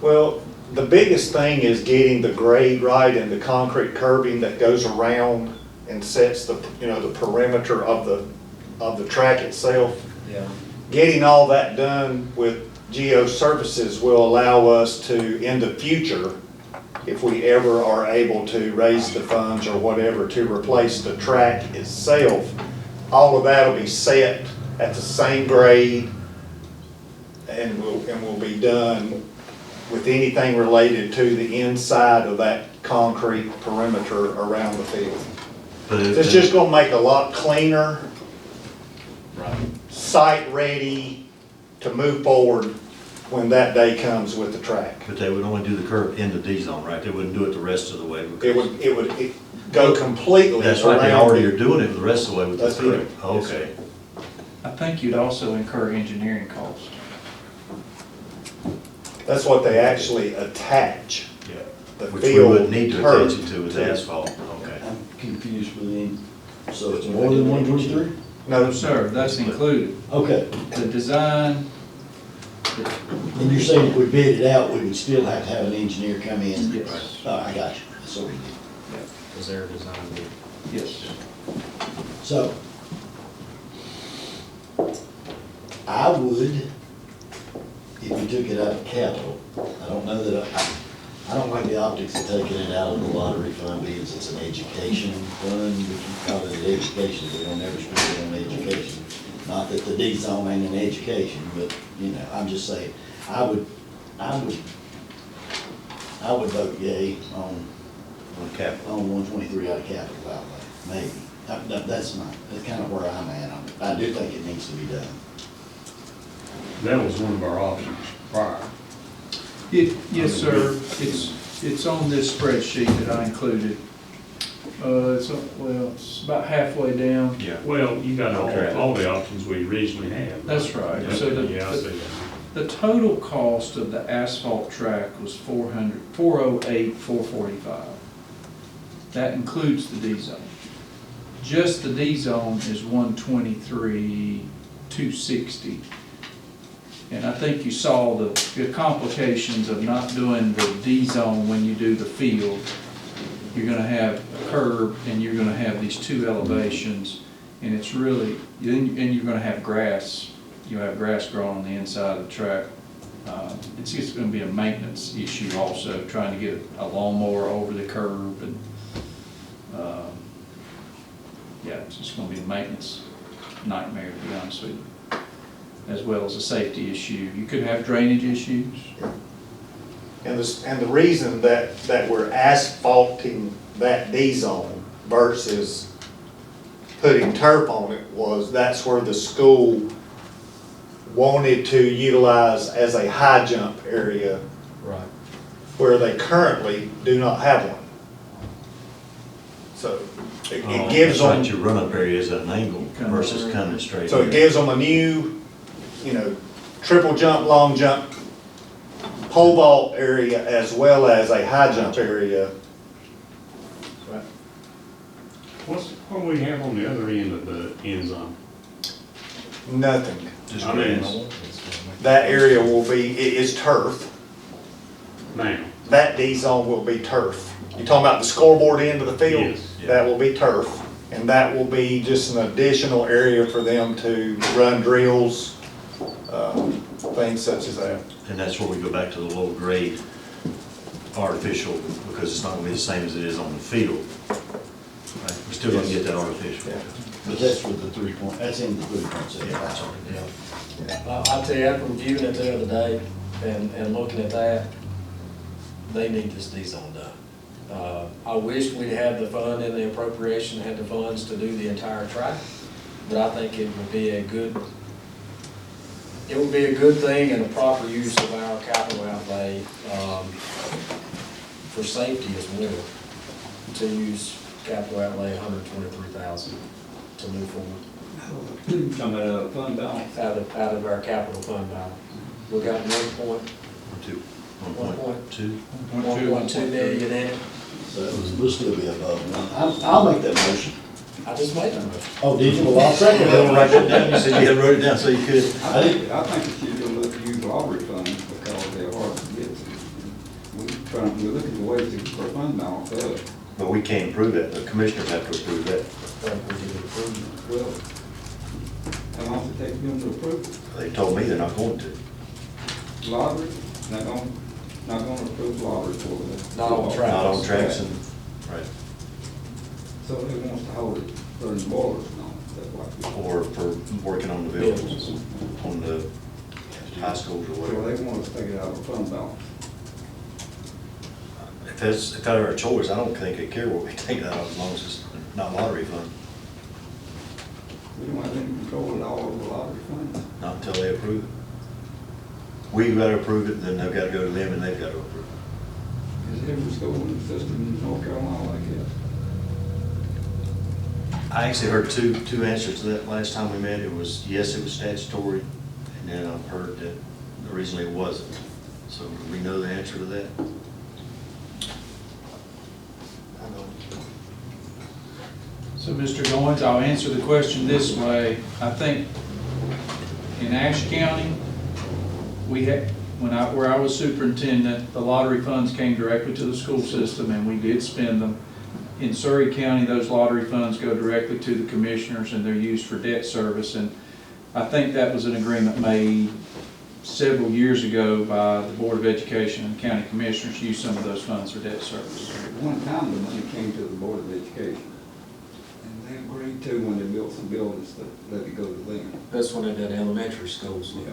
Well, the biggest thing is getting the grade right and the concrete curbing that goes around and sets the, the perimeter of the track itself. Yeah. Getting all that done with Geo Services will allow us to, in the future, if we ever are able to raise the funds or whatever to replace the track itself, all of that will be set at the same grade and will be done with anything related to the inside of that concrete perimeter around the field. But It's just gonna make a lot cleaner, Right. site ready to move forward when that day comes with the track. But they would only do the curve in the D zone, right? They wouldn't do it the rest of the way. because- It would go completely That's right, they around. already are doing it the rest of the way with the That's field. correct. Okay. I think you'd also incur engineering costs. That's what they actually attach. Yeah. The Which we field wouldn't need to turf attach it to with asphalt. Okay. I'm confused with him. So it's more than 123? No, No, sir, that's included. Okay, The design, and you're saying if we bid it out, we would still have to have an engineer come in? yes, Oh, I got you. That's what we did. Is there a design bid? yes. So, I would, if we took it out of capital, I don't know that, I don't like the optics of taking it out of the lottery fund because it's an education fund. We can call it education, we don't ever spend it on education. Not that the D zone ain't an education, but, I'm just saying, I would vote yay on capital. 123 out of capital outlay, maybe. That's kind of where I'm at on it. I do think it needs to be done. That was one of our options prior. Yes, sir, it's on this spreadsheet that I included. It's about halfway down. Yeah. Well, you got Okay. all the options we originally had. That's right. Yeah, So yeah, I see that. the total cost of the asphalt track was $408,445. That includes the D zone. Just the D zone is $123,260. And I think you saw the complications of not doing the D zone when you do the field. You're gonna have a curb and you're gonna have these two elevations, and it's really, and you're gonna have grass. You'll have grass growing on the inside of the track. It's just gonna be a maintenance issue also, trying to get a lawnmower over the curb and, yeah, it's just gonna be a maintenance nightmare, to be honest with you, as well as a safety issue. You could have drainage issues. And the reason that we're asphalting that D zone versus putting turf on it was that's where the school wanted to utilize as a high jump area Right. where they currently do not have one. So it Oh, gives that's right, them, your run-up area is at an angle versus coming straight. so it in. gives them a new, triple jump, long jump, pole vault area as well as a high jump area. What do we have on the other end of the end zone? Nothing. Just I mean, grass. That area will be, it is turf. Now, That D zone will be turf. You talking about the scoreboard end of the field? Yes. That will be turf. And that will be just an additional area for them to run drills, things such as that. And that's where we go back to the low grade artificial, because it's not gonna be the same as it is on the field. Right? We're still gonna get that artificial. Yeah. But that's with the that's in the 3.7. Yeah, that's all. I'll tell you, after reviewing it the other day and looking at that, they need this D zone done. I wish we'd had the fund in the appropriation, had the funds to do the entire track, but I think it would be a good thing and a proper use of our capital outlay, for safety as well, to use capital outlay $123,000 to move forward. Come out of fund balance. Out of our capital fund balance. We got 1.2. 1.2 million in it. So we'll still be above now. I'll make that motion. I just made that motion. Oh, did you? Well, I'll second Don't write it. it down, you said you had wrote it down so you could. I think you should go look at use lottery funds because they're hard to get. We're looking for ways to keep our fund balance up. But we can't approve that, the commissioners have to approve that. Well, how long does it take them to approve it? They told me they're not going to. Lottery, not gonna approve lottery for the. Not on track. Not on tracks and, right, So they wants to hold it for the boilers and all, that's why. or for working on the buildings, on the high schools or So whatever. they want us to take it out of fund balance. If that were a choice, I don't think they care what we take that out as long as it's not lottery fund, We don't have any control at all over the lottery funds. not until they approve it. We've got to approve it, then they've got to go to them and they've got to approve it. Is every school in the system in North Carolina like that? I actually heard two answers to that last time we met. It was, yes, it was statutory, and then I've heard that originally it wasn't. So do we know the answer to that? So, Mr. Goins, I'll answer the question this way. I think in Ashe County, we had, where I was superintendent, the lottery funds came directly to the school system and we did spend them. In Surrey County, those lottery funds go directly to the commissioners and they're used for debt service. And I think that was an agreement made several years ago by the Board of Education and county commissioners to use some of those funds for debt service. At one time, the money came to the Board of Education. And they agreed to, when they built some buildings, that let it go to them. That's when they did elementary schools. Yeah.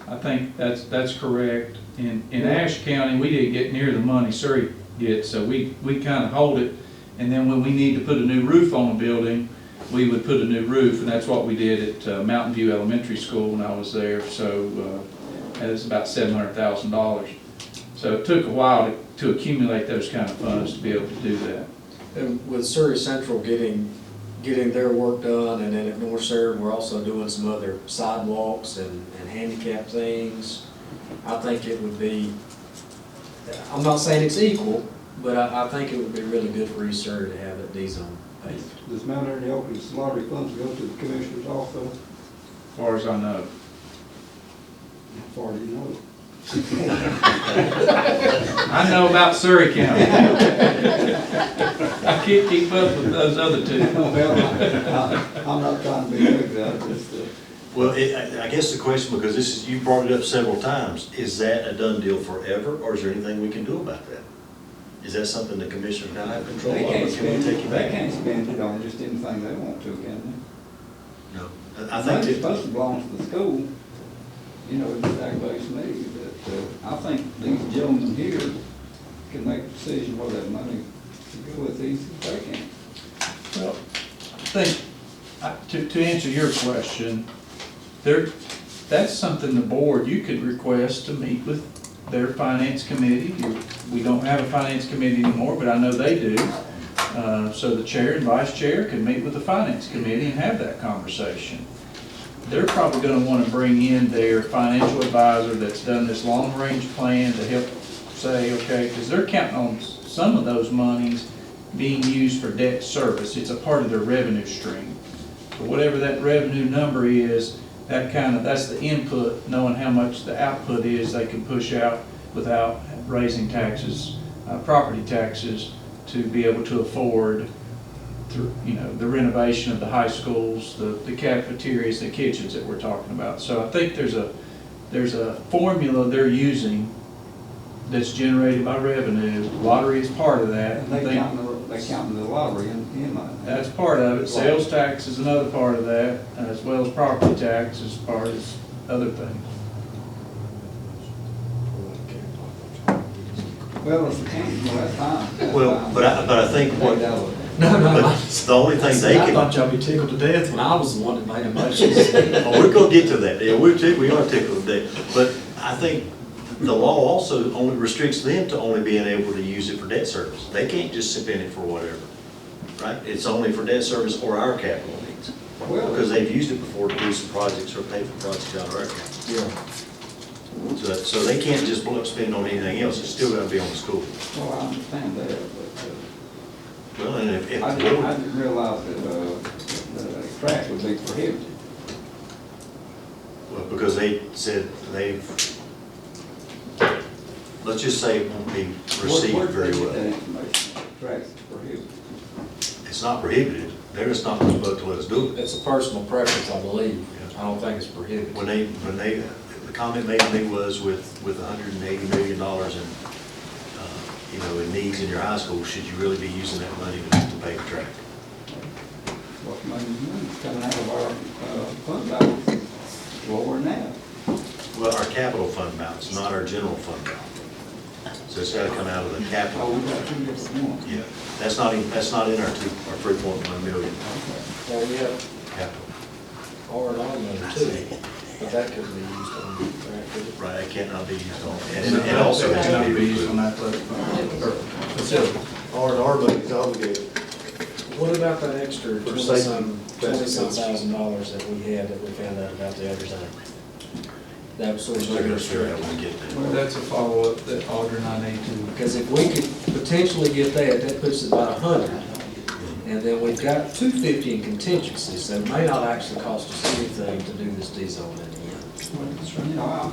I think that's correct. In Ashe County, we didn't get near the money Surrey gets, so we kind of hold it. And then when we need to put a new roof on a building, we would put a new roof, and that's what we did at Mountain View Elementary School when I was there. So it was about $700,000. So it took a while to accumulate those kind of funds to be able to do that. And with Surrey Central getting their work done, and then at North Surrey, we're also doing some other sidewalks and handicap things. I think it would be, I'm not saying it's equal, but I think it would be really good for East Surrey to have that D-zone paved. Does Mount Airy Oaks lottery funds go to the commissioners also? As far as I know. How far do you know? I know about Surrey County. I can't keep up with those other two. Well, I'm not trying to be big about it, just, Well, I guess the question, because this is, you brought it up several times, is that a done deal forever, or is there anything we can do about that? Is that something the commissioners now have control they of, or can't can we spend, take it they back? can't spend it on just anything they want to, can they? No. I think it's supposed to belong to the school, you know, it's aggravates me, but I think these gentlemen here can make a decision whether that money to go with these, if they can. Well, I think, to answer your question, that's something the board, you could request to meet with their finance committee. We don't have a finance committee anymore, but I know they do. So the chair and vice chair can meet with the finance committee and have that conversation. They're probably gonna wanna bring in their financial advisor that's done this long-range plan to help say, okay, because they're counting on some of those monies being used for debt service. It's a part of their revenue stream. So whatever that revenue number is, that's the input, knowing how much the output is they can push out without raising taxes, property taxes, to be able to afford the renovation of the high schools, the cafeterias, the kitchens that we're talking about. So I think there's a formula they're using that's generated by revenue. Lottery is part of that. And they count the lottery in that. That's part of it. Sales tax is another part of that, as well as property tax as part of other things. Well, it's the county, well, that's fine. That's Well, fine. but I think what, No, but the only thing they I can, thought y'all be tickled to death when I was the one that made a motion. oh, we're gonna get to that, yeah, we are tickled today. But I think the law also only restricts them to only being able to use it for debt service. They can't just spend it for whatever, right? It's only for debt service or our capital needs. Well, Because they've used it before to do some projects or pay for projects out of our account. Yeah. So they can't just spend on anything else, it's still gotta be on the school. well, I understand that, but, Well, and if the I board, didn't realize that, the track would be prohibited. well, because they said they've, let's just say it won't be received very Where did they well. get that information? Track's prohibited. It's not prohibited, they're just not supposed to let us do it. It's a personal preference, I believe. I don't think it's prohibited. When they, the comment made to me was with $180 million in, you know, in needs in your high school, should you really be using that money to pay the track? What money's coming out of our, fund balance, what we're now. Well, our capital fund balance, not our general fund balance. So it's gotta come out of the Oh, capital. we got two different ones. Yeah, that's not in our 3.1 million Well, we have capital. R&R money too, but that could be used on the track, could it? Right, it cannot be used on, and it also has to be used on approved. that facility. R&R money's obligated. What about that extra For twenty-some safety. $20,000 that we had that we found out about the other day? That was sort We're of still gonna like figure out when we get there. Well, that's a follow-up that Audra and I need to. because if we could potentially get that puts it about 100. And then we've got 250 in contingency, so it may not actually cost us anything to do this D-zone in the end. You know, I'm,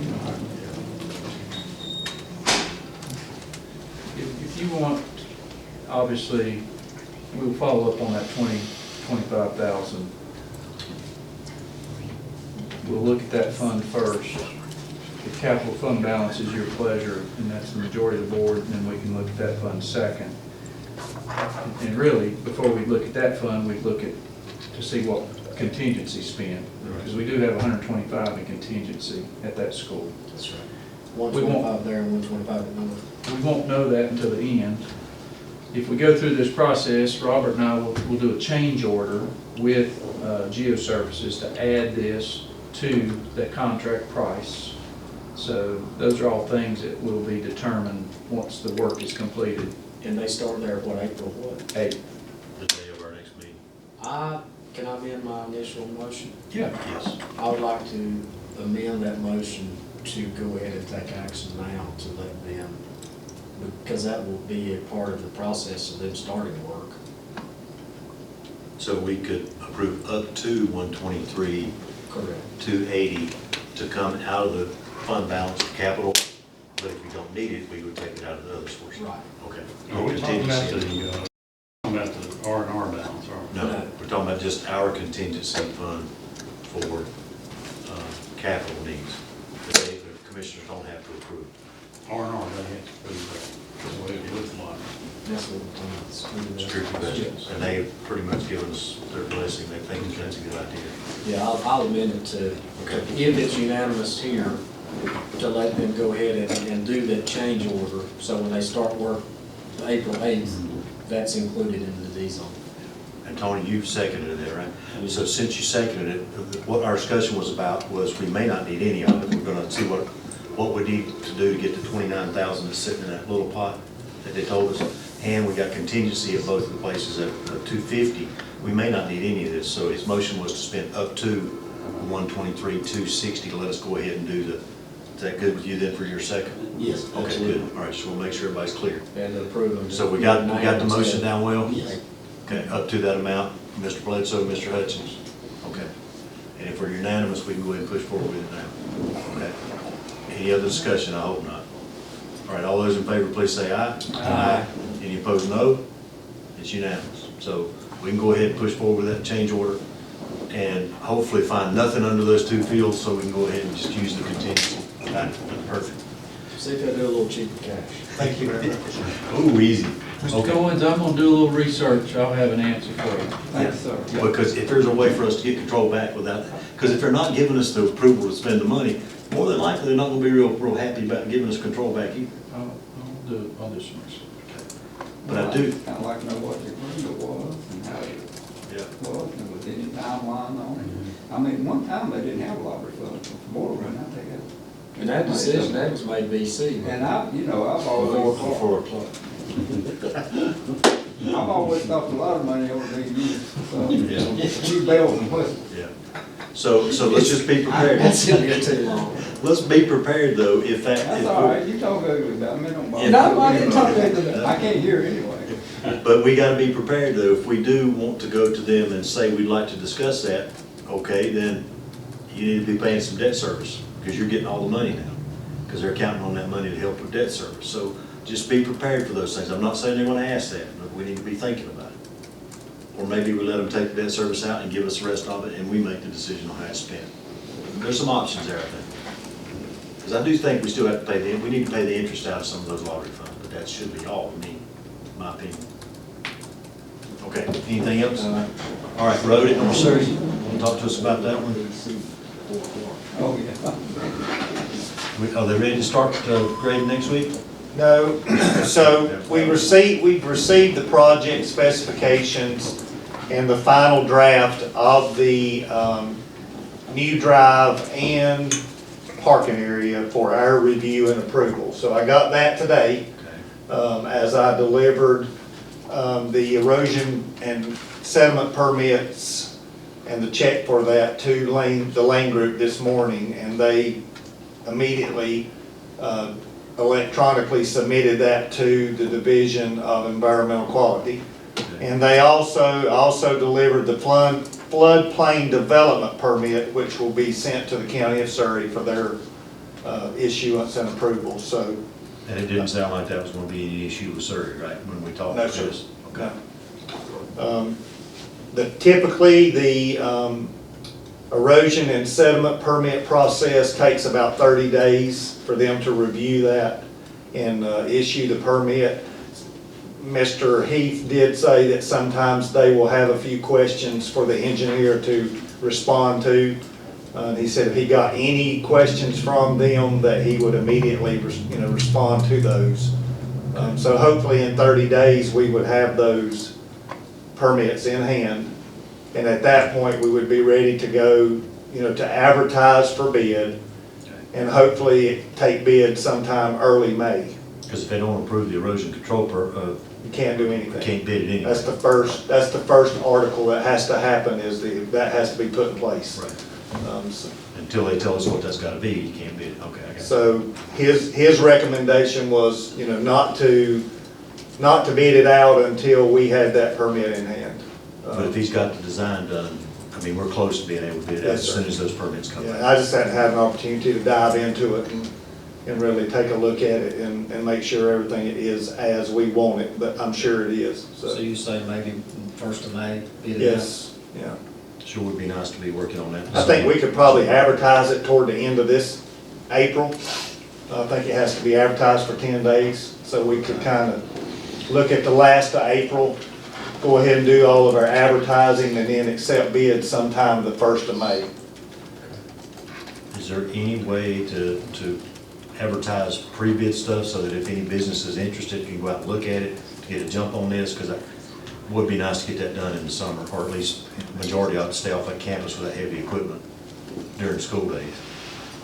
you know, If you want, obviously, we'll follow up on that 25,000. We'll look at that fund first. The capital fund balance is your pleasure, and that's the majority of the board, and then we can look at that fund second. And really, before we look at that fund, we'd look at, to see what contingency spent, because we do have 125 in contingency at that school. That's right. 125 there and 125 at North. We won't know that until the end. If we go through this process, Robert and I will do a change order with Geoservices to add this to the contract price. So those are all things that will be determined once the work is completed. And they start there, what, April what? 8th. The day of our next meeting. Can I amend my initial motion? Yeah. Yes. I would like to amend that motion to go ahead and take action now to let them, because that will be a part of the process of them starting work. So we could approve up to 123, Correct. 280 to come out of the fund balance of capital, but if we don't need it, we would take it out of the other source. Right. Okay. Are we talking about Contingency. talking about the R&R balance, are we? No, we're talking about just our contingency fund for capital needs. The commissioners don't have to approve. R&R, they have to prove that, that's the way it looks like. That's what we're Strictly budget. And they've pretty much given us their blessing, they think that's a good idea. Yeah, I'll amend it to, if it's unanimous here, to let them go ahead and do that change order, so when they start work April 8th, that's included in the D-zone. And Tony, you've seconded it, right? So since you seconded it, what our discussion was about was we may not need any of it. We're gonna see what we need to do to get the 29,000 that's sitting in that little pot that they told us. And we got contingency at both of the places at 250. We may not need any of this, so his motion was to spend up to 123, 260 to let us go ahead and do the, is that good with you then for your second? Yes, Okay, absolutely. good. All right, so we'll make sure everybody's clear. And to approve them. So we got the motion down well? Yes. Okay, up to that amount, Mr. Bledsoe, Mr. Hutchins? Okay. And if we're unanimous, we can go ahead and push forward with it now. Okay. Any other discussion? I hope not. All right, all those in favor, please say aye. Aye. Any opposed, no? It's unanimous. So we can go ahead and push forward with that change order and hopefully find nothing under those two fields, so we can go ahead and just use the contingency. Got it. Perfect. See if they do a little cheaper cash. Thank you very much. Ooh, easy. Mr. Okay. Goins, I'm gonna do a little research. I'll have an answer for you. thanks, sir. Because if there's a way for us to get control back without, because if they're not giving us the approval to spend the money, more than likely, they're not gonna be real happy about giving us control back either. the other semester. But I do, Kind of like know what the agreement was and how it yeah. was, and was any timeline on it. I mean, one time they didn't have a lottery fund, before we ran out, they had. And that decision, that was made BC. And I've always. Before. I've always thought a lot of money over these years, so, Yeah. few bells and whistles. Yeah. So let's just be prepared. That's in here too long. Let's be prepared though, if that. That's if all we're- right, you talk ugly about me, don't bother. Yeah. No, I didn't talk ugly about I can't hear anyway. But we gotta be prepared though, if we do want to go to them and say we'd like to discuss that, okay, then you need to be paying some debt service, because you're getting all the money now, because they're counting on that money to help with debt service. So just be prepared for those things. I'm not saying they're gonna ask that, but we need to be thinking about it. Or maybe we let them take the debt service out and give us the rest of it, and we make the decision on how it's spent. There's some options there, I think. Because I do think we still have to pay we need to pay the interest out of some of those lottery funds, but that should be all we need, in my opinion. Okay, anything else? All right, road at North Surrey, want to talk to us about that one? Oh, yeah. Are they ready to start grading next week? No, so we've received the project specifications and the final draft of the new drive and parking area for our review and approval. So I got that today, as I delivered the erosion and sediment permits and the check for that to the lane group this morning, and they immediately electronically submitted that to the Division of Environmental Quality. And they also delivered the floodplain development permit, which will be sent to the County of Surrey for their issuance and approval, so. And it didn't sound like that was going to be any issue with Surrey, right, when we talked No, about sir. this? Okay. Typically, the erosion and sediment permit process takes about 30 days for them to review that and issue the permit. Mr. Heath did say that sometimes they will have a few questions for the engineer to respond to. He said if he got any questions from them, that he would immediately respond to those. So hopefully in 30 days, we would have those permits in hand. And at that point, we would be ready to go, to advertise for bid and hopefully take bid sometime early May. Because if they don't approve the erosion control You can't do anything. you can't bid it anyway. That's the first article that has to happen, that has to be put in place. Right. So Until they tell us what that's got to be, you can't bid it. Okay, I got it. So his recommendation was, not to bid it out until we had that permit in hand. But if he's got the design done, I mean, we're close to being able to bid it out Yes, as sir. soon as those permits come Yeah, back. I just had to have an opportunity to dive into it and really take a look at it and make sure everything is as we want it, but I'm sure it is, So so. you say maybe 1st of May? bid it out? Yes, yeah. Sure would be nice to be working on that. I think we could probably advertise it toward the end of this April. I think it has to be advertised for 10 days, so we could kind of look at the last of April, go ahead and do all of our advertising, and then accept bids sometime the 1st of May. Is there any way to advertise pre-bid stuff so that if any business is interested, you can go out and look at it, get a jump on this? Because it would be nice to get that done in the summer, or at least the majority ought to stay off that campus with that heavy equipment during school days.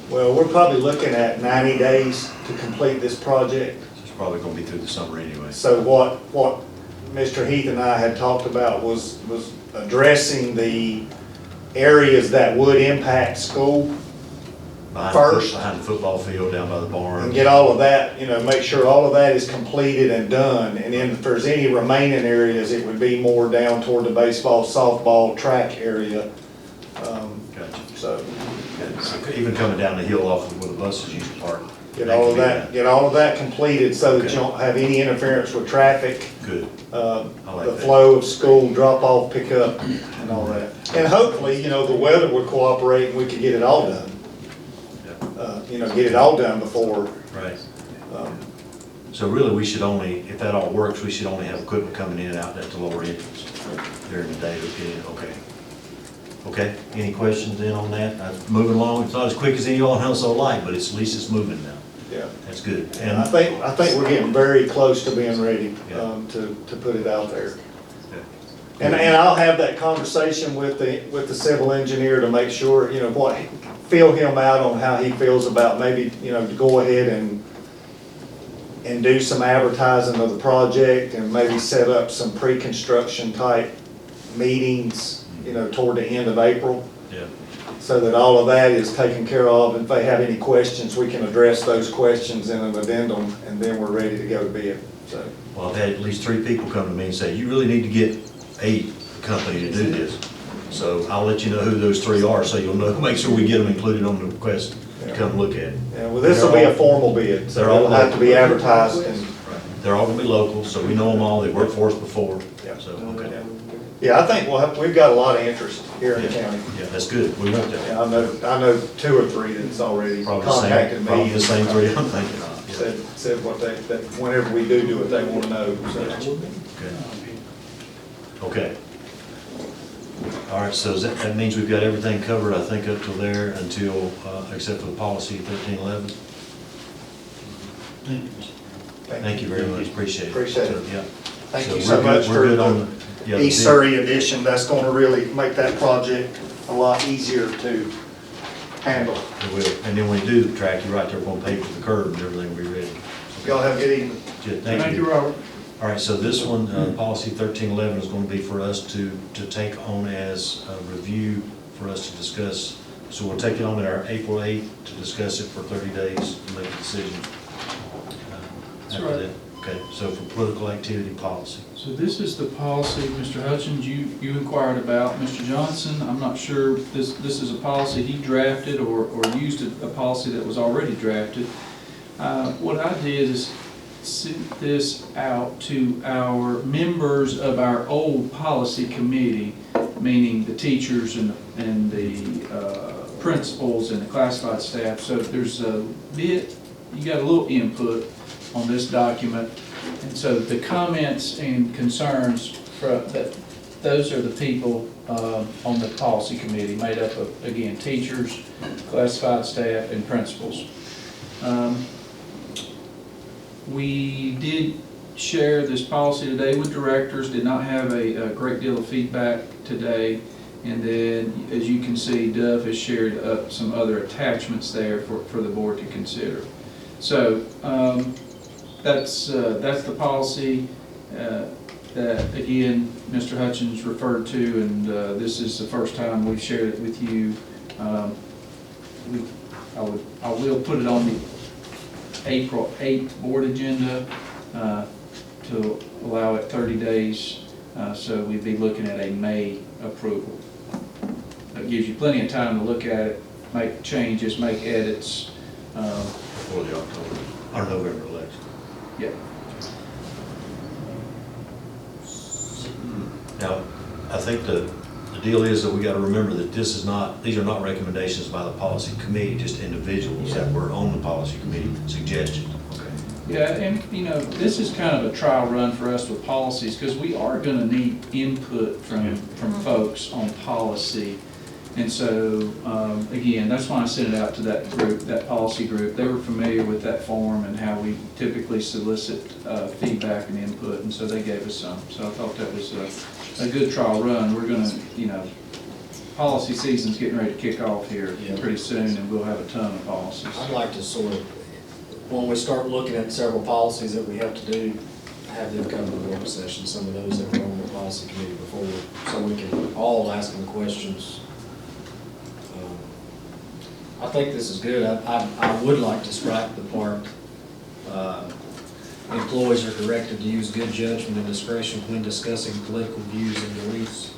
Well, we're probably looking at 90 days to complete this project. It's probably going to be through the summer anyway. So what Mr. Heath and I had talked about was addressing the areas that would impact school first. Behind the football field, down by the barn. And get all of that, make sure all of that is completed and done. And then if there's any remaining areas, it would be more down toward the baseball, softball, track area. Gotcha. So So even coming down the hill off of where the buses used to park. get all of that completed so that Okay. you don't have any interference with traffic. Good. The I like that. flow of school, drop off, pick up, and all that. And hopefully, the weather would cooperate and we could get it all done. Get it all done before. Right. um, So really, we should only, if that all works, we should only have equipment coming in and out at the lower entrance during the day. Okay. Okay, any questions then on that? Moving along, it's not as quick as anyone else would like, but at least it's moving now. Yeah. That's good. And I think we're getting very close to being ready, Yeah. to put it out there. And I'll have that conversation with the civil engineer to make sure, feel him out on how he feels about maybe, to go ahead and do some advertising of the project and maybe set up some pre-construction type meetings, toward the end of April. Yeah. So that all of that is taken care of. If they have any questions, we can address those questions in an addendum, and then we're ready to go to bid, so. Well, I've had at least 3 people come to me and say, you really need to get a company to do this. So I'll let you know who those 3 are, so you'll know, make sure we get them included on the request to come look at it. Yeah, well, this will be a formal bid, so it'll have to be advertised and. They're all gonna be local, so we know them all, they've worked for us before, Yeah. so, okay. Yeah, I think we've got a lot of interest here in the county. Yeah, that's good, we want that. Yeah, I know 2 or 3 that's already contacted Probably me. the same 3 I'm thinking of. Yeah. Said what that whenever we do it, they want to know, so. Okay. All right, so that means we've got everything covered, I think, up till there until, except for the policy 1311. Thank you very much, appreciate it. Appreciate it. Yeah. Thank So you so we're good- much we're for good on the the East bid. Surrey edition. That's going to really make that project a lot easier to handle. We will, and then when we do the track, you're right there, we're gonna pay for the curb and everything will be ready. Y'all have a good evening. Good, thank you. Robert. All right, so this one, policy 1311 is going to be for us to take on as a review for us to discuss. So we'll take it on at our April 8th to discuss it for 30 days and make a decision. After right. that. Okay, so for political activity policy. So this is the policy, Mr. Hutchins, you inquired about. Mr. Johnson, I'm not sure, this is a policy he drafted or used a policy that was already drafted. What I did is sent this out to our members of our old policy committee, meaning the teachers and the principals and the classified staff. So there's a bit, you got a little input on this document. And so the comments and concerns, those are the people on the policy committee, made up of, again, teachers, classified staff, and principals. We did share this policy today with directors, did not have a great deal of feedback today. And then, as you can see, Dove has shared up some other attachments there for the board to consider. So that's the policy that, again, Mr. Hutchins referred to, and this is the first time we've shared it with you. I will put it on the April 8th board agenda to allow it 30 days, so we'd be looking at a May approval. That gives you plenty of time to look at it, make changes, make edits. Before the October or November election. Yeah. Now, I think the deal is that we got to remember that these are not recommendations by the policy committee, just individuals that were on the policy committee suggestions. Okay. Yeah, and this is kind of a trial run for us with policies, because we are going to need input from folks on policy. And so, again, that's why I sent it out to that group, that policy group. They were familiar with that form and how we typically solicit feedback and input, and so they gave us some. So I thought that was a good trial run. We're going to, policy season's getting ready to kick off here pretty soon, and we'll have a ton of policies. I'd like to sort of, when we start looking at several policies that we have to do, have them come to the work session, some of those that were on the policy committee before, so we can all ask them questions. I think this is good. I would like to strike the part, employees are directed to use good judgment and discretion when discussing political views and beliefs.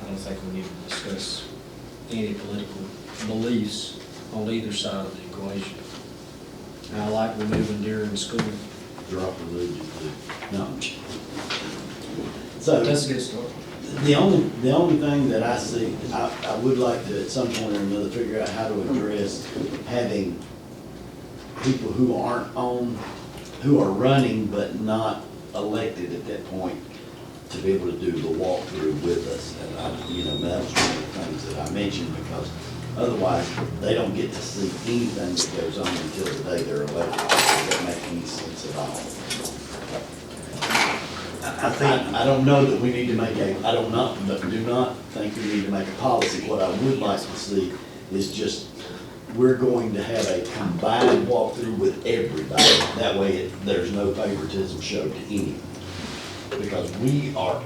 I don't think we need to discuss any political beliefs on either side of the equation. And I like removing during school. Drop religion, too. No. So. That's a good start. The only thing that I see, I would like to, at some point or another, figure out how to address having people who who are running but not elected at that point to be able to do the walkthrough with us. And that was one of the things that I mentioned, because Otherwise, they don't get to see anything that goes on until the day they're elected. Does that make any sense at all? I think, I don't know that we need to make do not think we need to make a policy. What I would like to see is just, we're going to have a combined walkthrough with everybody. That way, there's no favoritism showed to anyone. Because we are,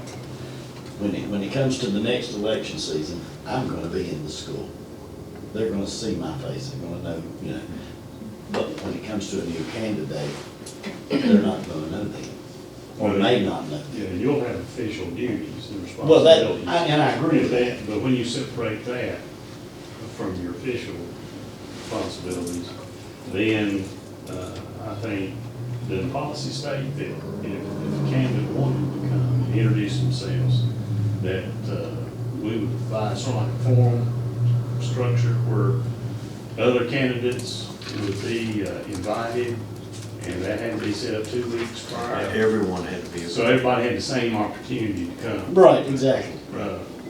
when it comes to the next election season, I'm gonna be in the school. They're gonna see my face, they're gonna know, you know. But when it comes to a new candidate, they're not gonna know them, or may not know them. Yeah, you'll have official duties and Well, that, responsibilities. and I agree with that. But when you separate that from your official responsibilities, then I think the policy state that if the candidate wanted to come and introduce themselves, that we would provide sort of like a forum structure where other candidates would be invited, and that had to be set up 2 weeks prior. everyone had to be. So everybody had the same opportunity to come. Right, exactly.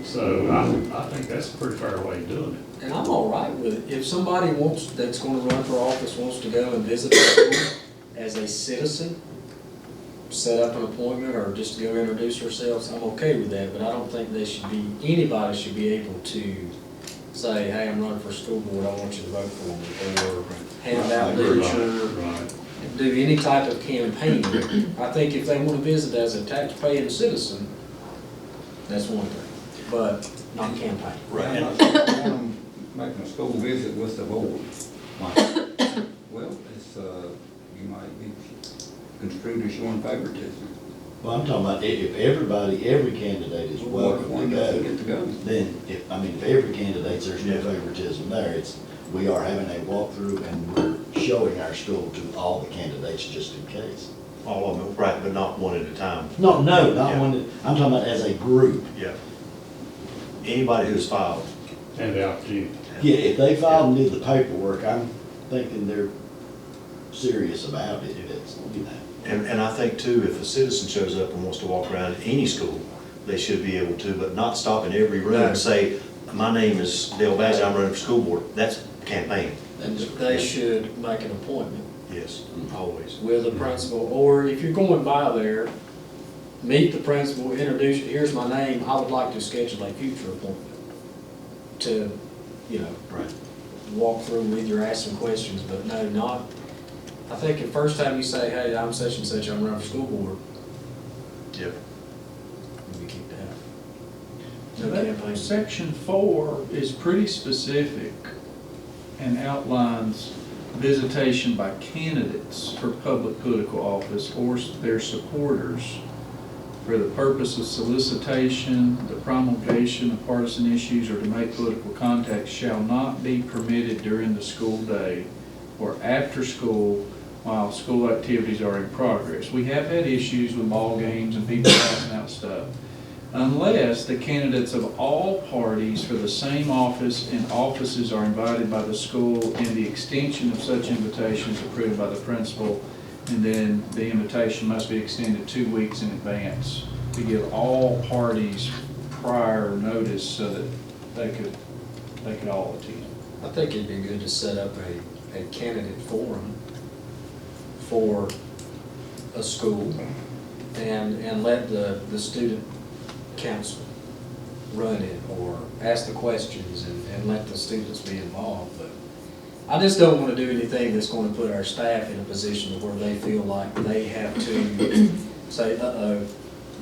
So I think that's a pretty fair way of doing it. And I'm all right with it. If somebody that's gonna run for office wants to go and visit the school as a citizen, set up an appointment or just to go introduce yourselves, I'm okay with that, but I don't think anybody should be able to say, hey, I'm running for school board, I want you to vote for me, or hand out literature, do any type of campaign. I think if they wanna visit as a tax-paying citizen, that's one thing, but not campaign. Right. Making a school visit with the board. Well, it's, you might be construed as showing favoritism. Well, I'm talking about if every candidate is welcome to Get to go. then if every candidate, there's no favoritism there. We are having a walkthrough and we're showing our school to all the candidates just in case. All of them, right, but not one at a time. No, not Yeah. one, I'm talking about as a group. Yeah. Anybody who's filed. And the opportunity. Yeah, if they filed and did the paperwork, I'm thinking they're serious about it. It's, you know. And I think too, if a citizen shows up and wants to walk around any school, they should be able to, but not stop in every room and say, my name is Dale Bassett, I'm running for school board. That's campaign. And they should make an appointment Yes, always. with the principal, or if you're going by there, meet the principal, introduce, here's my name, I would like to schedule a future appointment to, you know, Right. walk through with you, ask some questions, but no, not, I think the first time you say, hey, I'm such and such, I'm running for school board, Yep. you'll be kicked out. So No that campaign. section 4 is pretty specific and outlines visitation by candidates for public political office or their supporters for the purpose of solicitation, the promulgation of partisan issues, or to make political contacts shall not be permitted during the school day or after school while school activities are in progress. We have had issues with ball games and people passing out stuff. Unless the candidates of all parties for the same office and offices are invited by the school and the extension of such invitations approved by the principal, and then the invitation must be extended 2 weeks in advance to give all parties prior notice so that they could all attend. I think it'd be good to set up a candidate forum for a school and let the student council run it or ask the questions and let the students be involved. But I just don't want to do anything that's going to put our staff in a position where they feel like they have to say, uh-oh,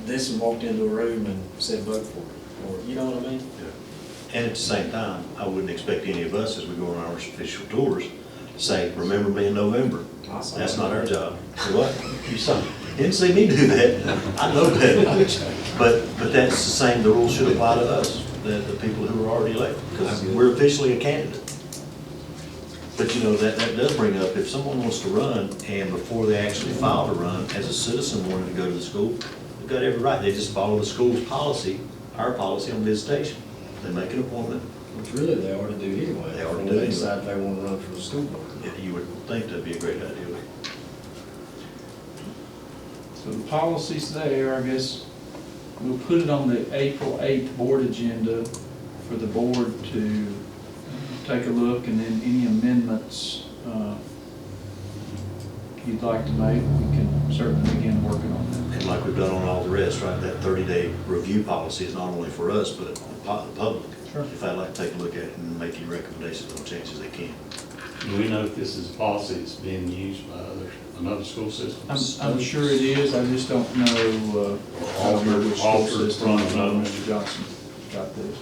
this one walked into a room and said vote for it, or, you know what I mean? Yeah. And at the same time, I wouldn't expect any of us as we go on our official tours to say, remember me in November. That's not our job. What? You saw, didn't see me do that. I know that. But that's the same, the rules should apply to us, the people who are already elected, because we're officially a candidate. But you know, that does bring up, if someone wants to run and before they actually file to run, as a citizen wanting to go to the school, they've got every right. They just follow the school's policy, our policy on visitation. They make an appointment. Which really they ought to do anyway. They ought to when do they anyway. decide if they want to run for the school board. Yeah, you would think that'd be a great idea. So the policy's there, I guess we'll put it on the April 8th board agenda for the board to take a look, and then any amendments you'd like to make, we can certainly begin working on that. And like we've done on all the rest, right, that 30-day review policy is not only for us, but the public. Sure. If they'd like to take a look at it and make any recommendations on changes, they can. Do we know if this is a policy that's being used by another school system? I'm sure it is, I just don't know, which school Alfred system. from another. Mr. Johnson got this.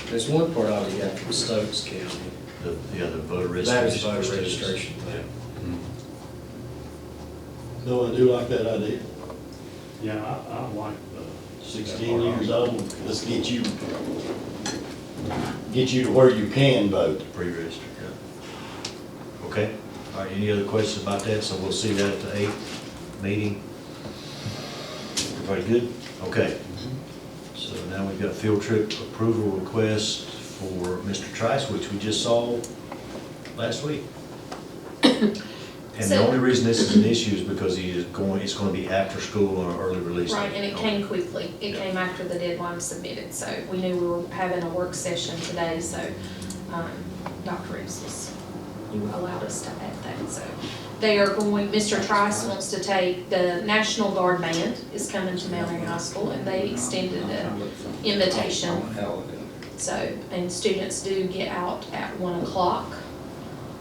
There's one part I would get from Stokes County. The other voter That is registration. voter for students. registration thing. No, I do like that idea. Yeah, I like the. 16 years old, let's get you to where you can vote. Pre-registered, yeah. Okay, all right, any other questions about that? So we'll see that at the 8th meeting. Everybody good? Okay. So now we've got field trip approval request for Mr. Trice, which we just saw last week. And the only reason this is an issue is because it's going to be after school on an early release date. Right, and it came quickly. It came after the deadline submitted, so we knew we were having a work session today, so Dr. Reeves allowed us to add that, so. They are going, Mr. Trice wants to take, the National Guard Band is coming to Mount Airy High School, and they extended an invitation. So, and students do get out at 1 o'clock,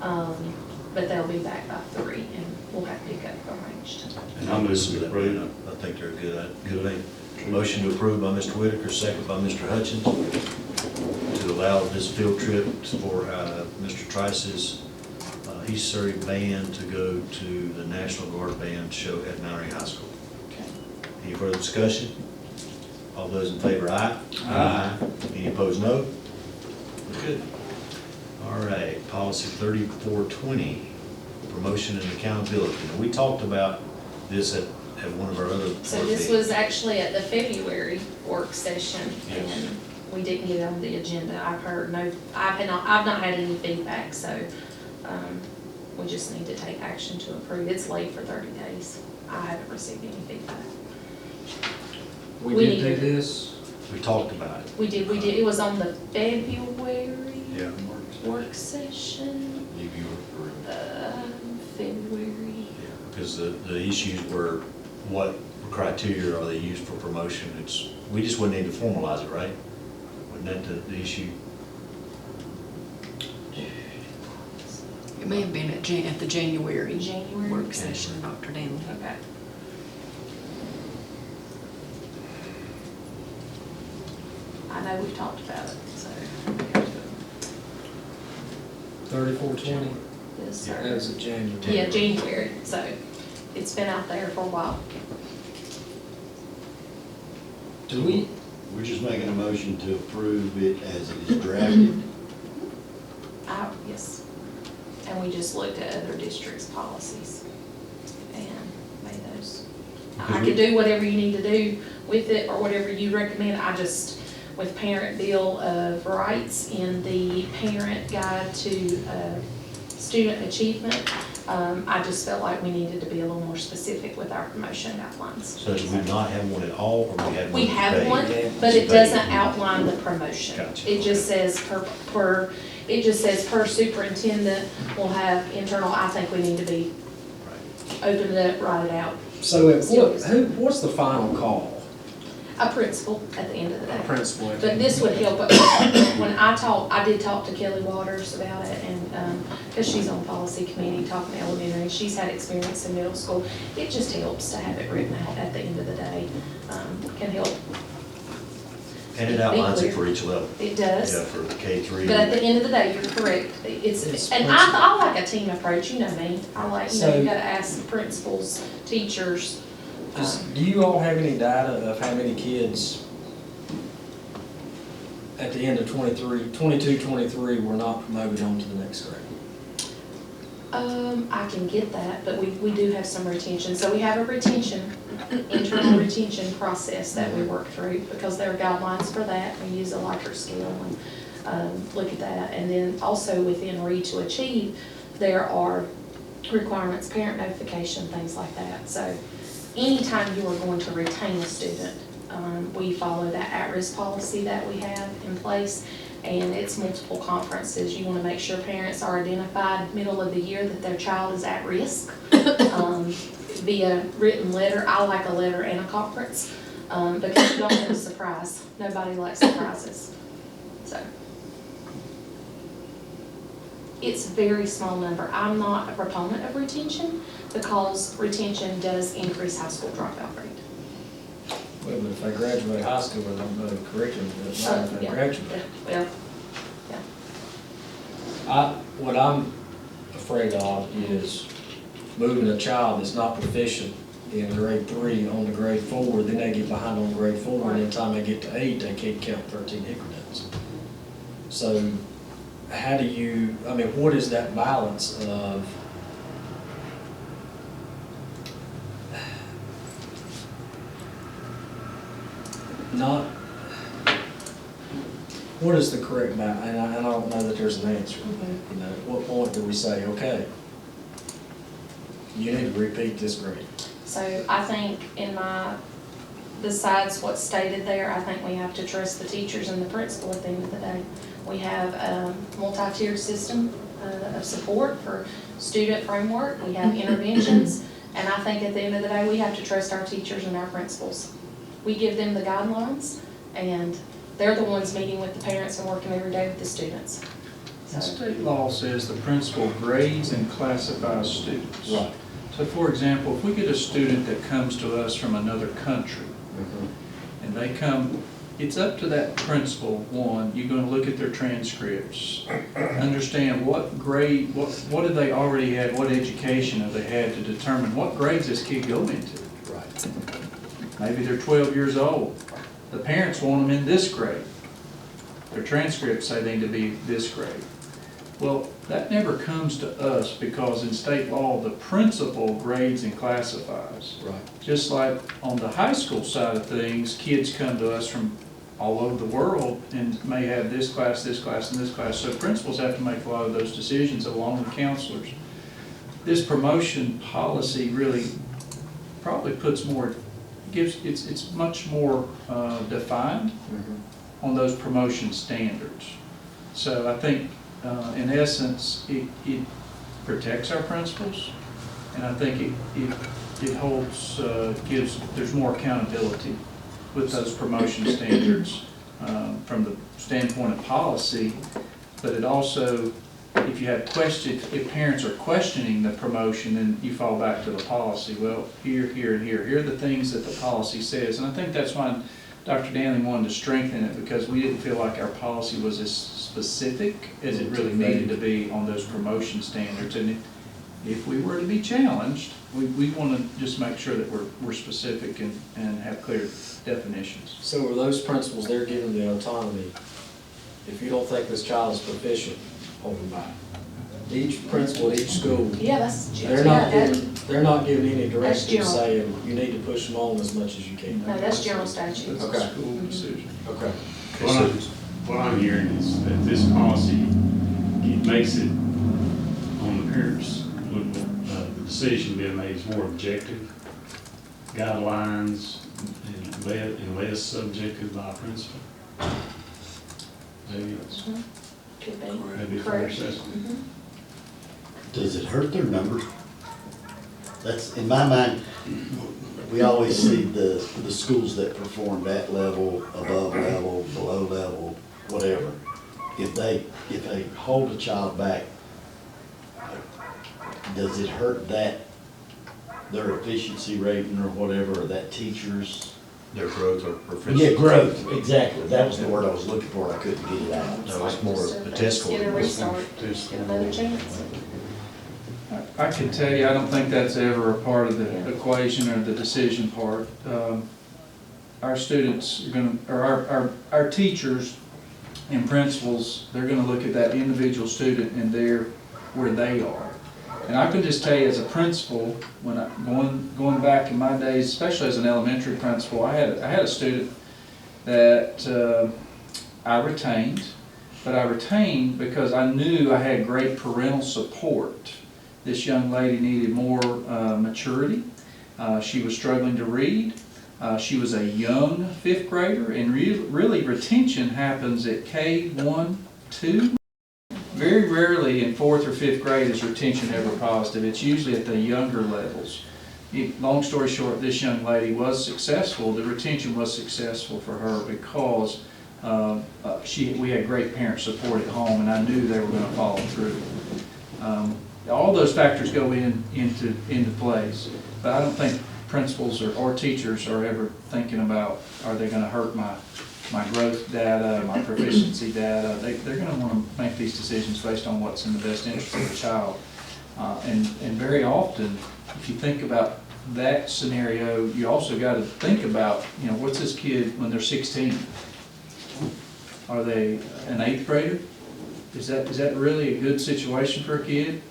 but they'll be back by 3, and we'll have pickup arranged. And I'm listening to that, Brandon. I think they're a good idea. Motion to approve by Mr. Whitaker, second by Mr. Hutchins, to allow this field trip for Mr. Trice's East Surrey band to go to the National Guard Band show at Mount Airy High School. Any further discussion? All those in favor, aye? Aye. Any opposed, no? Good. All right, policy 3420, promotion and accountability. Now, we talked about this at one of our other board So this meetings. was actually at the February work session, Yes. and we didn't get it on the agenda. I've not had any feedback, so, we just need to take action to approve. It's late for 30 days. I haven't received any feedback. We We did need do to- this. We talked about it. We did, it was on the February Yeah. work session, Leave you were- February. Because the issues were what criteria are they used for promotion? We just wouldn't need to formalize it, right? Wasn't that the issue? It may have been at the January January? work session, Dr. Danley. Okay. I know we've talked about it, so. 3420. Yes, sir. That was in January. Yeah, January, so it's been out there for a while. Do we? We're just making a motion to approve it as it is drafted. Yes. And we just looked at other districts' policies and made those. I could do whatever you need to do with it or whatever you recommend. I just, with Parent Bill of Rights in the Parent Guide to Student Achievement, I just felt like we needed to be a little more specific with our promotion guidelines. So do we not have one at all, or we have one? We have today? one, but it doesn't outline the promotion. Gotcha. It just says per superintendent will have internal, I think we need to be, open it up, write it out. So what's the final call? A principal at the end of the day. A principal at the But end. this would help, when I did talk to Kelly Waters about it, and, because she's on policy committee, talking elementary, she's had experience in middle school. It just helps to have it written out at the end of the day, can help. And it outlines it for each level. It does. Yeah, for K3. But at the end of the day, you're correct. It's And I like a team approach, you know me. I like, you So- gotta ask the principals, teachers. Do you all have any data of how many kids at the end of 22-23 were not promoted on to the next grade? I can get that, but we do have some retention. So we have a internal retention process that we work through because there are guidelines for that. We use a Likert scale and look at that. And then also within Read to Achieve, there are requirements, parent notification, things like that. So anytime you are going to retain a student, we follow that at-risk policy that we have in place. and it's multiple conferences. You want to make sure parents are identified middle of the year that their child is at risk via written letter. I like a letter and a conference because you don't want a surprise. Nobody likes surprises. So it's a very small number. I'm not a proponent of retention because retention does increase high school dropout rate. Well, but if they graduate high school, they don't know the curriculum, but not if they Yeah. graduate. Well, What I'm afraid of is moving a child that's not proficient in grade 3 on to grade 4, then they get behind on grade 4, and then time they get to 8, they can't count 13 increments. So how do you, I mean, what is that balance of not, what is the correct balance? And I don't know that there's an answer. You know, at what point do we say, okay, you need to repeat this grade? so I think besides what's stated there, I think we have to trust the teachers and the principal at the end of the day. We have a multi-tiered system of support for student framework. We have interventions. And I think at the end of the day, we have to trust our teachers and our principals. We give them the guidelines, and they're the ones meeting with the parents and working every day with the students. The state law says the principal grades and classifies students. Right. So for example, if we get a student that comes to us from another country, and they come, it's up to that principal, one, you're gonna look at their transcripts, understand what grade, what have they already had, what education have they had to determine what grades this kid go into. Right. Maybe they're 12 years old. The parents want them in this grade. Their transcripts say they need to be this grade. Well, that never comes to us because in state law, the principal grades and classifies. Right. Just like on the high school side of things, kids come to us from all over the world and may have this class, and this class. So principals have to make a lot of those decisions along with counselors. This promotion policy really probably puts more, it's much more defined on those promotion standards. So I think in essence, it protects our principals, and I think it holds, there's more accountability with those promotion standards from the standpoint of policy, but it also, if you have questions, if parents are questioning the promotion, then you fall back to the policy. Well, here, and here. Here are the things that the policy says, and I think that's why Dr. Danley wanted to strengthen it, because we didn't feel like our policy was as specific as it really needed to be on those promotion standards. And if we were to be challenged, we want to just make sure that we're specific and have clear definitions. So are those principals, they're given the autonomy, if you don't think this child is proficient, hold them back. Each principal at each school, Yeah, that's, they're not giving any direction general. saying you need to push them on as much as you can. no, that's general statute. That's a school decision. Okay. What I'm hearing is that this policy, it makes it on the parents, the decision being made is more objective, guidelines, and less subjective by principal. Maybe that's, Could be. that'd be a fair Correct. assessment. Does it hurt their numbers? That's, in my mind, we always see the schools that perform that level, above level, below level, whatever. If they hold a child back, does it hurt that, their efficiency rating or whatever, or that tea's? Their growth or proficiency. Yeah, growth, exactly. That was the word I was looking for, and I couldn't get it out. No, it's more of a test score. Get a restart, get another chance. I can tell you, I don't think that's ever a part of the equation or the decision part. Our students are gonna, or our teachers and principals, they're gonna look at that individual student and where they are. And I can just tell you as a principal, when going back in my days, especially as an elementary principal, I had a student that I retained, but I retained because I knew I had great parental support. This young lady needed more maturity. She was struggling to read. She was a young fifth grader, and really retention happens at K1, 2. Very rarely in fourth or fifth grade is retention ever positive. It's usually at the younger levels. Long story short, this young lady was successful. The retention was successful for her because we had great parent support at home, and I knew they were going to follow through. All those factors go into place, but I don't think principals or teachers are ever thinking about, are they going to hurt my growth data, my proficiency data. They're going to want to make these decisions based on what's in the best interest of the child. And very often, if you think about that scenario, you also got to think about, what's this kid when they're 16? Are they an 8th grader? Is that really a good situation for a kid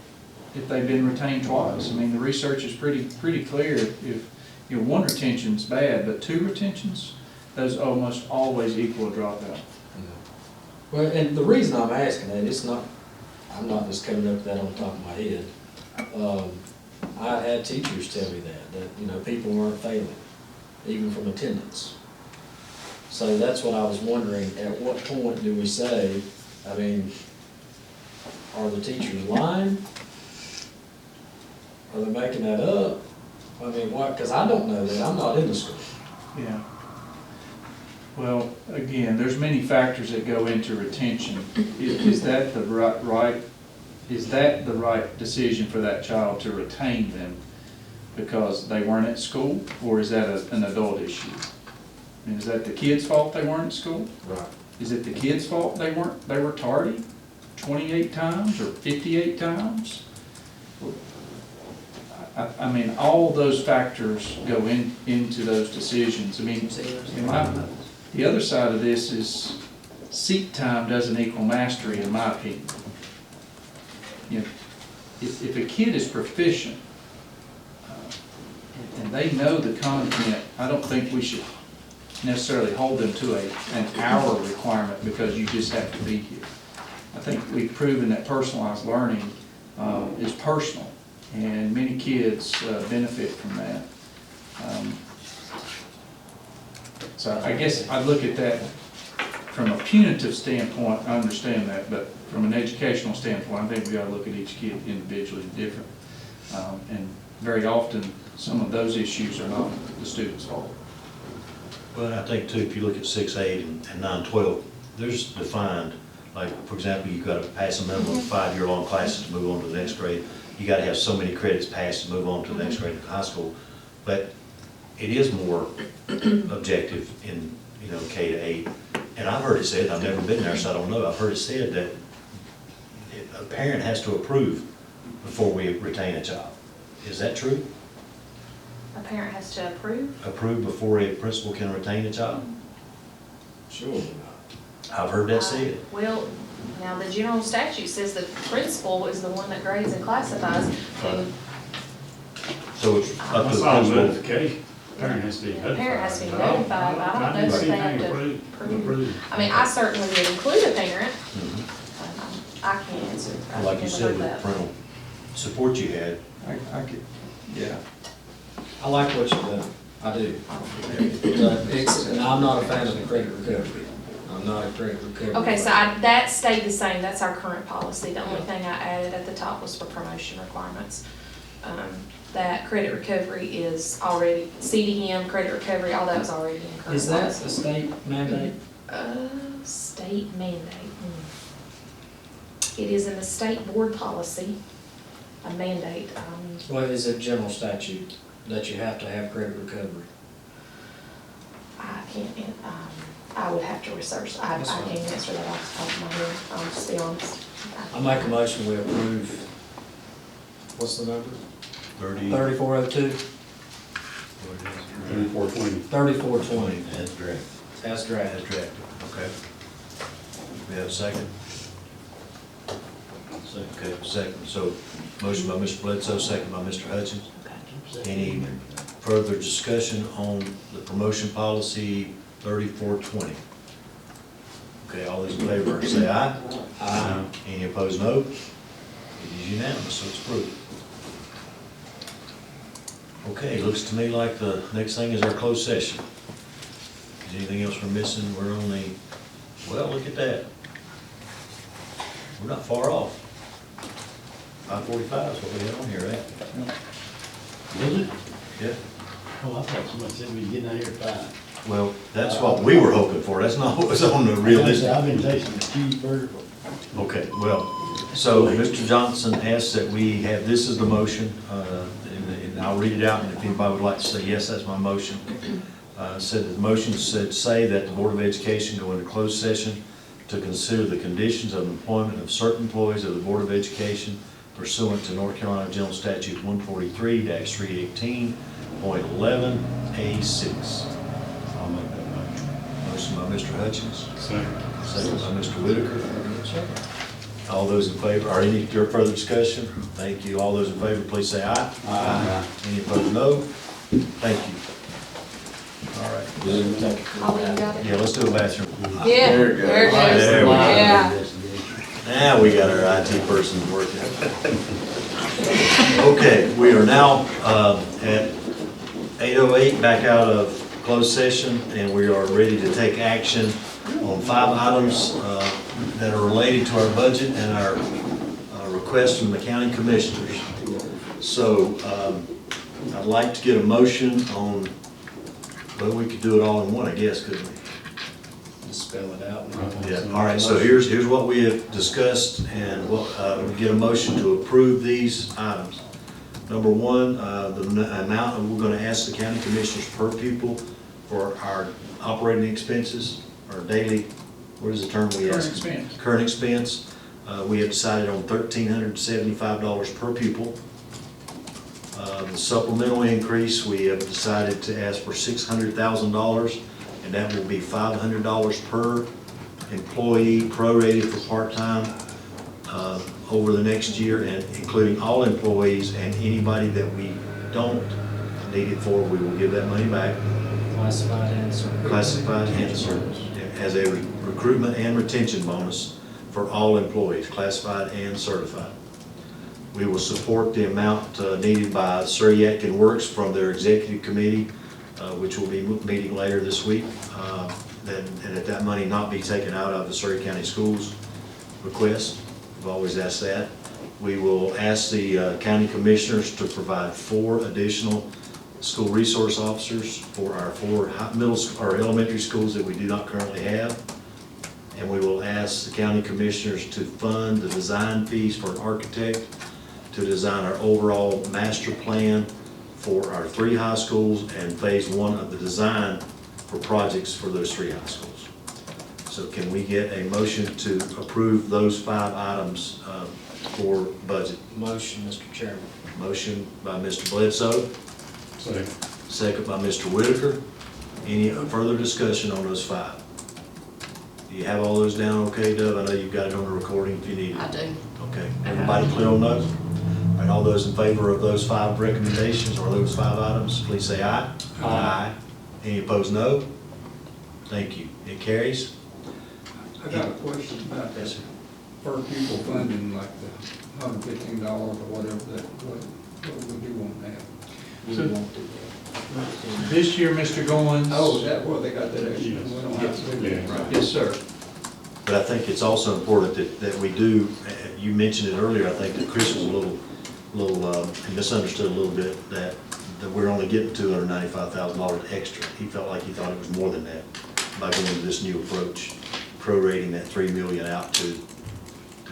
if they've been retained twice? I mean, the research is pretty clear. If one retention's bad, but 2 retentions, those almost always equal a dropout. Well, and the reason I'm asking that, I'm not just coming up with that on top of my head. I had teachers tell me that people weren't failing, even from attendance. So that's what I was wondering, at what point do we say, I mean, are the teachers lying? Are they making that up? I mean, what, because I don't know that, I'm not in the school. Yeah. Well, again, there's many factors that go into retention. Is that the right decision for that child to retain them because they weren't at school, or is that an adult issue? I mean, is that the kid's fault they weren't at school? Right. Is it the kid's fault they were tardy 28 times or 58 times? I mean, all those factors go into those decisions. I mean, the other side of this is seat time doesn't equal mastery, in my opinion. If a kid is proficient and they know the content, I don't think we should necessarily hold them to an hour requirement because you just have to be here. I think we've proven that personalized learning is personal, and many kids benefit from that. So I guess I look at that from a punitive standpoint, I understand that, but from an educational standpoint, I think we ought to look at each kid individually and different. And very often, some of those issues are not the student's fault. Well, I think too, if you look at 6-8 and 9-12, there's defined, like, for example, you've got to pass a minimum of 5-year-long classes to move on to the next grade. You got to have so many credits passed to move on to the next grade in high school. But it is more objective in, K-8. And I've heard it said, I've never been there, so I don't know, I've heard it said that a parent has to approve before we retain a child. Is that true? A parent has to approve? Approve before a principal can retain a child? Sure. I've heard that said. Well, now the general statute says the principal is the one that grades and classifies. And So it's up to That's the all principal. notification. Parent has to be notified. Parent has to be notified, but I don't know if they have to approve. I mean, I certainly would include a parent. I can't answer. I've Like you never said, heard with that. the parental support you had. I could, yeah. I like what you've done, I do. And I'm not a fan of the credit recovery. I'm not a credit recovery. Okay, so that stayed the same, that's our current policy. The only thing I added at the top was for promotion requirements. That credit recovery is already, CDM, credit recovery, all that was already in current Is that policy. a state mandate? State mandate. It is in the state board policy, a mandate. Well, is it general statute that you have to have credit recovery? I can't, I would have to research. I That's can't fine. answer that off the top of my head, I'll just be honest. I make a motion we approve, what's the number? 3420. 3420. 3420. That's correct. As drafted. That's correct. Okay. We have a second? Okay, second. So, motion by Mr. Bledsoe, second by Mr. Hutchins. Any further discussion on the promotion policy 3420? Okay, all those in favor say aye. Aye. Any opposed, no. It is unanimous, so it's approved. Okay, looks to me like the next thing is our closed session. Is anything else we're missing? We're only, well, look at that. We're not far off. 5:45 is what we had on here, right? Was it? Yeah. Oh, I thought somebody said we was getting out here at 5. Well, that's what we were hoping for. That's not what was on the realistic. I've been tasting the cheeseburger. Okay, well, so Mr. Johnson asked that we have, this is the motion, and I'll read it out, and if anybody would like to say, yes, that's my motion. Said that the motion said, say that the Board of Education go into closed session to consider the conditions of employment of certain employees of the Board of Education pursuant to North Carolina General Statute 143-318.11A6. I'll make that motion. Motion by Mr. Hutchins, Second. second by Mr. Whitaker. All those in favor, or any further discussion? Thank you. All those in favor, please say aye. Aye. Any opposed, no? Thank you. All right. Colleen got it? Yeah, let's do a bathroom. Yeah, there it goes. There we go. Yeah. Now we got our IT person working. Okay, we are now at 8:08, back out of closed session, and we are ready to take action on 5 items that are related to our budget and our request from the county commissioners. So I'd like to get a motion on, well, we could do it all in one, I guess, couldn't we? Just spell it out. Yeah, all right, so here's what we have discussed, and we'll get a motion to approve these items. Number one, the amount, we're gonna ask the county commissioners per pupil for our operating expenses, our daily, what is the term we ask? Current expense. We have decided on $1,375 per pupil. The supplemental increase, we have decided to ask for $600,000, and that will be $500 per employee prorated for part-time over the next year, and including all employees, and anybody that we don't need it for, we will give that money back. Classified and certified. Classified and service, as a recruitment and retention bonus for all employees, classified and certified. We will support the amount needed by Surrey Yadkin Works from their executive committee, which will be meeting later this week, and that money not be taken out of the Surrey County Schools request. We've always asked that. We will ask the county commissioners to provide 4 additional school resource officers for our 4 elementary schools that we do not currently have. And we will ask the county commissioners to fund the design fees for an architect to design our overall master plan for our 3 high schools and phase 1 of the design for projects for those 3 high schools. So can we get a motion to approve those 5 items for budget? Motion, Mr. Chairman. Motion by Mr. Bledsoe. Second. Second by Mr. Whitaker. Any further discussion on those 5? Do you have all those down okay, Dove? I know you've got it on the recording if you need it. I do. Okay, everybody clear on those? All right, all those in favor of those 5 recommendations or those 5 items, please say aye. Aye. Any opposed, no? Thank you. It carries. I got a question about Yes, that sir. per pupil funding, like the $115 or whatever, what would you want that? We So- won't do that. This year, Mr. Goins. Oh, is that, well, they got that extra, we don't have to do that, Yes. right? Yes, sir. But I think it's also important that we do, you mentioned it earlier, I think that Chris was a little misunderstood a little bit, that we're only getting $295,000 extra. He felt like he thought it was more than that by going to this new approach, prorating that $3 million out to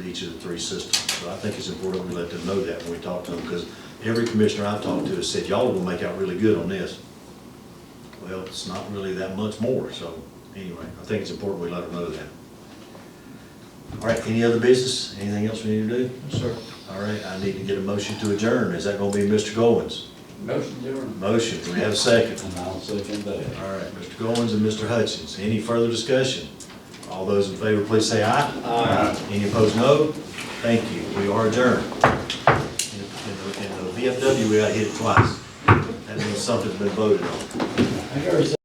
each of the 3 systems. So I think it's important we let them know that when we talk to them, because every commissioner I've talked to has said, y'all will make out really good on this. Well, it's not really that much more, so anyway, I think it's important we let them know that. All right, any other business? Anything else we need to do? Yes, sir. All right, I need to get a motion to adjourn. Is that gonna be Mr. Goins? Motion adjourned. Motion, do we have a second? And I'll second that. All right, Mr. Goins and Mr. Hutchins. Any further discussion? All those in favor, please say aye. Aye. Any opposed, no? Thank you. We are adjourned. In the VFW, we gotta hit it twice. That means something's been voted on. I heard